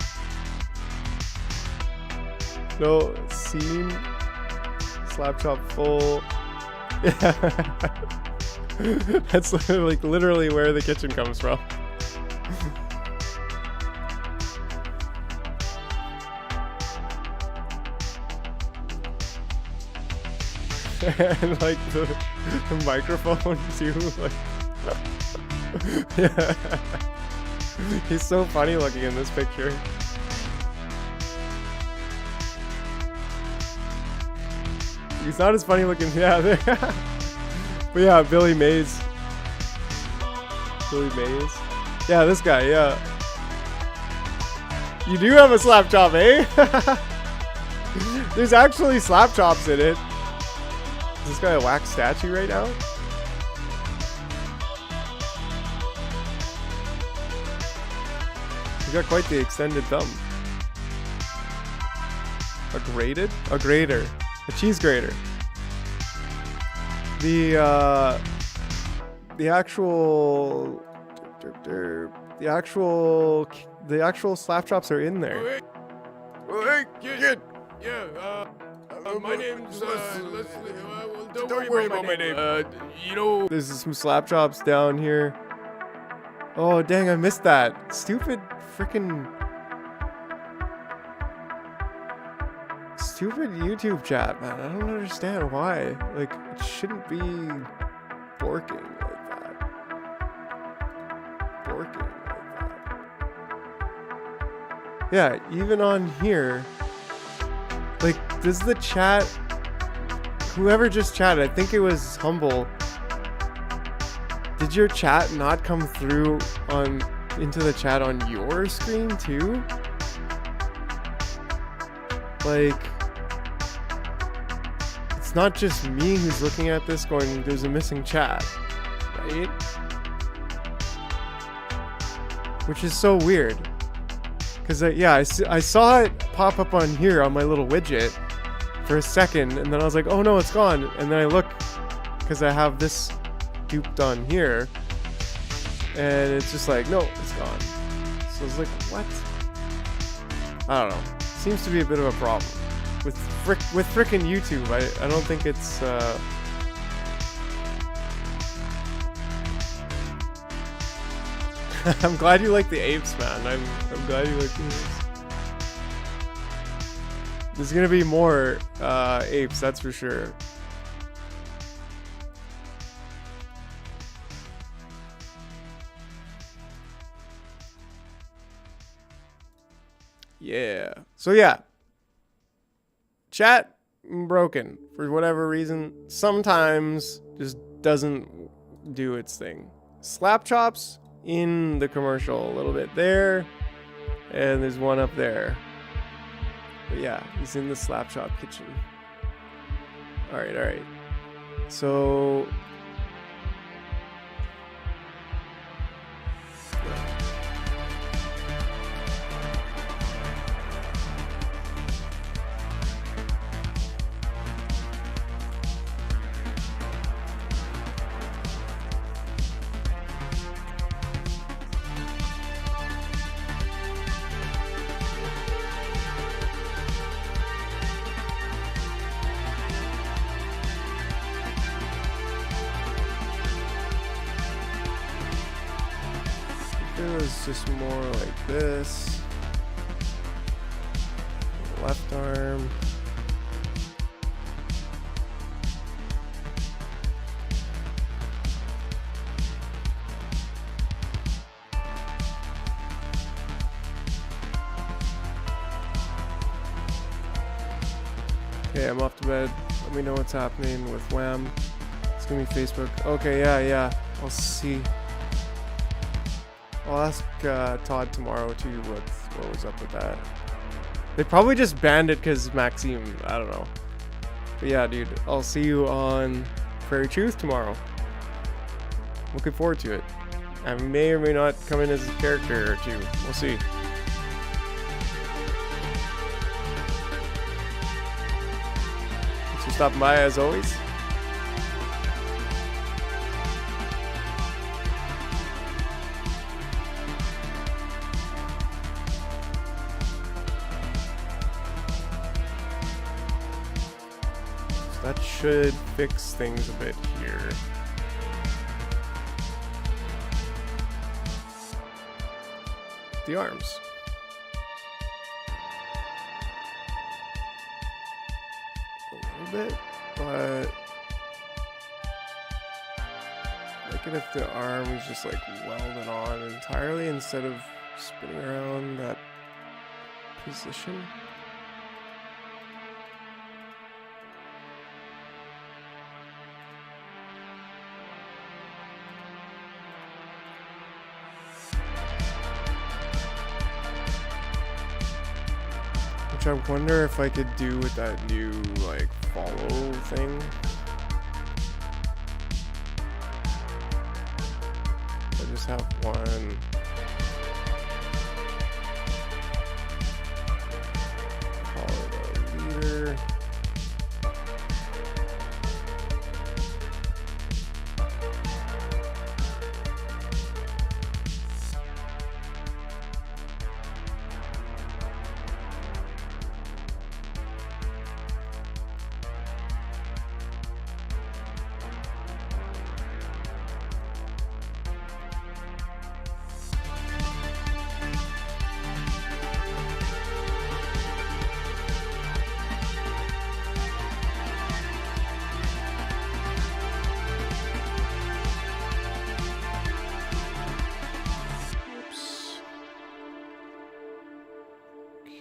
No, seam, slap chop full. Yeah. That's like literally where the kitchen comes from. And like the microphone too, like. Yeah. He's so funny looking in this picture. He's not as funny looking, yeah. But yeah, Billy Mays. Billy Mays. Yeah, this guy, yeah. You do have a slap chop, eh? There's actually slap chops in it. Is this guy a wax statue right now? He's got quite the extended thumb. A grated? A grater. A cheese grater. The actual slap chops are in there. Hey, kid. Yeah, my name's Leslie. Don't worry about my name. You know, There's some slap chops down here. Oh, dang, I missed that. Stupid YouTube chat, man. I don't understand why. Like, it shouldn't be borking like that. Borking like that. Yeah, even on here, like, does the chat, whoever just chatted, I think it was Humble, did your chat not come through into the chat on your screen too? Like, it's not just me who's looking at this going, there's a missing chat, right? Which is so weird. Because, yeah, I saw it pop up on here on my little widget for a second, and then I was like, oh no, it's gone. And then I look, because I have this duped on here, and it's just like, no, it's gone. So I was like, what? I don't know. Seems to be a bit of a problem. with frickin' YouTube. I don't think it's I'm glad you like the apes, man. I'm glad you like the apes. There's gonna be more apes, that's for sure. Yeah. So yeah. Chat broken for whatever reason. Sometimes just doesn't do its thing. Slap chops in the commercial a little bit there, and there's one up there. But yeah, he's in the slap chop kitchen. All right. So it was just more like this. Left arm. Okay, I'm off to bed. Let me know what's happening with Wham. It's gonna be Facebook. Okay, yeah. I'll see. I'll ask Todd tomorrow too what was up with that. They probably just banned it because Maxime, I don't know. But yeah, dude, I'll see you on Prairie Truth tomorrow. Looking forward to it. I may or may not come in as a character or two. We'll see. Thanks for stopping by as always. That should fix things a bit here. The arms. A little bit, but like it if the arm is just like welded on entirely instead of spinning around that position. Which I wonder if I could do with that new, like, follow thing. I just have one. Call it a leader.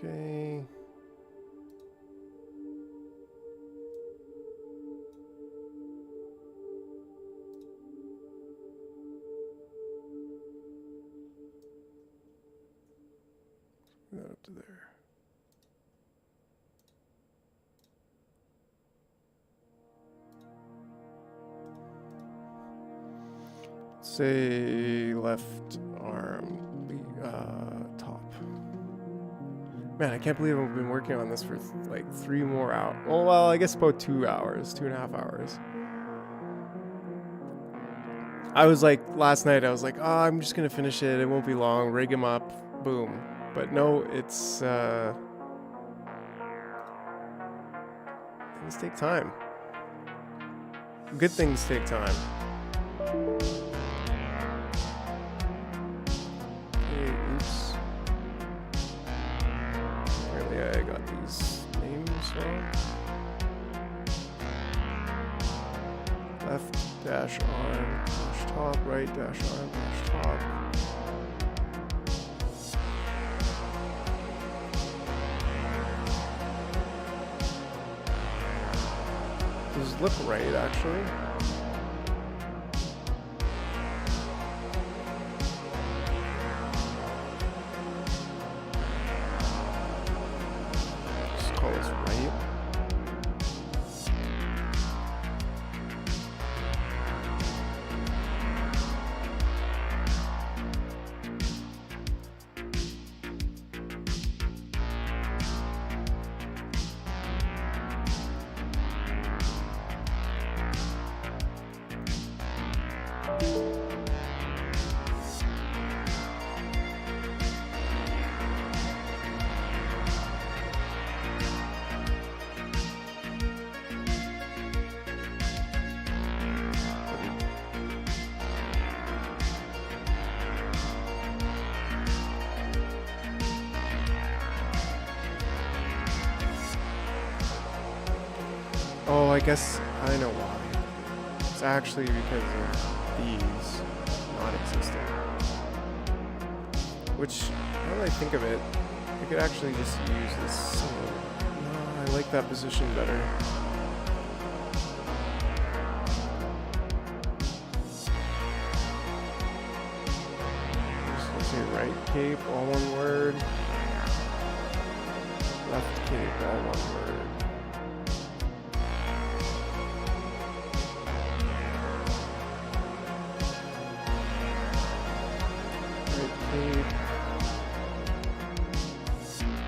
Okay. That up to there. Say left arm, top. Man, I can't believe I've been working on this for like 3 more hours. Well, I guess about 2 hours, 2.5 hours. I was like, last night, I was like, oh, I'm just going to finish it. It won't be long. Rig him up. Boom. But no, it's Things take time. Good things take time. Okay, oops. Apparently I got these names wrong. Left dash arm dash top, right dash arm dash top. Those look right, actually. Just call this right. Oh, I guess I know why. It's actually because of these not existing. Which, now that I think of it, I could actually just use this. No, I like that position better. Just say right cape, all one word. Left cape, all one word.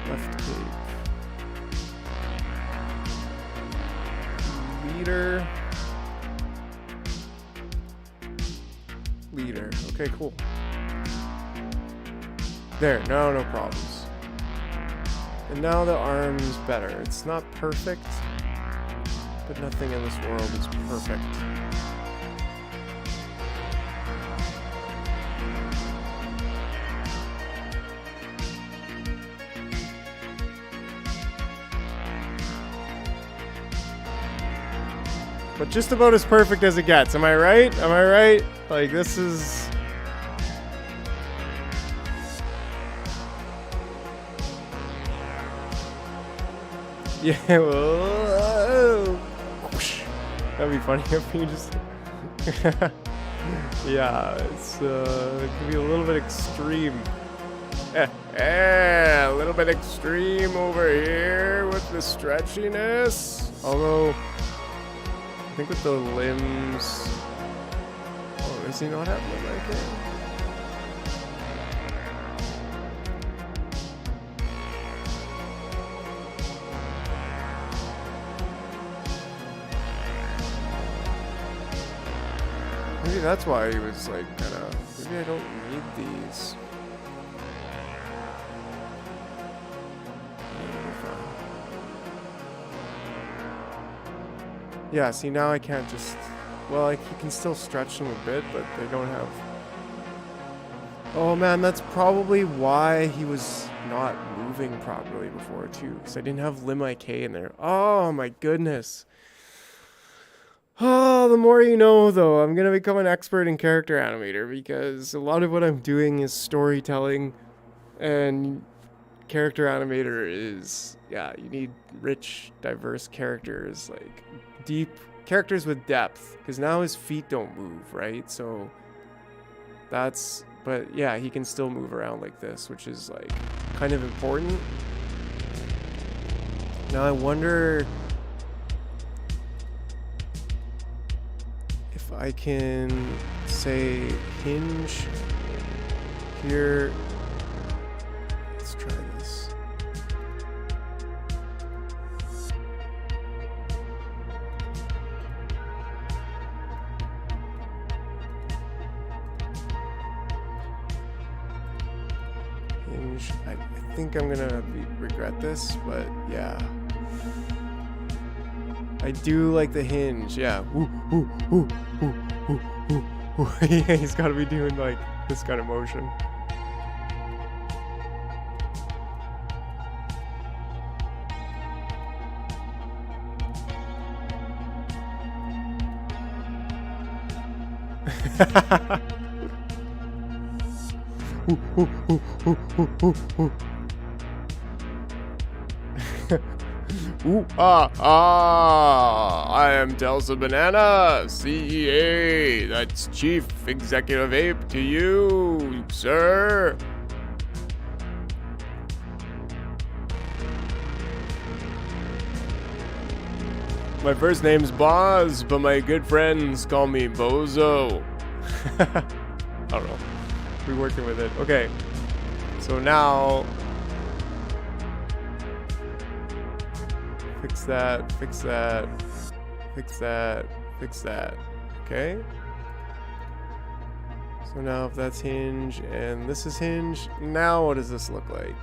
Left cape. Leader. Leader. Okay, cool. There, no problems. And now the arm's better. It's not perfect, but nothing in this world is perfect. But just about as perfect as it gets. Am I right? Am I right? Like, this is... Yeah, well... That'd be funny if you just... Yeah, it's, it can be a little bit extreme. A little bit extreme over here with the stretchiness. Although... I think with the limbs... Oh, does he not have limb IK? Maybe that's why he was like kinda... Maybe I don't need these. Yeah, see, now I can't just... Well, like, you can still stretch them a bit, but they don't have... Oh, man, that's probably why he was not moving properly before, too. Because I didn't have limb IK in there. Oh, my goodness. Oh, the more you know, though. I'm going to become an expert in character animator, because a lot of what I'm doing is storytelling, and character animator is... Yeah, you need rich, diverse characters, like... deep characters with depth, because now his feet don't move, right? So that's, but yeah, he can still move around like this, which is like kind of important. Now I wonder if I can say hinge here. Let's try this. I think I'm gonna regret this, but yeah. I do like the hinge, yeah. Ooh, ooh, ooh, ooh, ooh, ooh, ooh. Yeah, he's gotta be doing like this kind of motion. Ooh, ooh, ooh, ooh, ooh, ooh, ooh. Ooh, I am Telsa Banana, CEA. That's Chief Executive Ape to you, sir. My first name's Boz, but my good friends call me Bozo. I don't know. We're working with it. Okay. So now... Fix that, fix that, fix that, fix that. Okay. So now if that's hinge and this is hinge, now what does this look like?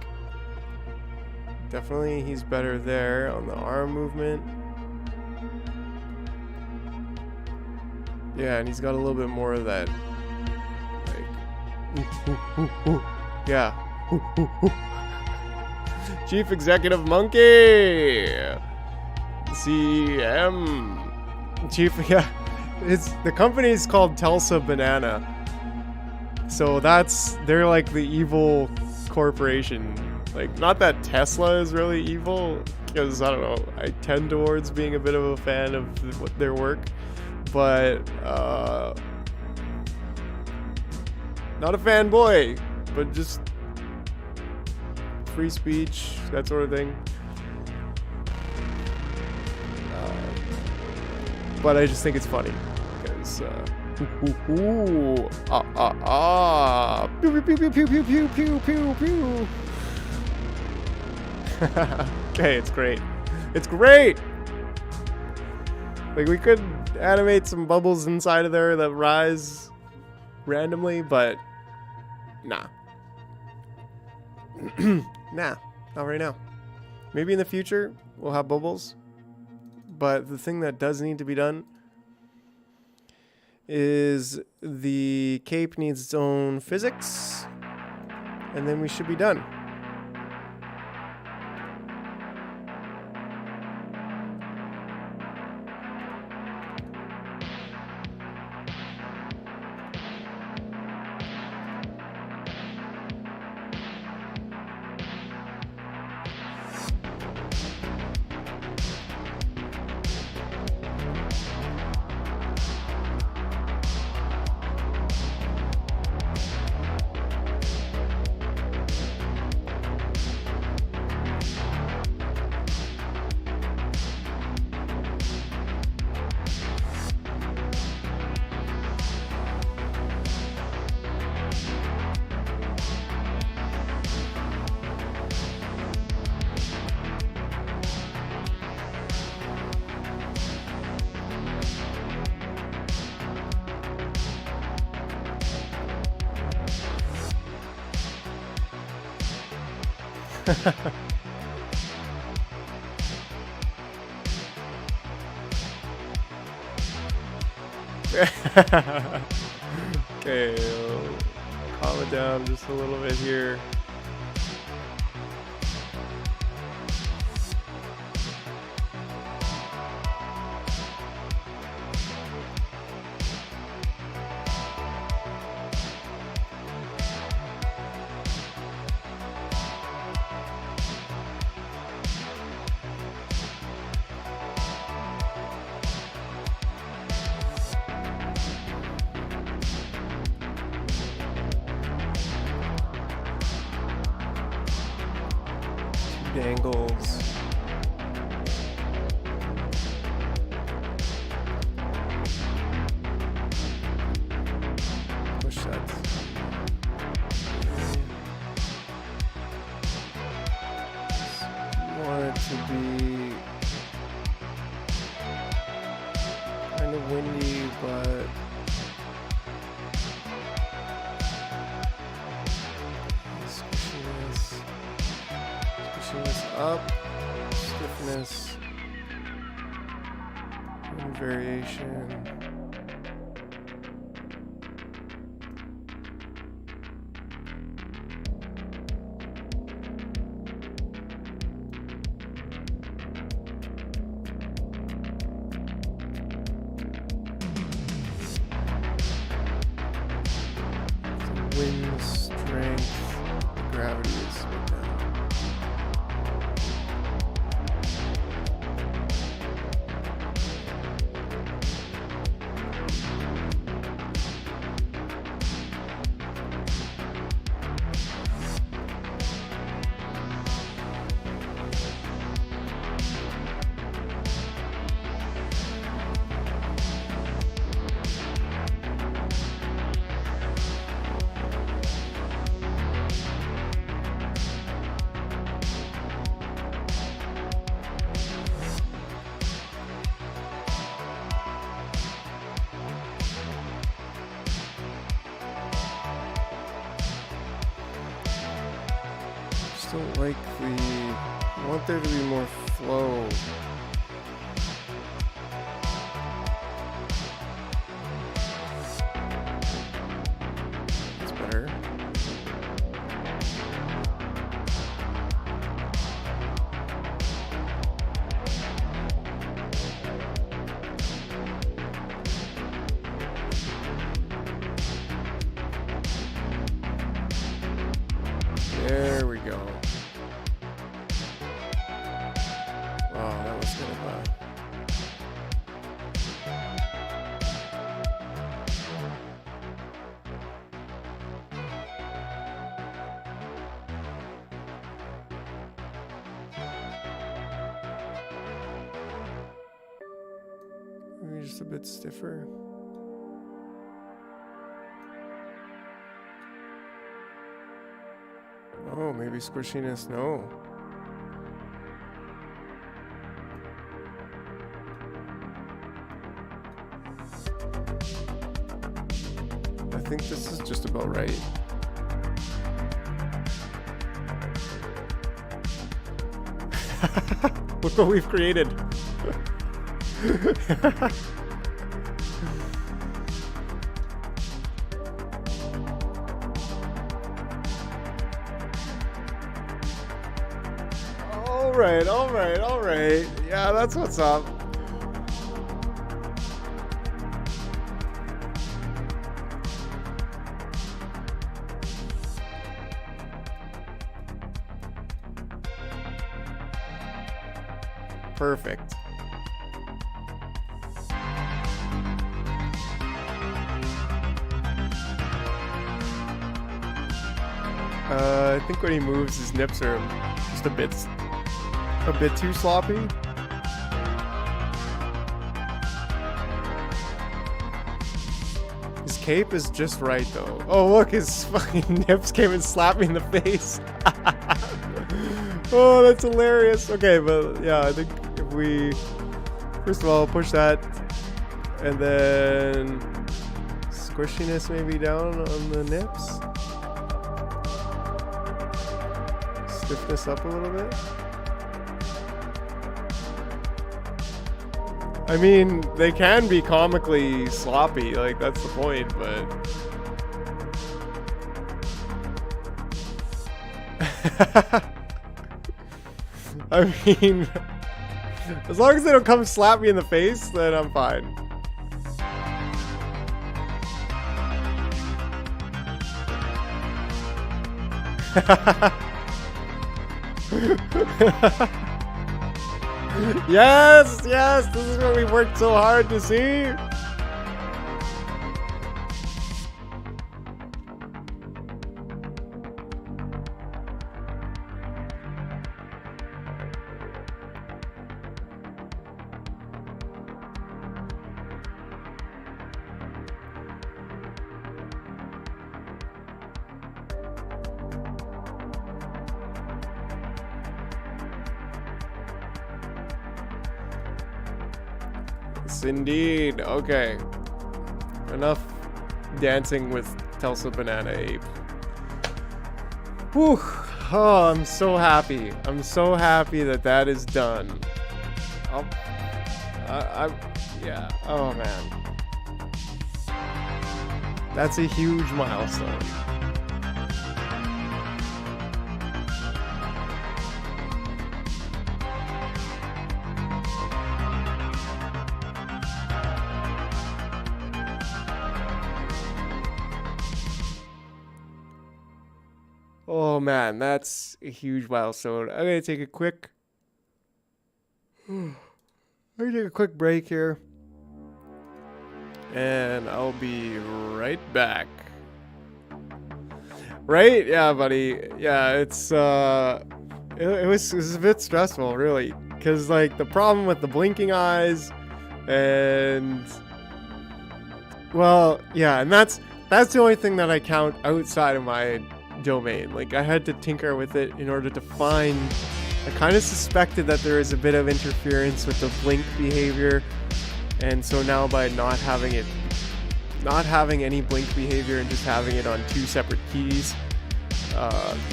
Definitely he's better there on the arm movement. Yeah, and he's got a little bit more of that, like, yeah. Chief Executive Monkey, CM, Chief, yeah. The company's called Telsa Banana, so they're like the evil corporation. Like, not that Tesla is really evil, because I don't know. I tend towards being a bit of a fan of their work. But, not a fanboy, but just free speech, that sort of thing. But I just think it's funny, because, pew, pew, pew, pew, pew, pew, pew, pew, pew. Okay, it's great. It's great! Like, we could animate some bubbles inside of there that rise randomly, but nah. Nah, not right now. Maybe in the future we'll have bubbles, but the thing that does need to be done is the cape needs its own physics, and then we should be done. Okay, calm it down just a little bit here. Angles. Push that. Want it to be kind of windy, but squishing this up, stiffness. Any variation. Wind strength, gravity is right now. Don't like I want there to be more flow. That's better. There we go. Wow, that was kind of maybe just a bit stiffer. Oh, maybe squishiness, no. I think this is just about right. Look what we've created. All right. Yeah, that's what's up. Perfect. I think when he moves, his nips are just a bit too sloppy. His cape is just right though. Oh look, his fucking nips came and slapped me in the face. Oh, that's hilarious. Okay, but yeah, I think if we first of all push that and then squishiness maybe down on the nips. Stiffness up a little bit. I mean, they can be comically sloppy, like that's the point, but I mean, as long as they don't come slap me in the face, then I'm fine. Yes, this is what we worked so hard to see. Yes, indeed. Okay. Enough dancing with Telsa Banana Ape. Whew. Oh, I'm so happy. I'm so happy that that is done. Yeah. Oh man. That's a huge milestone. Oh man, that's a huge milestone. I'm gonna take a quick break here. And I'll be right back. Right? Yeah, buddy. Yeah, it was a bit stressful, really, because like the problem with the blinking eyes, and well, yeah, and that's the only thing that I count outside of my domain. Like I had to tinker with it in order to find. I kind of suspected that there is a bit of interference with the blink behavior, and so now by not having any blink behavior and just having it on two separate keys,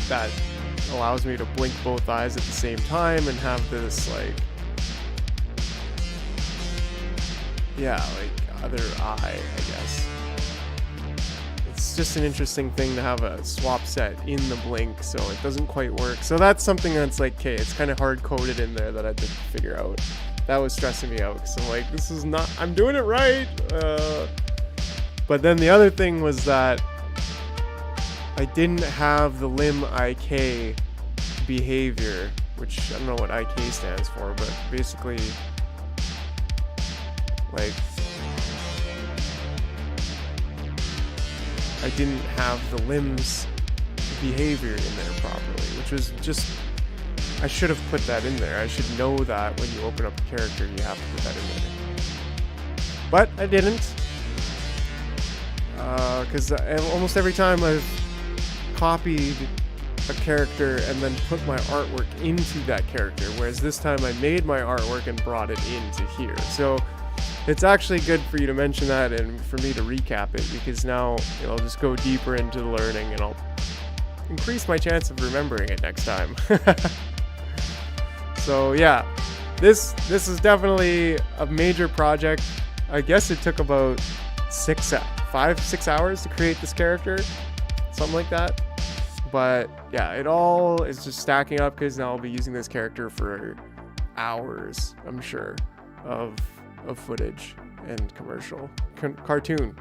that allows me to blink both eyes at the same time and have this like other eye, I guess. It's just an interesting thing to have a swap set in the blink, so it doesn't quite work. So that's something that's like, okay, it's kind of hard coded in there that I had to figure out. That was stressing me out because I'm like, this is not, I'm doing it right. But then the other thing was that I didn't have the lim IK behavior, which I don't know what IK stands for, but basically, like, I didn't have the limbs behavior in there properly, which was just, I should have put that in there. I should know that when you open up a character, you have to put that in there. But I didn't. Because almost every time I've copied a character and then put my artwork into that character, whereas this time I made my artwork and brought it into here. So it's actually good for you to mention that and for me to recap it, because now I'll just go deeper into the learning and I'll increase my chance of remembering it next time. So yeah, this is definitely a major project. I guess it took about 6 hours to create this character, something like that. But yeah, it all is just stacking up because now I'll be using this character for hours, I'm sure, of footage and commercial cartoon.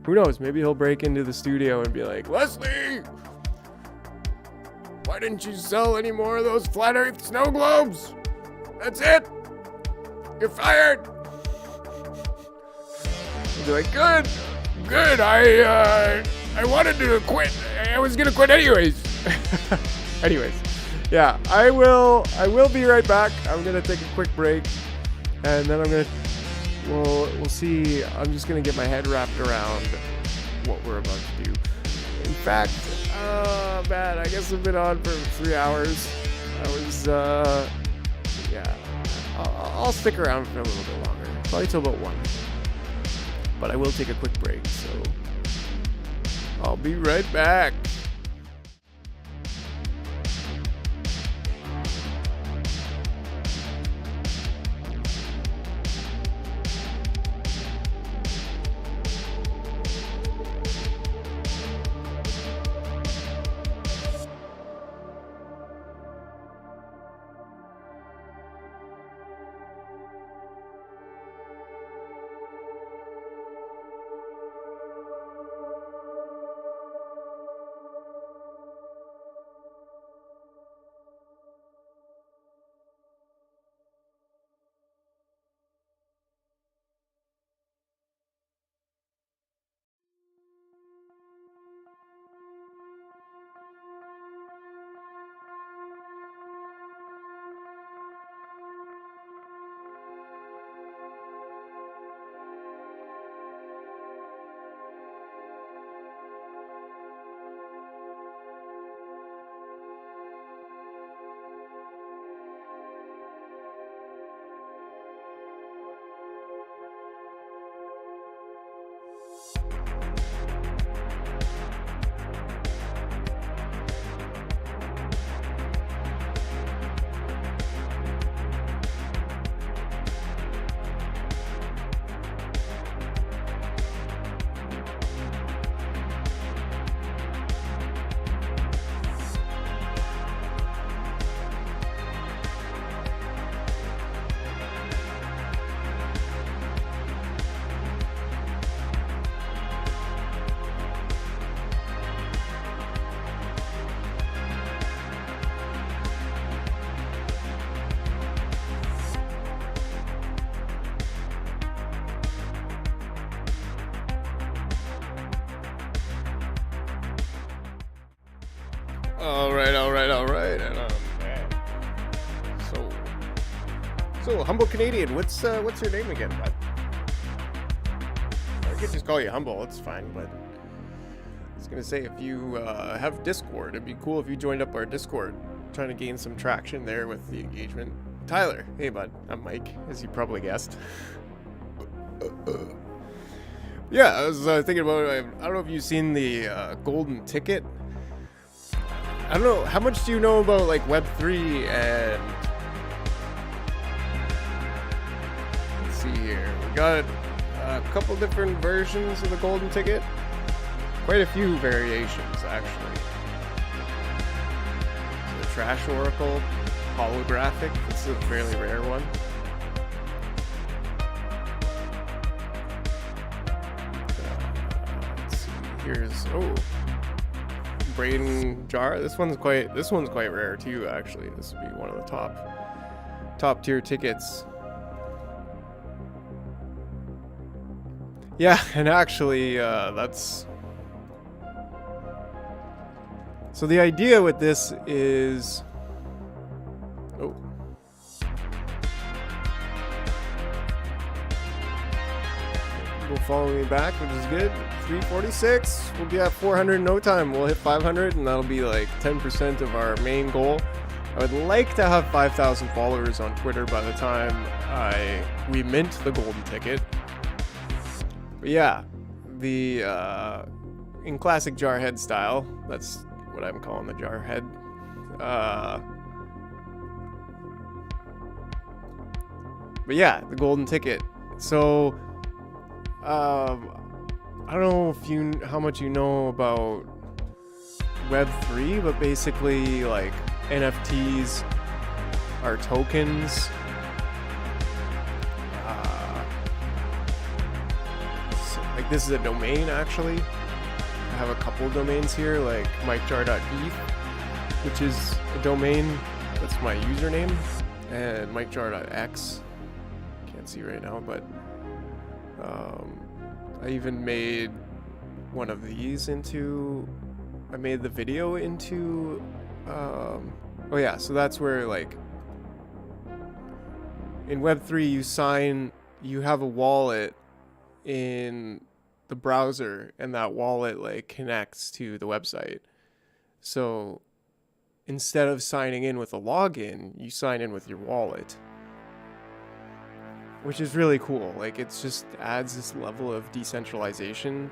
Who knows? Maybe he'll break into the studio and be like, Leslie, why didn't you sell any more of those flat Earth snow globes? That's it. You're fired. I'll be like, good. I wanted to quit. I was gonna quit anyways. Anyways, yeah, I will be right back. I'm gonna take a quick break, and then we'll see. I'm just gonna get my head wrapped around what we're about to do. In fact, man, I guess I've been on for 3 hours. I was, yeah, I'll stick around for a little bit longer, probably till about 1. But I will take a quick break, so I'll be right back. All right. And so humble Canadian. What's your name again, bud? I could just call you Humble. It's fine. But I was gonna say, if you have Discord, it'd be cool if you joined up our Discord. Trying to gain some traction there with the engagement. Tyler, hey bud. I'm Mike, as you probably guessed. Yeah, I was thinking about. I don't know if you've seen the golden ticket. I don't know, how much do you know about like Web3 and let's see here. We got a couple different versions of the golden ticket. Quite a few variations actually. So the Trash Oracle holographic. This is a fairly rare one. Let's see. Here's Braden Jar. This one's quite rare too, actually. This would be one of the top tier tickets. Yeah, and actually that's so the idea with this is people follow me back, which is good. 346. We'll be at 400 in no time. We'll hit 500, and that'll be like 10% of our main goal. I would like to have 5,000 followers on Twitter by the time we mint the golden ticket. But yeah, the in classic Jarhead style. That's what I'm calling the Jarhead. But yeah, the golden ticket. So I don't know how much you know about Web3, but basically like NFTs are tokens. So, like this is a domain actually. I have a couple domains here, like MikeJar.eth, which is a domain. That's my username, and MikeJar.x. Can't see right now, but I even made one of these into. I made the video into. Oh yeah, so that's where like in Web3 you have a wallet in the browser, and that wallet like connects to the website. So instead of signing in with a login, you sign in with your wallet, which is really cool. Like it's just adds this level of decentralization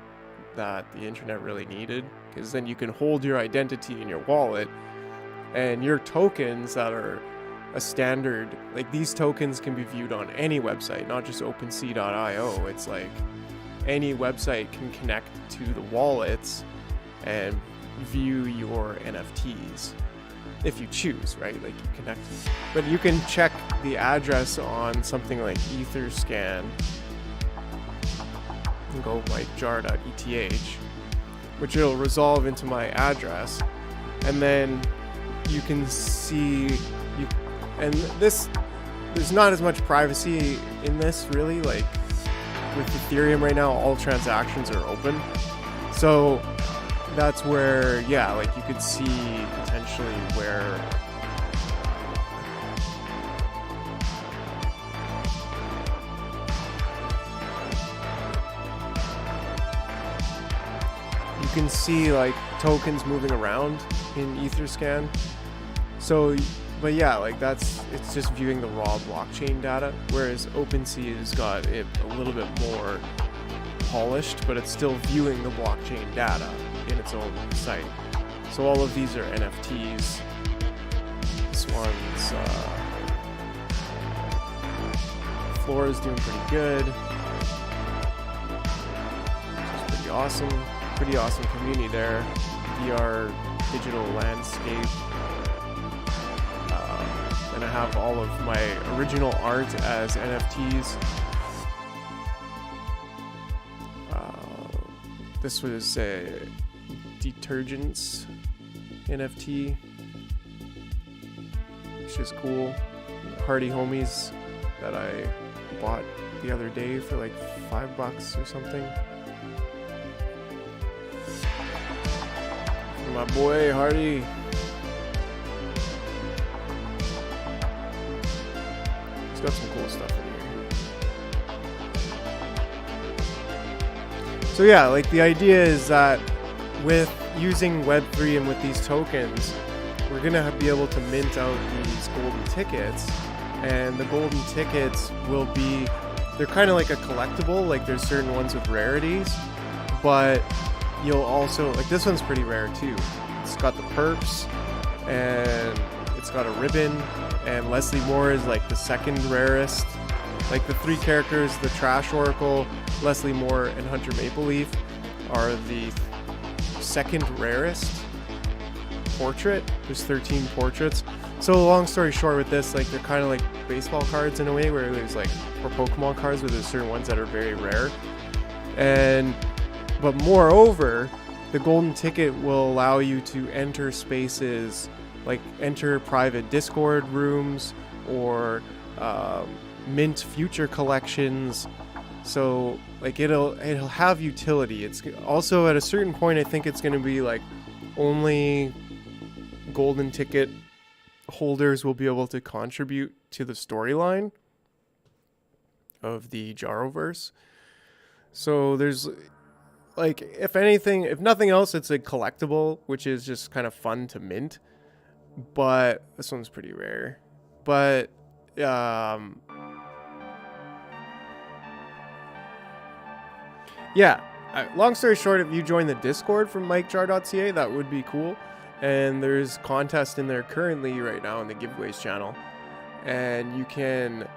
that the internet really needed, because then you can hold your identity in your wallet, and your tokens that are a standard, like these tokens can be viewed on any website, not just OpenSea.io. It's like any website can connect to the wallets and view your NFTs if you choose, right? Like you connect, but you can check the address on something like Etherscan and go MikeJar.eth, which it'll resolve into my address, and then you can see and this, there's not as much privacy in this really. Like with Ethereum right now, all transactions are open, so that's where, yeah, like you could see potentially where you can see like tokens moving around in Etherscan. So, but yeah, like it's just viewing the raw blockchain data, whereas OpenSea has got it a little bit more polished, but it's still viewing the blockchain data in its own site. So all of these are NFTs. This one's Floor is doing pretty good, which is pretty awesome community there. VR digital landscape. And I have all of my original art as NFTs. This was a detergents NFT, which is cool. Party homies that I bought the other day for like $5 or something. My boy Hardy. got some cool stuff in here. So yeah, like the idea is that with using Web3 and with these tokens, we're gonna be able to mint out these golden tickets, and the golden tickets will be, they're kind of like a collectible, like there's certain ones with rarities, but you'll also, like this one's pretty rare too. It's got the perps, and it's got a ribbon, and Leslie Moore is like the second rarest. Like the three characters, the Trash Oracle, Leslie Moore, and Hunter Mapleleaf are the second rarest portrait. There's 13 portraits. So long story short with this, like they're kind of like baseball cards in a way, where there's like, or Pokemon cards where there's certain ones that are very rare. But moreover, the golden ticket will allow you to enter spaces, like enter private Discord rooms or mint future collections. So like it'll have utility. It's also at a certain point, I think it's going to be like only golden ticket holders will be able to contribute to the storyline of the Jaroverse. So there's like, if anything, if nothing else, it's a collectible, which is just kind of fun to mint. But this one's pretty rare. But yeah, long story short, if you join the Discord from MikeJar.ca, that would be cool. And there's contest in there currently right now on the giveaways channel, and you can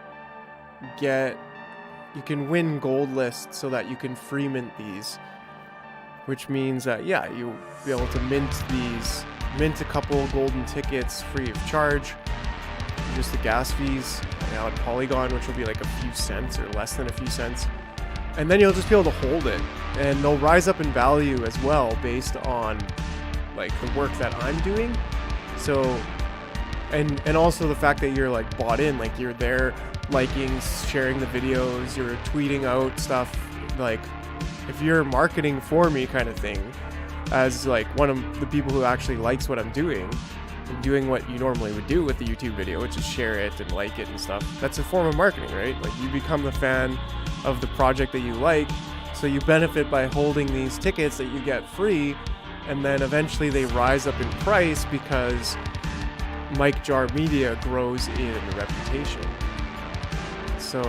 win gold lists so that you can free mint these, which means that yeah, you'll be able to mint a couple golden tickets free of charge, just the gas fees now at Polygon, which will be like a few cents or less than a few cents. And then you'll just be able to hold it, and they'll rise up in value as well based on like the work that I'm doing. So and also the fact that you're like bought in, like you're there liking, sharing the videos, you're tweeting out stuff, like if you're marketing for me kind of thing, as like one of the people who actually likes what I'm doing and doing what you normally would do with the YouTube video, which is share it and like it and stuff. That's a form of marketing, right? Like you become the fan of the project that you like, so you benefit by holding these tickets that you get free, and then eventually they rise up in price because Mike Jar Media grows in reputation. So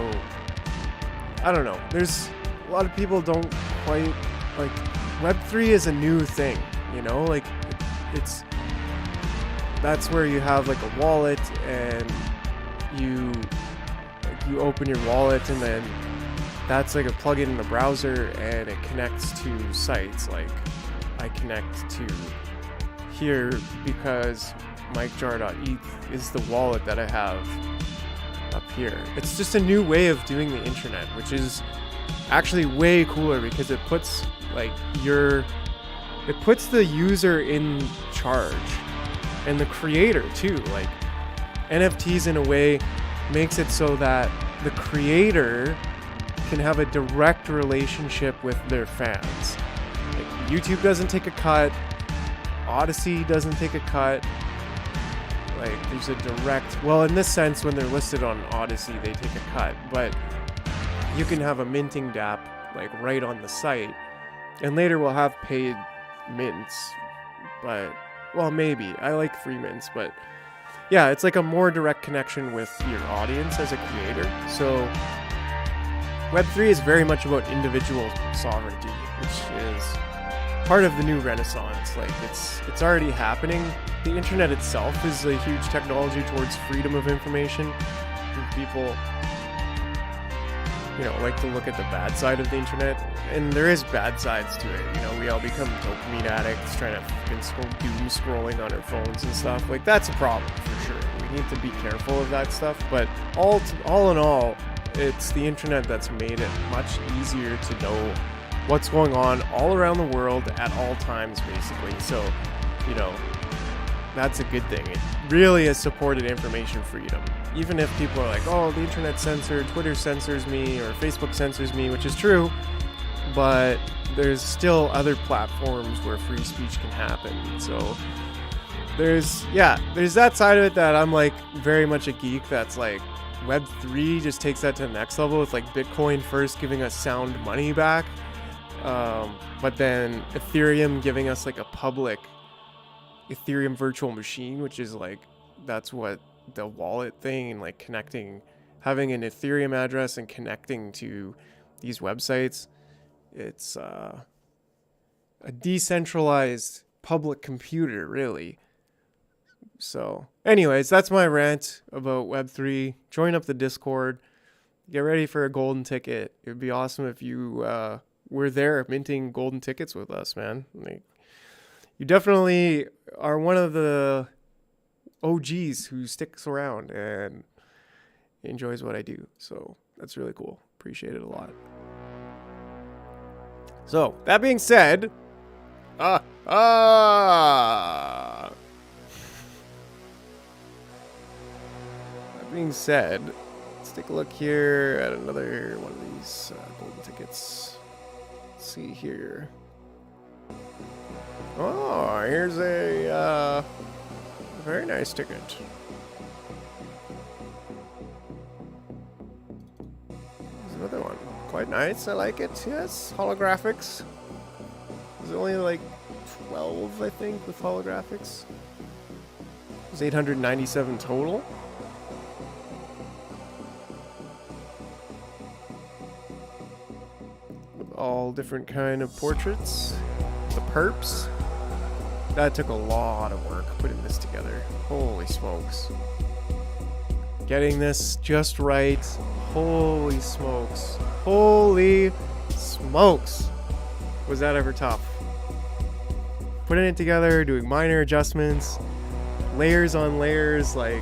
I don't know, there's a lot of people don't quite like, Web3 is a new thing, you know, like it's, that's where you have like a wallet, and you open your wallet, and then that's like a plugin in the browser, and it connects to sites. Like I connect to here because MikeJar.eth is the wallet that I have up here. It's just a new way of doing the internet, which is actually way cooler because it puts the user in charge, and the creator too. Like NFTs in a way makes it so that the creator can have a direct relationship with their fans. Like YouTube doesn't take a cut, Odyssey doesn't take a cut. Like there's a direct, well, in this sense, when they're listed on Odyssey, they take a cut, but you can have a minting dApp like right on the site, and later we'll have paid mints, but well, maybe I like free mints, but yeah, it's like a more direct connection with your audience as a creator. So Web3 is very much about individual sovereignty, which is part of the new renaissance. Like it's already happening. The internet itself is a huge technology towards freedom of information. People, you know, like to look at the bad side of the internet, and there is bad sides to it. You know, we all become dopamine addicts, trying to fucking doom scrolling on our phones and stuff. Like that's a problem for sure. We need to be careful of that stuff. But all in all, it's the internet that's made it much easier to know what's going on all around the world at all times, basically. So, you know, that's a good thing. It really has supported information freedom. Even if people are like, oh, the internet's censored, Twitter censors me, or Facebook censors me, which is true, but there's still other platforms where free speech can happen. So there's that side of it that I'm like very much a geek. That's like Web3 just takes that to the next level with like Bitcoin first giving us sound money back, but then Ethereum giving us like a public Ethereum virtual machine, which is like, that's what the wallet thing and like connecting, having an Ethereum address and connecting to these websites. It's a decentralized public computer, really. So anyways, that's my rant about Web3. Join up the Discord. Get ready for a golden ticket. It would be awesome if you were there minting golden tickets with us, man. Like, you definitely are one of the OGs who sticks around and enjoys what I do. So that's really cool. Appreciate it a lot. So that being said, that being said, let's take a look here at another one of these golden tickets. Let's see here. Oh, here's a very nice ticket. There's another one. Quite nice. I like it. Yes, holographics. There's only like 12, I think, with holographics. There's 897 total. With all different kind of portraits. The perps. That took a lot of work putting this together. Holy smokes. Getting this just right. Holy smokes. Holy smokes. Was that ever tough? Putting it together, doing minor adjustments, layers on layers, like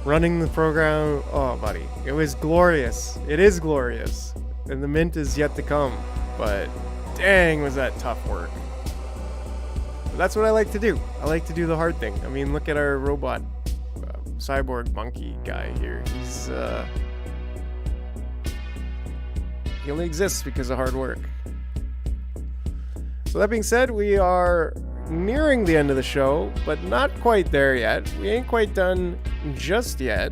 running the program. Oh, buddy. It was glorious. It is glorious. And the mint is yet to come. But dang, was that tough work. But that's what I like to do. I like to do the hard thing. I mean, look at our robot cyborg monkey guy here. He only exists because of hard work. So that being said, we are nearing the end of the show, but not quite there yet. We ain't quite done just yet.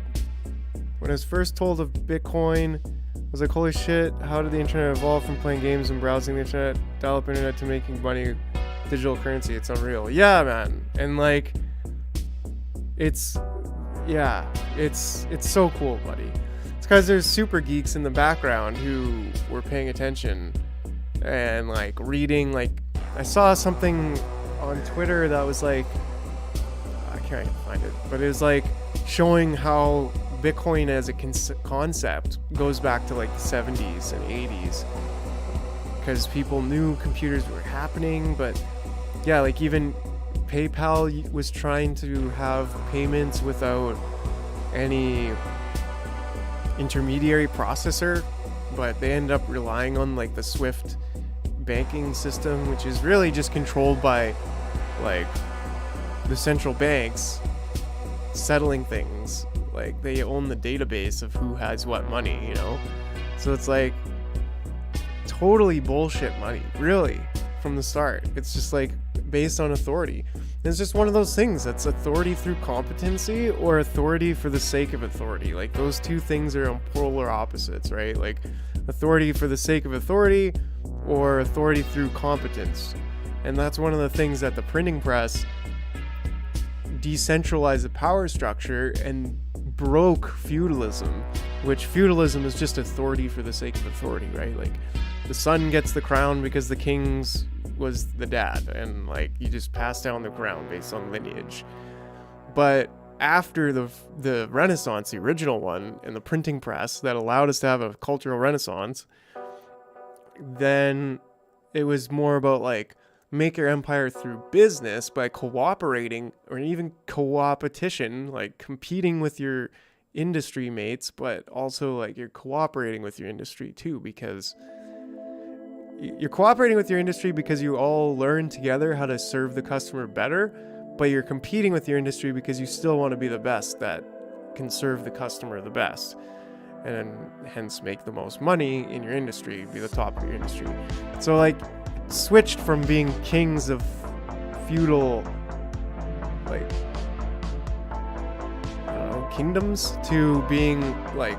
When I was first told of Bitcoin, I was like, holy shit, how did the internet evolve from playing games and browsing the internet, dial-up internet, to making money, digital currency? It's unreal. Yeah, man. And like, it's so cool, buddy. It's because there's super geeks in the background who were paying attention and like reading. Like, I saw something on Twitter that was like, I can't find it, but it was like showing how Bitcoin as a concept goes back to like the 70s and 80s, because people knew computers were happening. But yeah, like even PayPal was trying to have payments without any intermediary processor, but they ended up relying on like the Swift banking system, which is really just controlled by like the central banks settling things. Like, they own the database of who has what money, you know? So it's like totally bullshit money, really, from the start. It's just like based on authority. And it's just one of those things that's authority through competency or authority for the sake of authority. Like, those two things are polar opposites, right? Like, authority for the sake of authority or authority through competence. And that's one of the things that the printing press decentralized the power structure and broke feudalism, which feudalism is just authority for the sake of authority, right? Like, the son gets the crown because the king's was the dad, and like you just pass down the crown based on lineage. But after the Renaissance, the original one, and the printing press that allowed us to have a cultural renaissance, then it was more about like make your empire through business by cooperating, or even co-opetition, like competing with your industry mates, but also like you're cooperating with your industry too, because you're cooperating with your industry because you all learn together how to serve the customer better, but you're competing with your industry because you still want to be the best that can serve the customer the best, and hence make the most money in your industry, be the top of your industry. So like switched from being kings of feudal like, I don't know, kingdoms to being like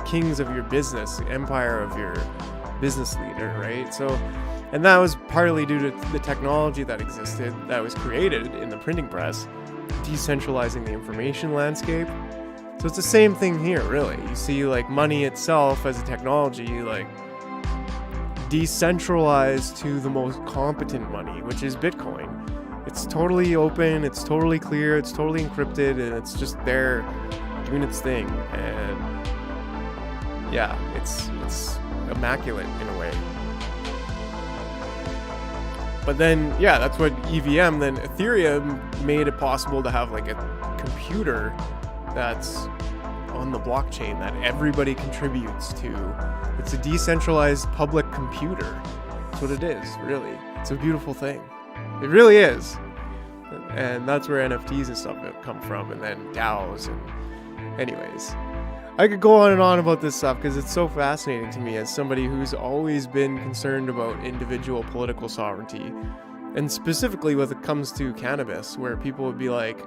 kings of your business, empire of your business leader, right? So, and that was partly due to the technology that existed, that was created in the printing press, decentralizing the information landscape. So it's the same thing here, really. You see, like, money itself as a technology, like, decentralized to the most competent money, which is Bitcoin. It's totally open, it's totally clear, it's totally encrypted, and it's just there doing its thing. And yeah, it's immaculate in a way. But then, yeah, that's what EVM, then Ethereum made it possible to have like a computer that's on the blockchain that everybody contributes to. It's a decentralized public computer. That's what it is, really. It's a beautiful thing. It really is. And that's where NFTs and stuff have come from, and then DAOs. And anyways, I could go on and on about this stuff because it's so fascinating to me as somebody who's always been concerned about individual political sovereignty, and specifically when it comes to cannabis, where people would be like,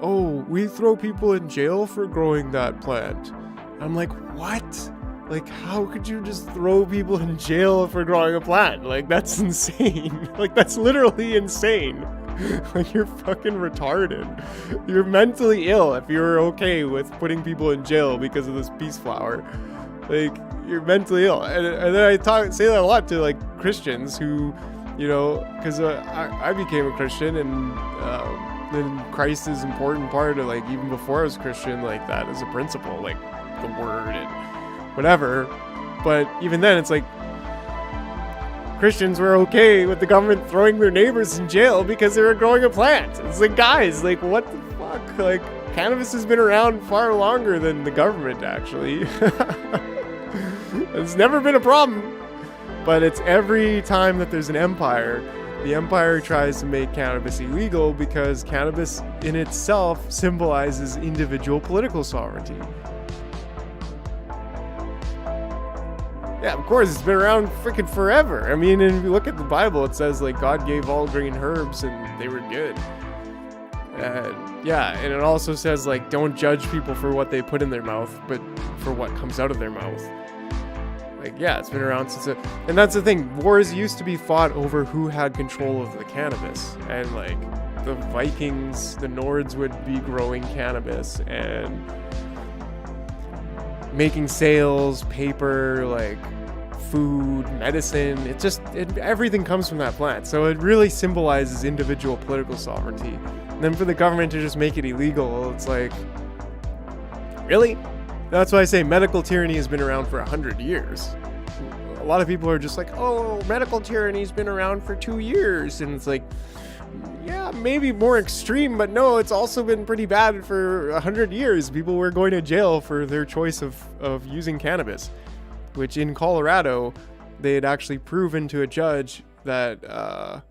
oh, we throw people in jail for growing that plant. I'm like, what? Like, how could you just throw people in jail for growing a plant? Like, that's insane. Like, that's literally insane. Like, you're fucking retarded. You're mentally ill if you're okay with putting people in jail because of this peace flower. Like, you're mentally ill. And then I say that a lot to, like, Christians who, you know, because I became a Christian, and then Christ is an important part of, like, even before I was Christian, like, that as a principle, like, the word and whatever. But even then, it's like, Christians were okay with the government throwing their neighbors in jail because they were growing a plant. It's like, guys, like, what the fuck? Like, cannabis has been around far longer than the government, actually. It's never been a problem. But it's every time that there's an empire, the empire tries to make cannabis illegal because cannabis in itself symbolizes individual political sovereignty. Yeah, of course, it's been around freaking forever. I mean, and if you look at the Bible, it says, like, God gave all green herbs and they were good. Yeah, and it also says, like, don't judge people for what they put in their mouth, but for what comes out of their mouth. Like, yeah, it's been around since and that's the thing. Wars used to be fought over who had control of the cannabis. And, like, the Vikings, the Nords would be growing cannabis and making sails, paper, like, food, medicine. Everything comes from that plant. So it really symbolizes individual political sovereignty. And then for the government to just make it illegal, it's like, really? That's why I say medical tyranny has been around for 100 years. A lot of people are just like, oh, medical tyranny's been around for 2 years. And it's like, yeah, maybe more extreme, but no, it's also been pretty bad for 100 years. People were going to jail for their choice of using cannabis, which in Colorado, they had actually proven to a judge that,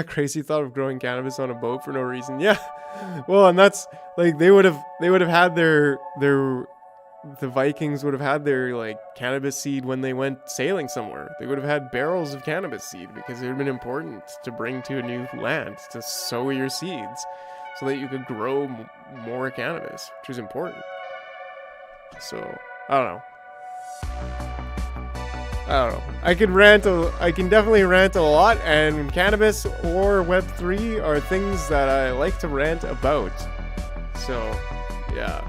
crazy thought of growing cannabis on a boat for no reason. Yeah. Well, and that's like, they would have had the Vikings would have had their, like, cannabis seed when they went sailing somewhere. They would have had barrels of cannabis seed because it would have been important to bring to a new land, to sow your seeds so that you could grow more cannabis, which is important. So, I don't know. I can definitely rant a lot, and cannabis or Web3 are things that I like to rant about. So, yeah.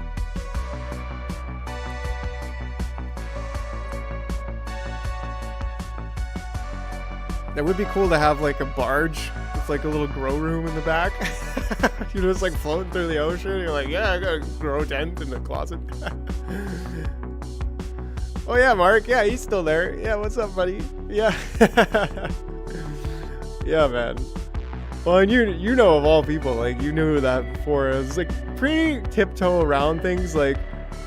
It would be cool to have, like, a barge with, like, a little grow room in the back. You know, it's like floating through the ocean. You're like, yeah, I got a grow tent in the closet. Oh yeah, Mark. Yeah, he's still there. Yeah, what's up, buddy? Yeah. Yeah, man. Well, and you know, of all people, like, you knew that before. It was, like, pretty tiptoe around things, like,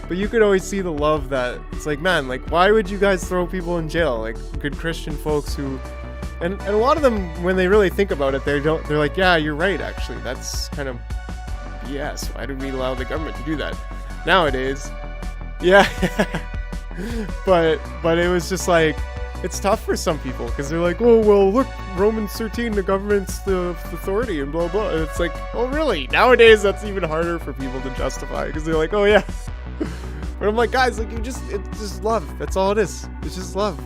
but you could always see the love that it's like, man, like, why would you guys throw people in jail? Like, good Christian folks who, and a lot of them, when they really think about it, they're like, yeah, you're right, actually. That's kind of BS. Why do we allow the government to do that? Nowadays, yeah. But it was just like, it's tough for some people because they're like, oh, well, look, Romans 13, the government's the authority and blah, blah. And it's like, oh, really? Nowadays, that's even harder for people to justify because they're like, oh, yeah. But I'm like, guys, like, it's just love. That's all it is. It's just love.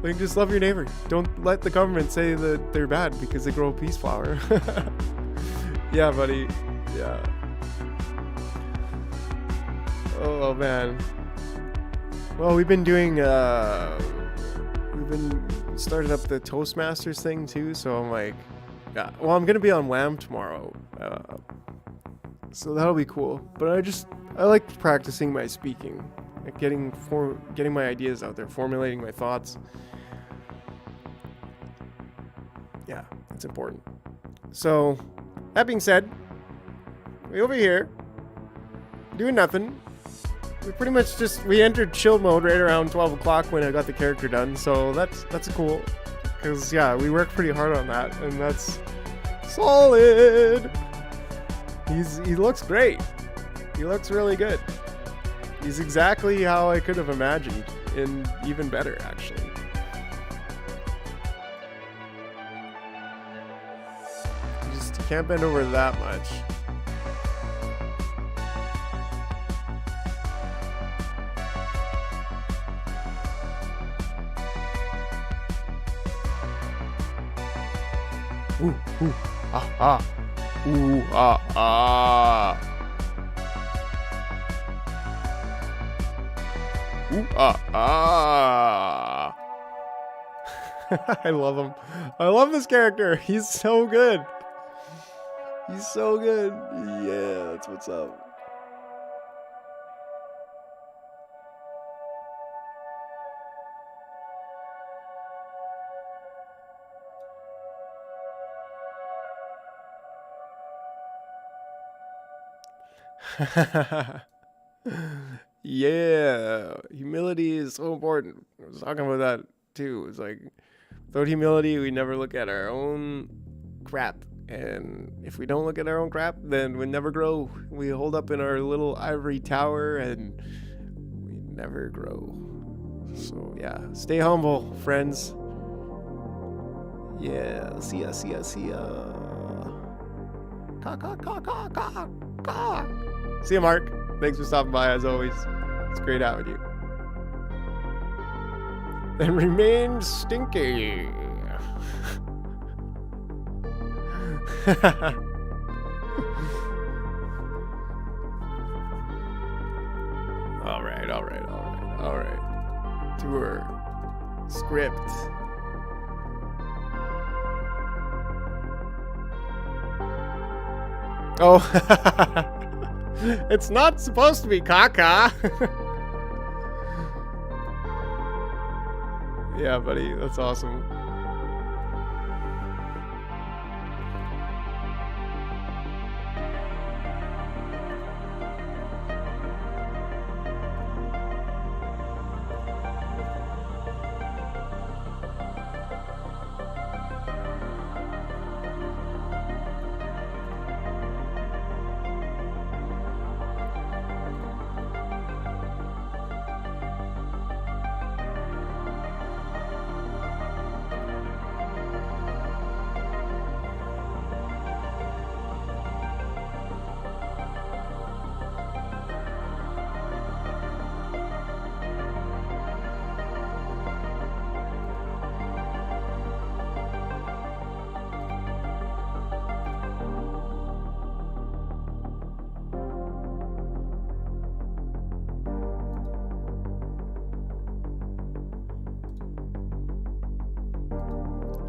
Like, just love your neighbor. Don't let the government say that they're bad because they grow peace flower. Yeah, buddy. Yeah. Oh, man. Well, we've been doing, started up the Toastmasters thing too, so I'm like, yeah, well, I'm gonna be on Wham tomorrow, so that'll be cool. But I like practicing my speaking, like getting my ideas out there, formulating my thoughts. Yeah, it's important. So, that being said, we over here, doing nothing. We pretty much we entered chill mode right around 12 o'clock when I got the character done, so that's cool. Because, yeah, we worked pretty hard on that, and that's solid. He looks great. He looks really good. He's exactly how I could have imagined, and even better, actually. You can't bend over that much. Ooh, ooh, ah, ah. Ooh, ah, ah. Ooh, ah, ah. I love him. I love this character. He's so good. He's so good. Yeah, that's what's up. Yeah, humility is so important. I was talking about that too. It's like, without humility, we never look at our own crap. And if we don't look at our own crap, then we never grow. We hold up in our little ivory tower and we never grow. So yeah, stay humble, friends. Yeah, see ya. Ka. See ya, Mark. Thanks for stopping by, as always. It's great having you. And remain stinky. All right. Tour. Script. Oh. It's not supposed to be caca. Yeah, buddy, that's awesome.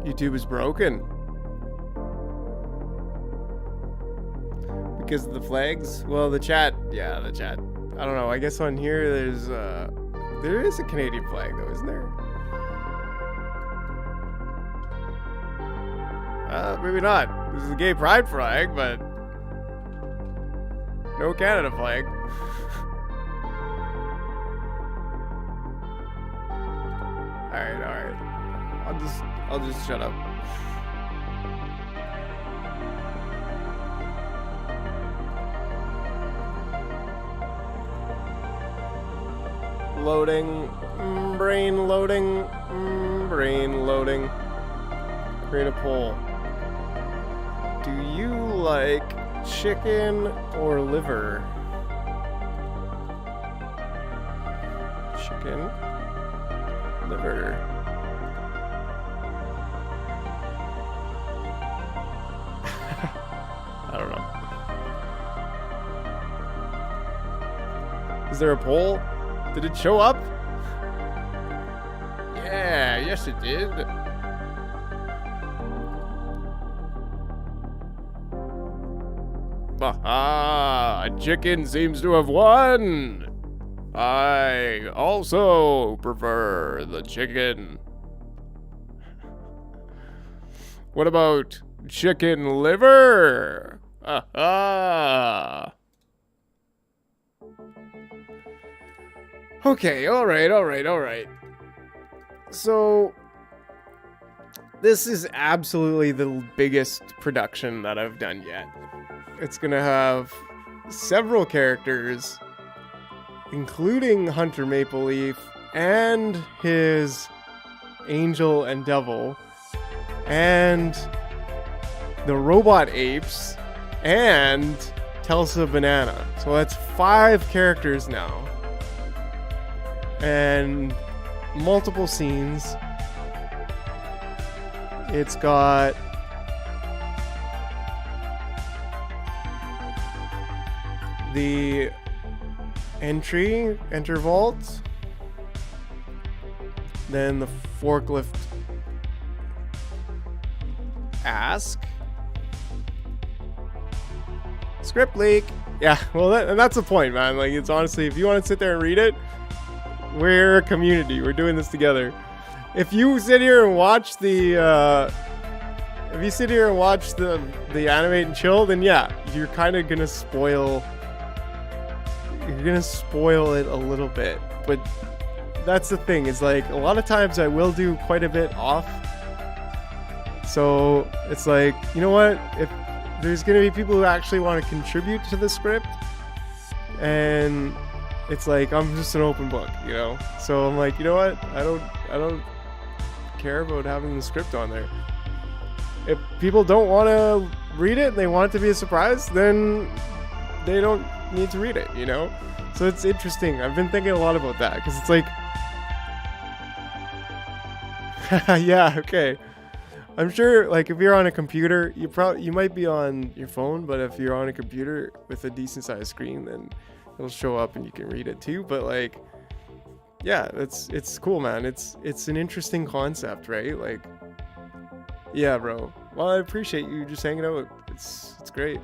YouTube is broken. Because of the flags? Well, the chat. Yeah, the chat. I don't know. I guess on here there is a Canadian flag though, isn't there? Maybe not. This is a gay pride flag, but no Canada flag. Alright. I'll just shut up. Loading. Brain loading. Brain loading. Create a poll. Do you like chicken or liver? Chicken. Liver. I don't know. Is there a poll? Did it show up? Yeah, yes it did. Aha! Chicken seems to have won! I also prefer the chicken. What about chicken liver? Aha! Okay, alright. So, this is absolutely the biggest production that I've done yet. It's gonna have several characters, including Hunter Maple Leaf and his angel and devil, and the robot apes, and Telsa Banana. So that's 5 characters now. And multiple scenes. It's got the enter vault, then the forklift ask, script leak. Yeah, well, and that's the point, man. Like, it's honestly, if you want to sit there and read it, we're a community. We're doing this together. If you sit here and watch the Animate and Chill, then yeah, you're kind of gonna spoil. You're gonna spoil it a little bit. But that's the thing. Is like a lot of times I will do quite a bit off. So it's like, you know what? If there's gonna be people who actually want to contribute to the script, and it's like I'm just an open book, you know. So I'm like, you know what? I don't care about having the script on there. If people don't want to read it and they want it to be a surprise, then they don't need to read it, you know. So it's interesting. I've been thinking a lot about that because it's like, yeah, okay. I'm sure, like, if you're on a computer, you might be on your phone, but if you're on a computer with a decent sized screen, then it'll show up and you can read it too. But like, yeah, it's cool, man. It's an interesting concept, right? Like, yeah, bro. Well, I appreciate you just hanging out. It's great.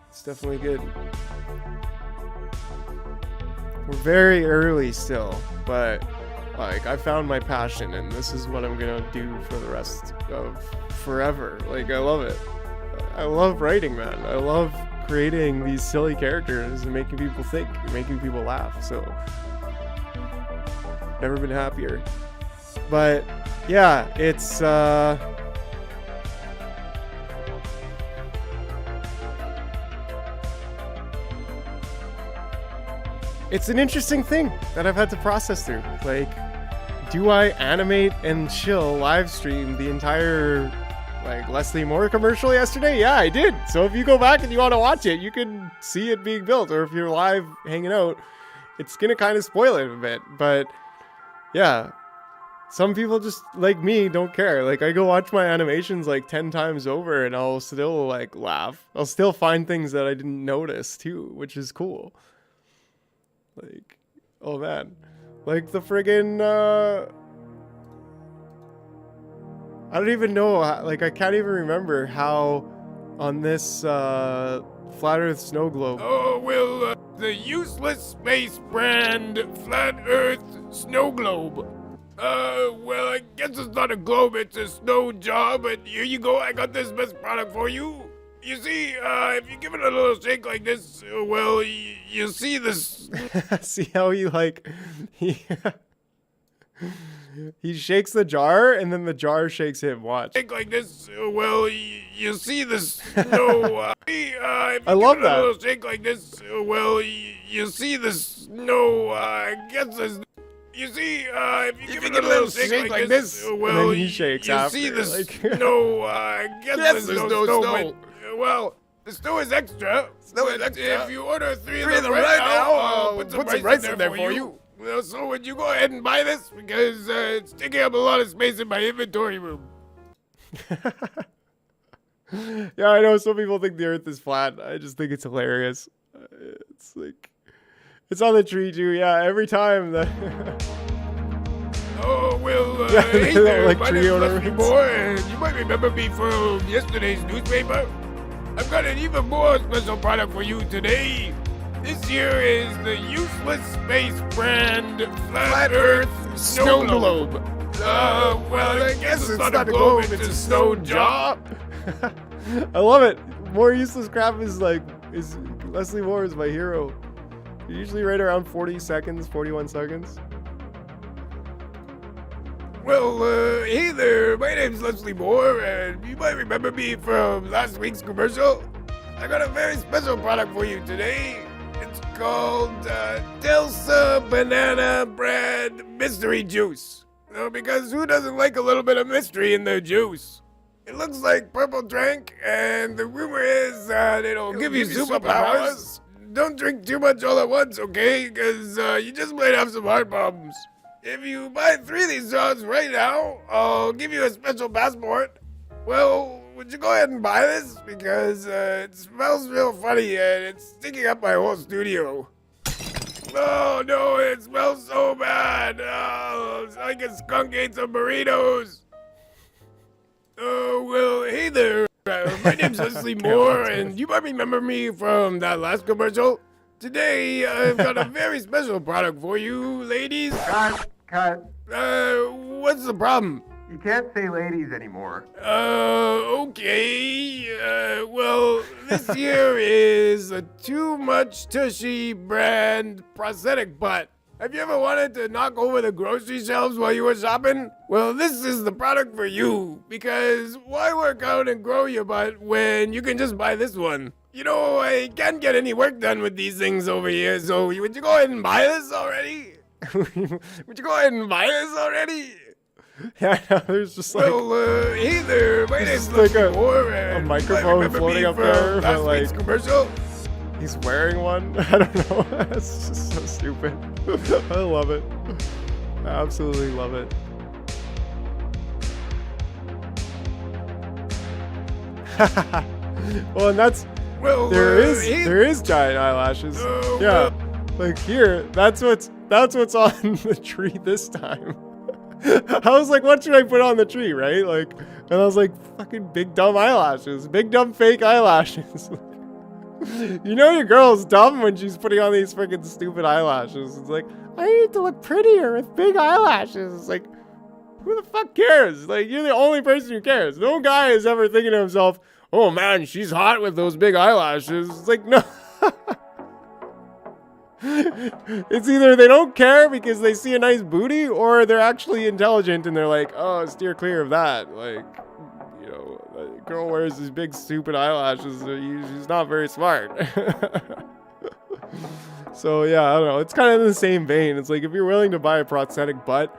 It's definitely good. We're very early still, but like, I found my passion, and this is what I'm gonna do for the rest of forever. Like, I love it. I love writing, man. I love creating these silly characters and making people think, and making people laugh. So, never been happier. But yeah, it's an interesting thing that I've had to process through. Like, do I animate and chill live stream the entire like Leslie Moore commercial yesterday? Yeah, I did. So if you go back and you want to watch it, you can see it being built. Or if you're live hanging out, it's gonna kind of spoil it a bit. But yeah, some people just like me don't care. Like, I go watch my animations like 10 times over and I'll still like laugh. I'll still find things that I didn't notice too, which is cool. Like, oh man, like the friggin' I don't even know, like, I can't even remember how on this Flat Earth snow globe. Oh, well, the useless space brand Flat Earth snow globe. Well, I guess it's not a globe, it's a snow job, but here you go, I got this best product for you. You see, if you give it a little shake like this, well, you see this. See how he, like, He shakes the jar, and then the jar shakes him. Watch. Shake like this. Well, you see the snow. If I you love give it a that. little shake like this. Well, you see the snow. I guess there's. You see, if you give it a little shake like this. Well, then he shakes you after, see the like- snow. I guess there's no snow. But, well, the snow is extra. If you order three of them right now, I'll put some rice in there for you. Well, so would you go ahead and buy this? Because it's taking up a lot of space in my inventory room. Yeah, I know some people think the Earth is flat. I just think it's hilarious. It's like, it's on the tree too. Yeah, every time that. Oh, well, Yeah, hey they there, like my tree name's Leslie ornaments. Moore, and you might remember me from yesterday's newspaper. I've got an even more special product for you today. This here is the useless space brand Flat Earth Snow Globe. Well, I guess it's not a globe, it's a snow jar. I love it. More useless crap is Leslie Moore is my hero. Usually right around 40 seconds, 41 seconds. Well, hey there, my name's Leslie Moore, and you might remember me from last week's commercial. I got a very special product for you today. It's called Delsa Banana Bread Mystery Juice. Because who doesn't like a little bit of mystery in their juice? It looks like purple drink, and the rumor is that it'll give you superpowers. Don't drink too much all at once, okay? Because you just might have some heart problems. If you buy 3 of these jars right now, I'll give you a special passport. Well, would you go ahead and buy this? Because it smells real funny and it's sticking up my whole studio. Oh no, it smells so bad. Oh, it's like a skunk ate some burritos. Oh, well, hey there. My name's Leslie Moore, and you might remember me from that last commercial. Today, I've got a very special product for you, ladies. Cut. What's the problem? You can't say ladies anymore. Okay. Well, this here is a Too Much Tushy brand prosthetic butt. Have you ever wanted to knock over the grocery shelves while you were shopping? Well, this is the product for you. Because why work out and grow your butt when you can just buy this one? You know, I can't get any work done with these things over here, so would you go ahead and buy this already? Would you go ahead and buy this already? Yeah, I know, there's just like Well, hey there, my name's just like Leslie Moore, and microphone remember floating me up from there, last but, like- week's commercial? he's wearing one. I don't know. It's just so stupid. I love it. I absolutely love it. Well, and that's Well, there is hey giant eyelashes. Oh, Yeah, like here. That's what's on the tree this time. I was like, what should I put on the tree, right? Like, and I was like, fucking big dumb eyelashes, big dumb fake eyelashes. You know your girl's dumb when she's putting on these freaking stupid eyelashes. It's like, I need to look prettier with big eyelashes. It's like, who the fuck cares? Like, you're the only person who cares. No guy is ever thinking to himself, oh man, she's hot with those big eyelashes. It's like, no. It's either they don't care because they see a nice booty, or they're actually intelligent and they're like, oh, steer clear of that. Like, you know, the girl wears these big stupid eyelashes. She's not very smart. So yeah, I don't know. It's kind of in the same vein. It's like if you're willing to buy a prosthetic butt,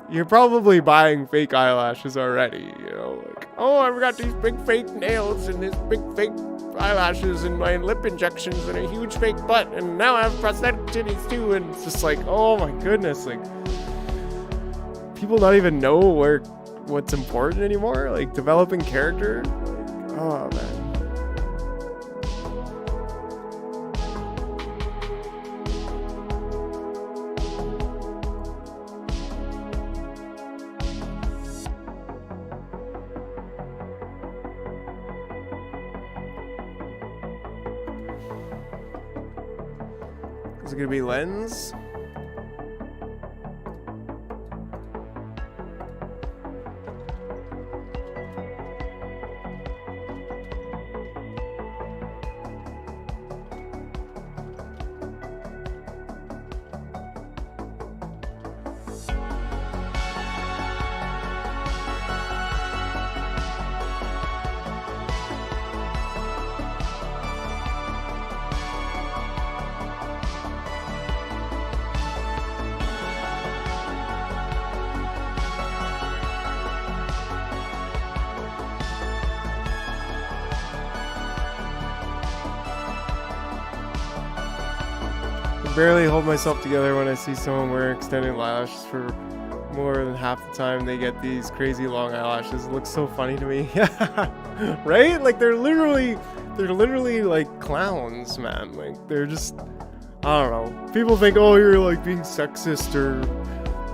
you're probably buying fake eyelashes already. You know, like, oh, I've got these big fake nails and these big fake eyelashes and my lip injections and a huge fake butt, and now I have prosthetic titties too. And it's just like, oh my goodness, like people not even know what's important anymore. Like developing character. Like, oh man. Is it gonna be lens? barely hold myself together when I see someone wear extended eyelashes for more than half the time they get these crazy long eyelashes. It looks so funny to me. Right? Like they're literally like clowns, man. Like they're just, I don't know. People think, oh, you're like being sexist or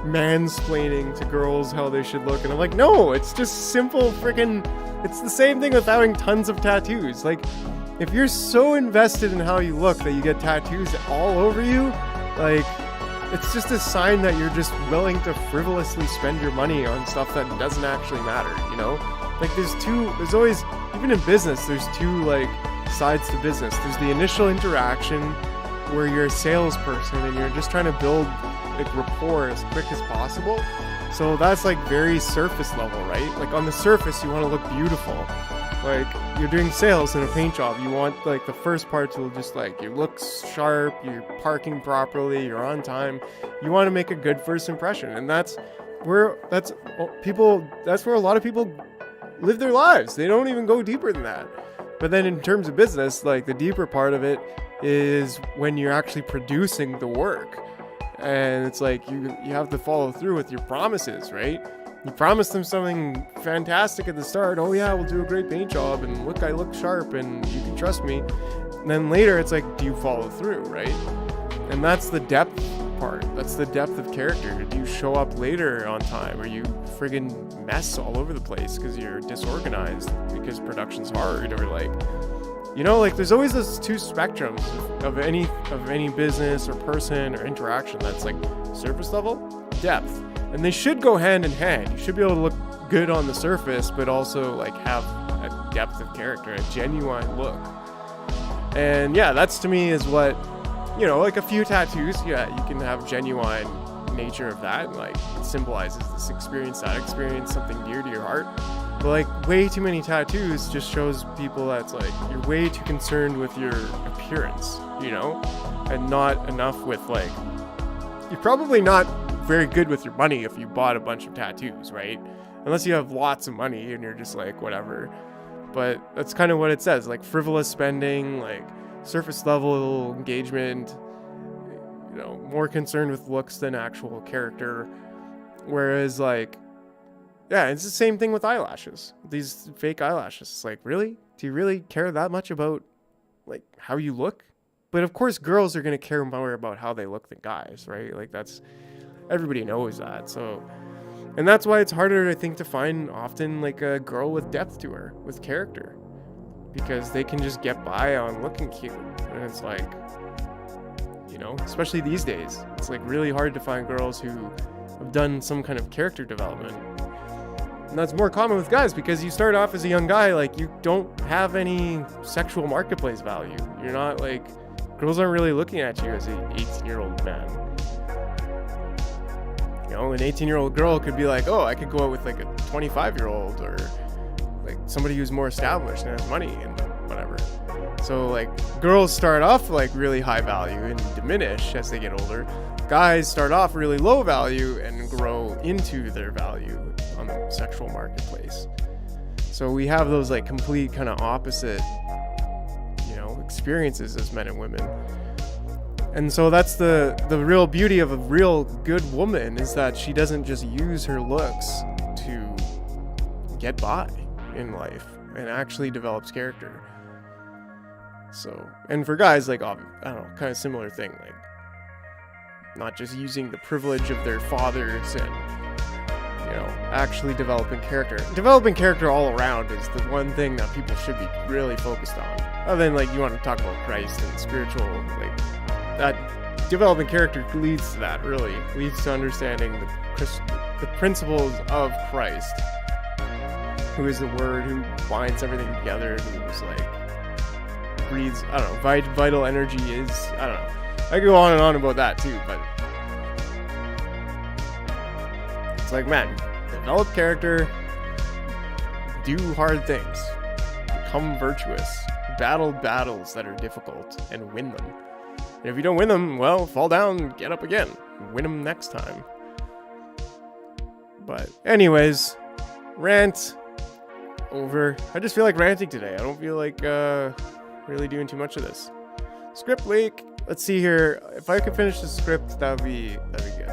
mansplaining to girls how they should look, and I'm like, no, it's just simple freaking. It's the same thing with having tons of tattoos. Like, if you're so invested in how you look that you get tattoos all over you, like, it's just a sign that you're just willing to frivolously spend your money on stuff that doesn't actually matter, you know? Like, there's always, even in business, there's two, like, sides to business. There's the initial interaction where you're a salesperson and you're just trying to build, like, rapport as quick as possible. So that's, like, very surface level, right? Like, on the surface, you want to look beautiful. Like, you're doing sales in a paint job. You want, like, the first part to just, like, you look sharp, you're parking properly, you're on time. You want to make a good first impression. And that's where a lot of people live their lives. They don't even go deeper than that. But then in terms of business, like, the deeper part of it is when you're actually producing the work. And it's like, you have to follow through with your promises, right? You promise them something fantastic at the start. Oh yeah, we'll do a great paint job, and look, I look sharp, and you can trust me. And then later, it's like, do you follow through, right? And that's the depth part. That's the depth of character. Do you show up later on time, or you friggin' mess all over the place because you're disorganized because production's hard, or like, you know, like, there's always those two spectrums of any business or person or interaction. That's like surface level, depth. And they should go hand in hand. You should be able to look good on the surface, but also like have a depth of character, a genuine look. And yeah, that's to me is what, you know, like a few tattoos, yeah, you can have genuine nature of that. And like, it symbolizes this experience, that experience, something dear to your heart. But like, way too many tattoos just shows people that's like, you're way too concerned with your appearance, you know? And not enough with like, you're probably not very good with your money if you bought a bunch of tattoos, right? Unless you have lots of money and you're just like, whatever. But that's kind of what it says, like frivolous spending, like surface level engagement, you know, more concerned with looks than actual character. Whereas like, yeah, it's the same thing with eyelashes. These fake eyelashes. It's like, really? Do you really care that much about like how you look? But of course girls are going to care more about how they look than guys, right? Like that's, everybody knows that. So, and that's why it's harder, I think, to find often like a girl with depth to her, with character, because they can just get by on looking cute. And it's like, you know, especially these days, it's like really hard to find girls who have done some kind of character development. And that's more common with guys because you start off as a young guy, like you don't have any sexual marketplace value. You're not like, girls aren't really looking at you as an 18-year-old man. You know, an 18-year-old girl could be like, oh, I could go out with like a 25-year-old or like somebody who's more established and has money and whatever. So like girls start off like really high value and diminish as they get older. Guys start off really low value and grow into their value on the sexual marketplace. So we have those like complete kind of opposite, you know, experiences as men and women. And so that's the real beauty of a real good woman, is that she doesn't just use her looks to get by in life and actually develops character. So, and for guys, like, I don't know, kind of similar thing, like not just using the privilege of their fathers and, you know, actually developing character. Developing character all around is the one thing that people should be really focused on. Other than like you want to talk about Christ and spiritual, like, that developing character leads to that, really leads to understanding the principles of Christ, who is the Word, who binds everything together, who's like breathes, I don't know, vital energy is, I don't know. I could go on and on about that too, but it's like, man, develop character, do hard things, become virtuous, battle battles that are difficult, and win them. And if you don't win them, well, fall down, get up again, win them next time. But anyways, rant over. I just feel like ranting today. I don't feel like really doing too much of this. Script leak. let's see here. If I could finish the script, that'd be good.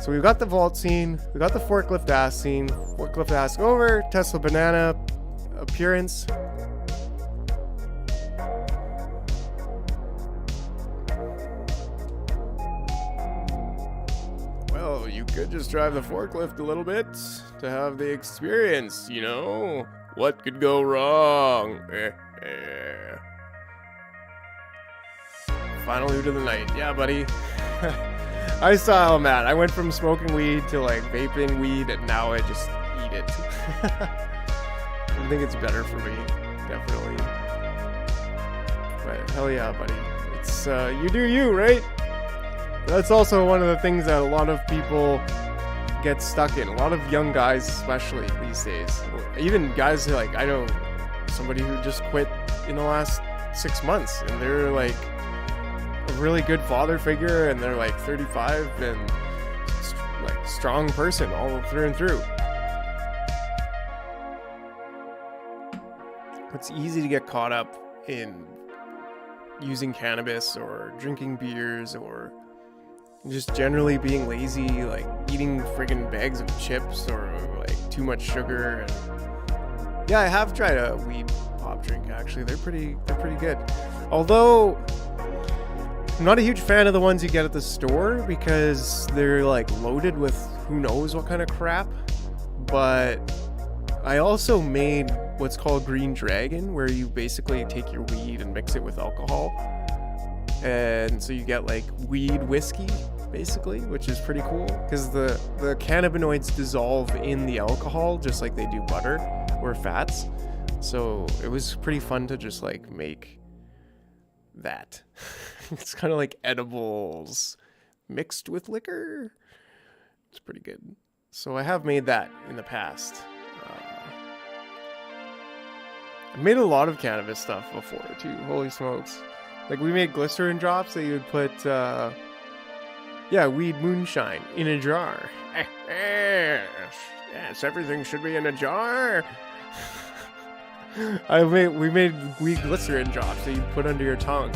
So we've got the vault scene, we got the forklift ass scene, forklift ass over, Tesla banana appearance. Well, you could just drive the forklift a little bit to have the experience, you know? What could go wrong? Final loot of the night. Yeah, buddy. I saw, man, I went from smoking weed to like vaping weed, and now I just eat it. I think it's better for me, definitely. But hell yeah, buddy. It's, you do you, right? That's also one of the things that a lot of people get stuck in. A lot of young guys, especially these days. Even guys who, like, I know somebody who just quit in the last 6 months, and they're like a really good father figure, and they're like 35 and like strong person all through and through. It's easy to get caught up in using cannabis or drinking beers or just generally being lazy, like eating friggin' bags of chips or like too much sugar. And yeah, I have tried a weed pop drink actually. They're pretty good. Although I'm not a huge fan of the ones you get at the store because they're like loaded with who knows what kind of crap. But I also made what's called Green Dragon, where you basically take your weed and mix it with alcohol. And so you get like weed whiskey, basically, which is pretty cool because the cannabinoids dissolve in the alcohol just like they do butter or fats. So it was pretty fun to just like make that. It's kind of like edibles mixed with liquor. It's pretty good. So I have made that in the past. I made a lot of cannabis stuff before too. Holy smokes. Like we made glycerin drops that you would put, weed moonshine in a jar. Yes, everything should be in a jar. We made weed glycerin drops that you put under your tongue.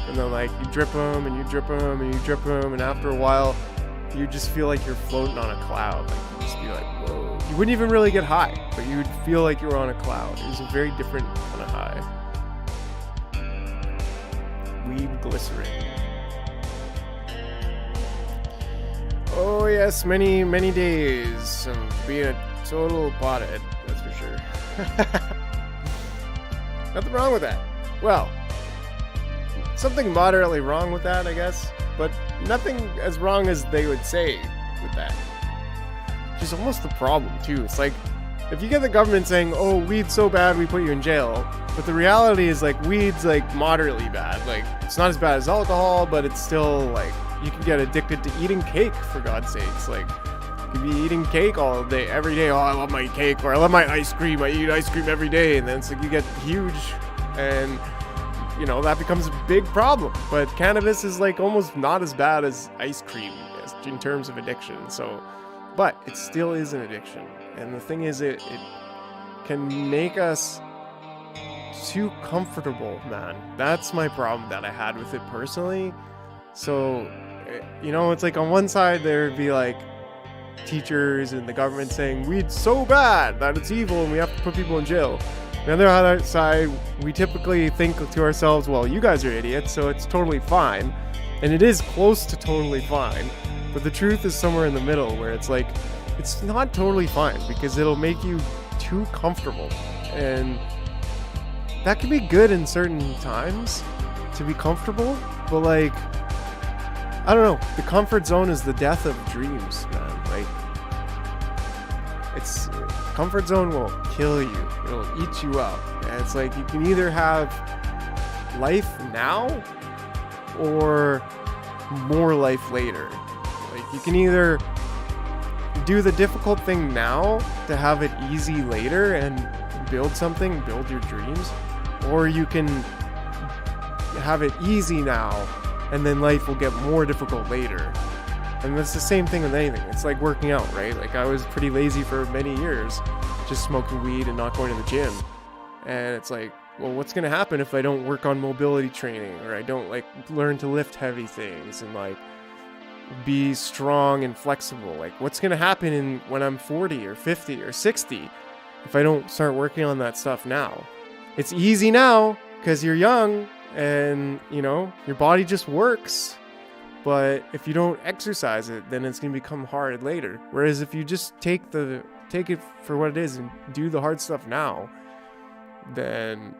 And then like you drip them and you drip them and you drip them, and after a while you just feel like you're floating on a cloud. Like you just be like, whoa. You wouldn't even really get high, but you would feel like you were on a cloud. It was a very different kind of high. Weed glycerin. Oh yes, many days of being a total pothead, that's for sure. Nothing wrong with that. Well, something moderately wrong with that, I guess, but nothing as wrong as they would say with that. Which is almost the problem too. It's like, if you get the government saying, oh, weed's so bad we put you in jail, but the reality is like weed's like moderately bad. Like it's not as bad as alcohol, but it's still like you can get addicted to eating cake, for God's sakes. Like you could be eating cake all day, every day. Oh, I love my cake, or I love my ice cream. I eat ice cream every day, and then it's like you get huge, and you know that becomes a big problem. But cannabis is like almost not as bad as ice cream in terms of addiction. So, but it still is an addiction, and the thing is, it can make us too comfortable, man. That's my problem that I had with it personally. So, you know, it's like on one side there'd be like teachers and the government saying weed's so bad that it's evil and we have to put people in jail. On the other side, we typically think to ourselves, well, you guys are idiots, so it's totally fine. And it is close to totally fine. But the truth is somewhere in the middle where it's like, it's not totally fine because it'll make you too comfortable. And that can be good in certain times to be comfortable, but like, I don't know, the comfort zone is the death of dreams, man. Like, it's comfort zone will kill you. It'll eat you up. And it's like you can either have life now or more life later. Like you can either do the difficult thing now to have it easy later and build something, build your dreams, or you can have it easy now and then life will get more difficult later. And that's the same thing with anything. It's like working out, right? Like I was pretty lazy for many years, just smoking weed and not going to the gym. And it's like, well, what's going to happen if I don't work on mobility training, or I don't like learn to lift heavy things and like be strong and flexible? Like, what's going to happen when I'm 40 or 50 or 60 if I don't start working on that stuff now? It's easy now because you're young and, you know, your body just works. But if you don't exercise it, then it's going to become hard later. Whereas if you just take it for what it is and do the hard stuff now, then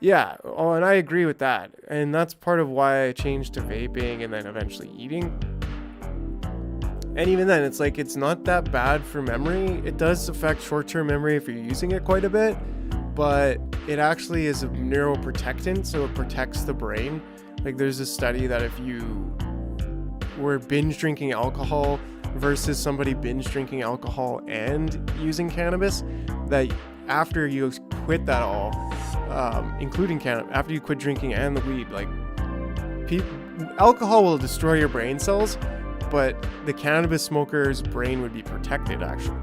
yeah, oh, and I agree with that. And that's part of why I changed to vaping and then eventually eating. And even then, it's like, it's not that bad for memory. It does affect short-term memory if you're using it quite a bit, but it actually is a neuroprotectant, so it protects the brain. Like, there's a study that if you were binge drinking alcohol versus somebody binge drinking alcohol and using cannabis, that after you quit that all, including cannabis, after you quit drinking and the weed, like, alcohol will destroy your brain cells, but the cannabis smoker's brain would be protected, actually.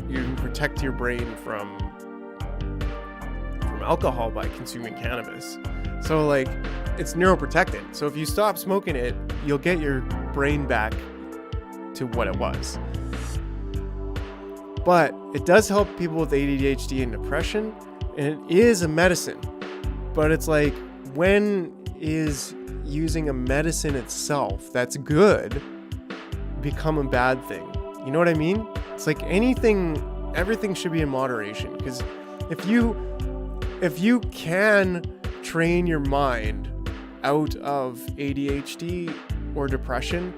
You can protect your brain from alcohol by consuming cannabis. So, like, it's neuroprotectant. So if you stop smoking it, you'll get your brain back to what it was. But it does help people with ADHD and depression, and it is a medicine. But it's like, when is using a medicine itself that's good become a bad thing? You know what I mean? It's like everything should be in moderation. Because if you can train your mind out of ADHD or depression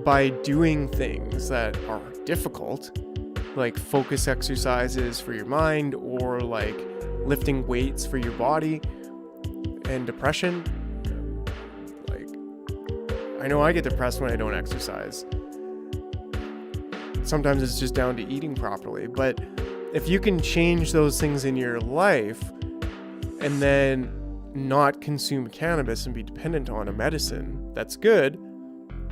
by doing things that are difficult, like focus exercises for your mind, or like lifting weights for your body, and depression, like, I know I get depressed when I don't exercise. Sometimes it's just down to eating properly, but if you can change those things in your life and then not consume cannabis and be dependent on a medicine that's good,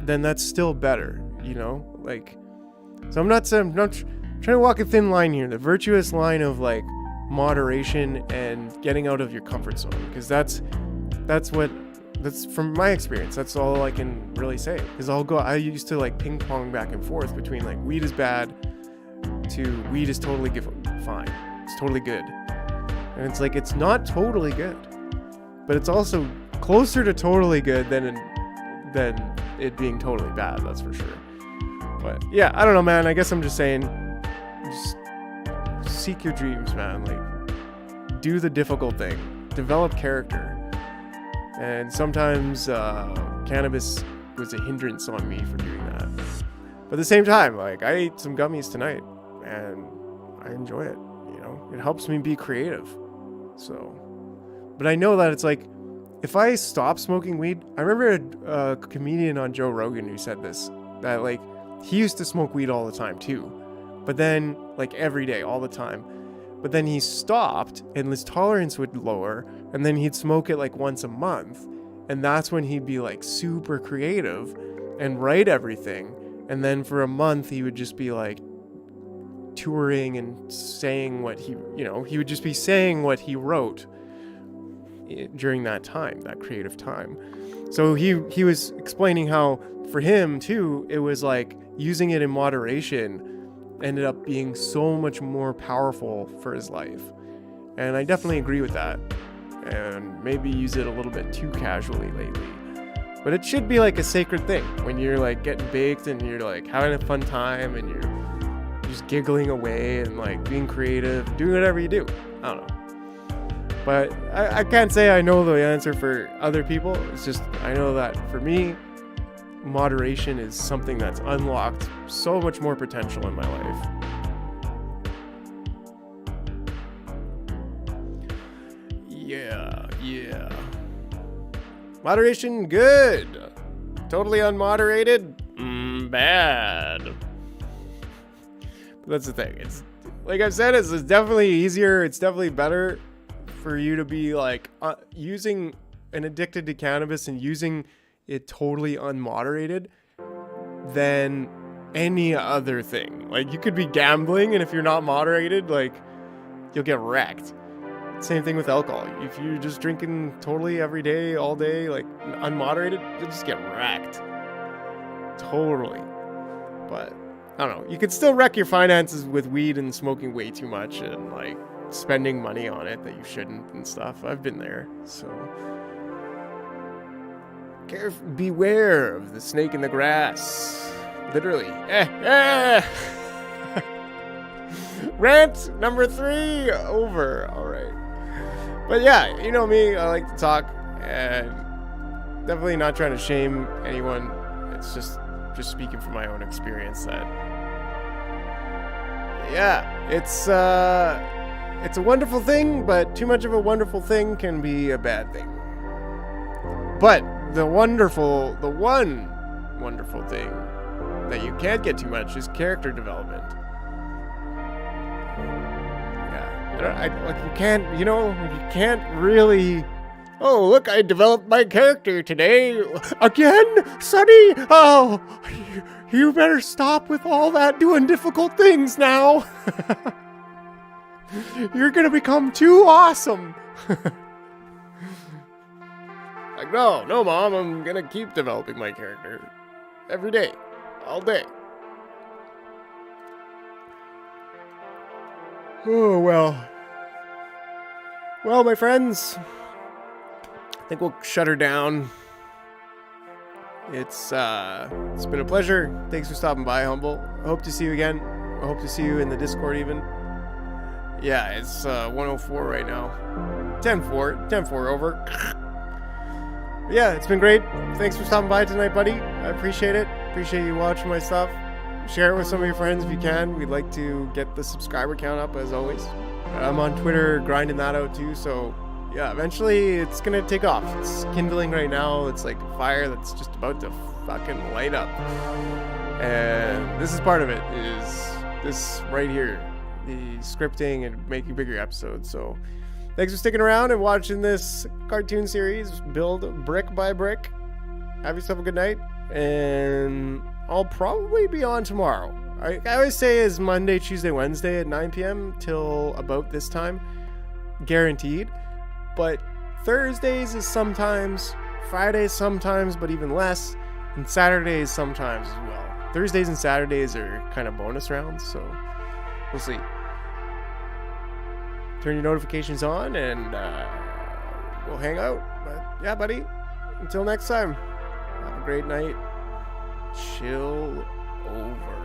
then that's still better, you know? Like, so I'm not trying to walk a thin line here, the virtuous line of like moderation and getting out of your comfort zone, because that's from my experience, that's all I can really say. Because I used to like ping pong back and forth between like weed is bad to weed is totally fine, it's totally good, and it's like, it's not totally good, but it's also closer to totally good than it being totally bad, that's for sure. But yeah, I don't know, man. I guess I'm just saying, just seek your dreams, man. Like, do the difficult thing, develop character. And sometimes cannabis was a hindrance on me for doing that. But at the same time, like, I ate some gummies tonight and I enjoy it. You know, it helps me be creative. So, but I know that it's like, if I stop smoking weed, I remember a comedian on Joe Rogan who said this, that like, he used to smoke weed all the time too, but then like every day, all the time. But then he stopped and his tolerance would lower, and then he'd smoke it like once a month. And that's when he'd be like super creative and write everything. And then for a month, he would just be like touring and saying what he would just be saying what he wrote during that time, that creative time. So he was explaining how for him too, it was like using it in moderation ended up being so much more powerful for his life. And I definitely agree with that. And maybe use it a little bit too casually lately. But it should be like a sacred thing when you're like getting baked and you're like having a fun time and you're just giggling away and like being creative, doing whatever you do. I don't know. But I can't say I know the answer for other people. It's just, I know that for me, moderation is something that's unlocked so much more potential in my life. Yeah. Moderation, good. Totally unmoderated, bad. But that's the thing. It's like I've said, it's definitely easier. It's definitely better for you to be like using and addicted to cannabis and using it totally unmoderated than any other thing. Like, you could be gambling, and if you're not moderated, like, you'll get wrecked. Same thing with alcohol. If you're just drinking totally every day, all day, like, unmoderated, you'll just get wrecked. Totally. But, I don't know. You could still wreck your finances with weed and smoking way too much and, like, spending money on it that you shouldn't and stuff. I've been there, so... beware of the snake in the grass. Literally. Rant number 3 over. Alright. But yeah, you know me, I like to talk, and definitely not trying to shame anyone. It's just speaking from my own experience that, yeah, it's a wonderful thing, but too much of a wonderful thing can be a bad thing. But the one wonderful thing that you can't get too much is character development. You can't really... Oh, look, I developed my character today. Again, Sonny? Oh, you better stop with all that doing difficult things now. You're gonna become too awesome. Like, no, Mom, I'm gonna keep developing my character. Every day. All day. Oh, well. Well, my friends, I think we'll shut her down. It's been a pleasure. Thanks for stopping by, Humble. I hope to see you again. I hope to see you in the Discord even. Yeah, it's 104 right now. 10-4 over. Yeah, it's been great. Thanks for stopping by tonight, buddy. I appreciate it. Appreciate you watching my stuff. Share it with some of your friends if you can. We'd like to get the subscriber count up, as always. I'm on Twitter grinding that out too, so yeah, eventually it's gonna take off. It's kindling right now. It's like a fire that's just about to fucking light up. And this is part of it, is this right here, the scripting and making bigger episodes. So thanks for sticking around and watching this cartoon series build brick by brick. Have yourself a good night, and I'll probably be on tomorrow. I always say is Monday, Tuesday, Wednesday at 9 p.m. till about this time. Guaranteed. But Thursdays is sometimes, Fridays sometimes, but even less, and Saturdays sometimes as well. Thursdays and Saturdays are kind of bonus rounds, so we'll see. Turn your notifications on, and we'll hang out. But yeah, buddy, until next time, have a great night. Chill over.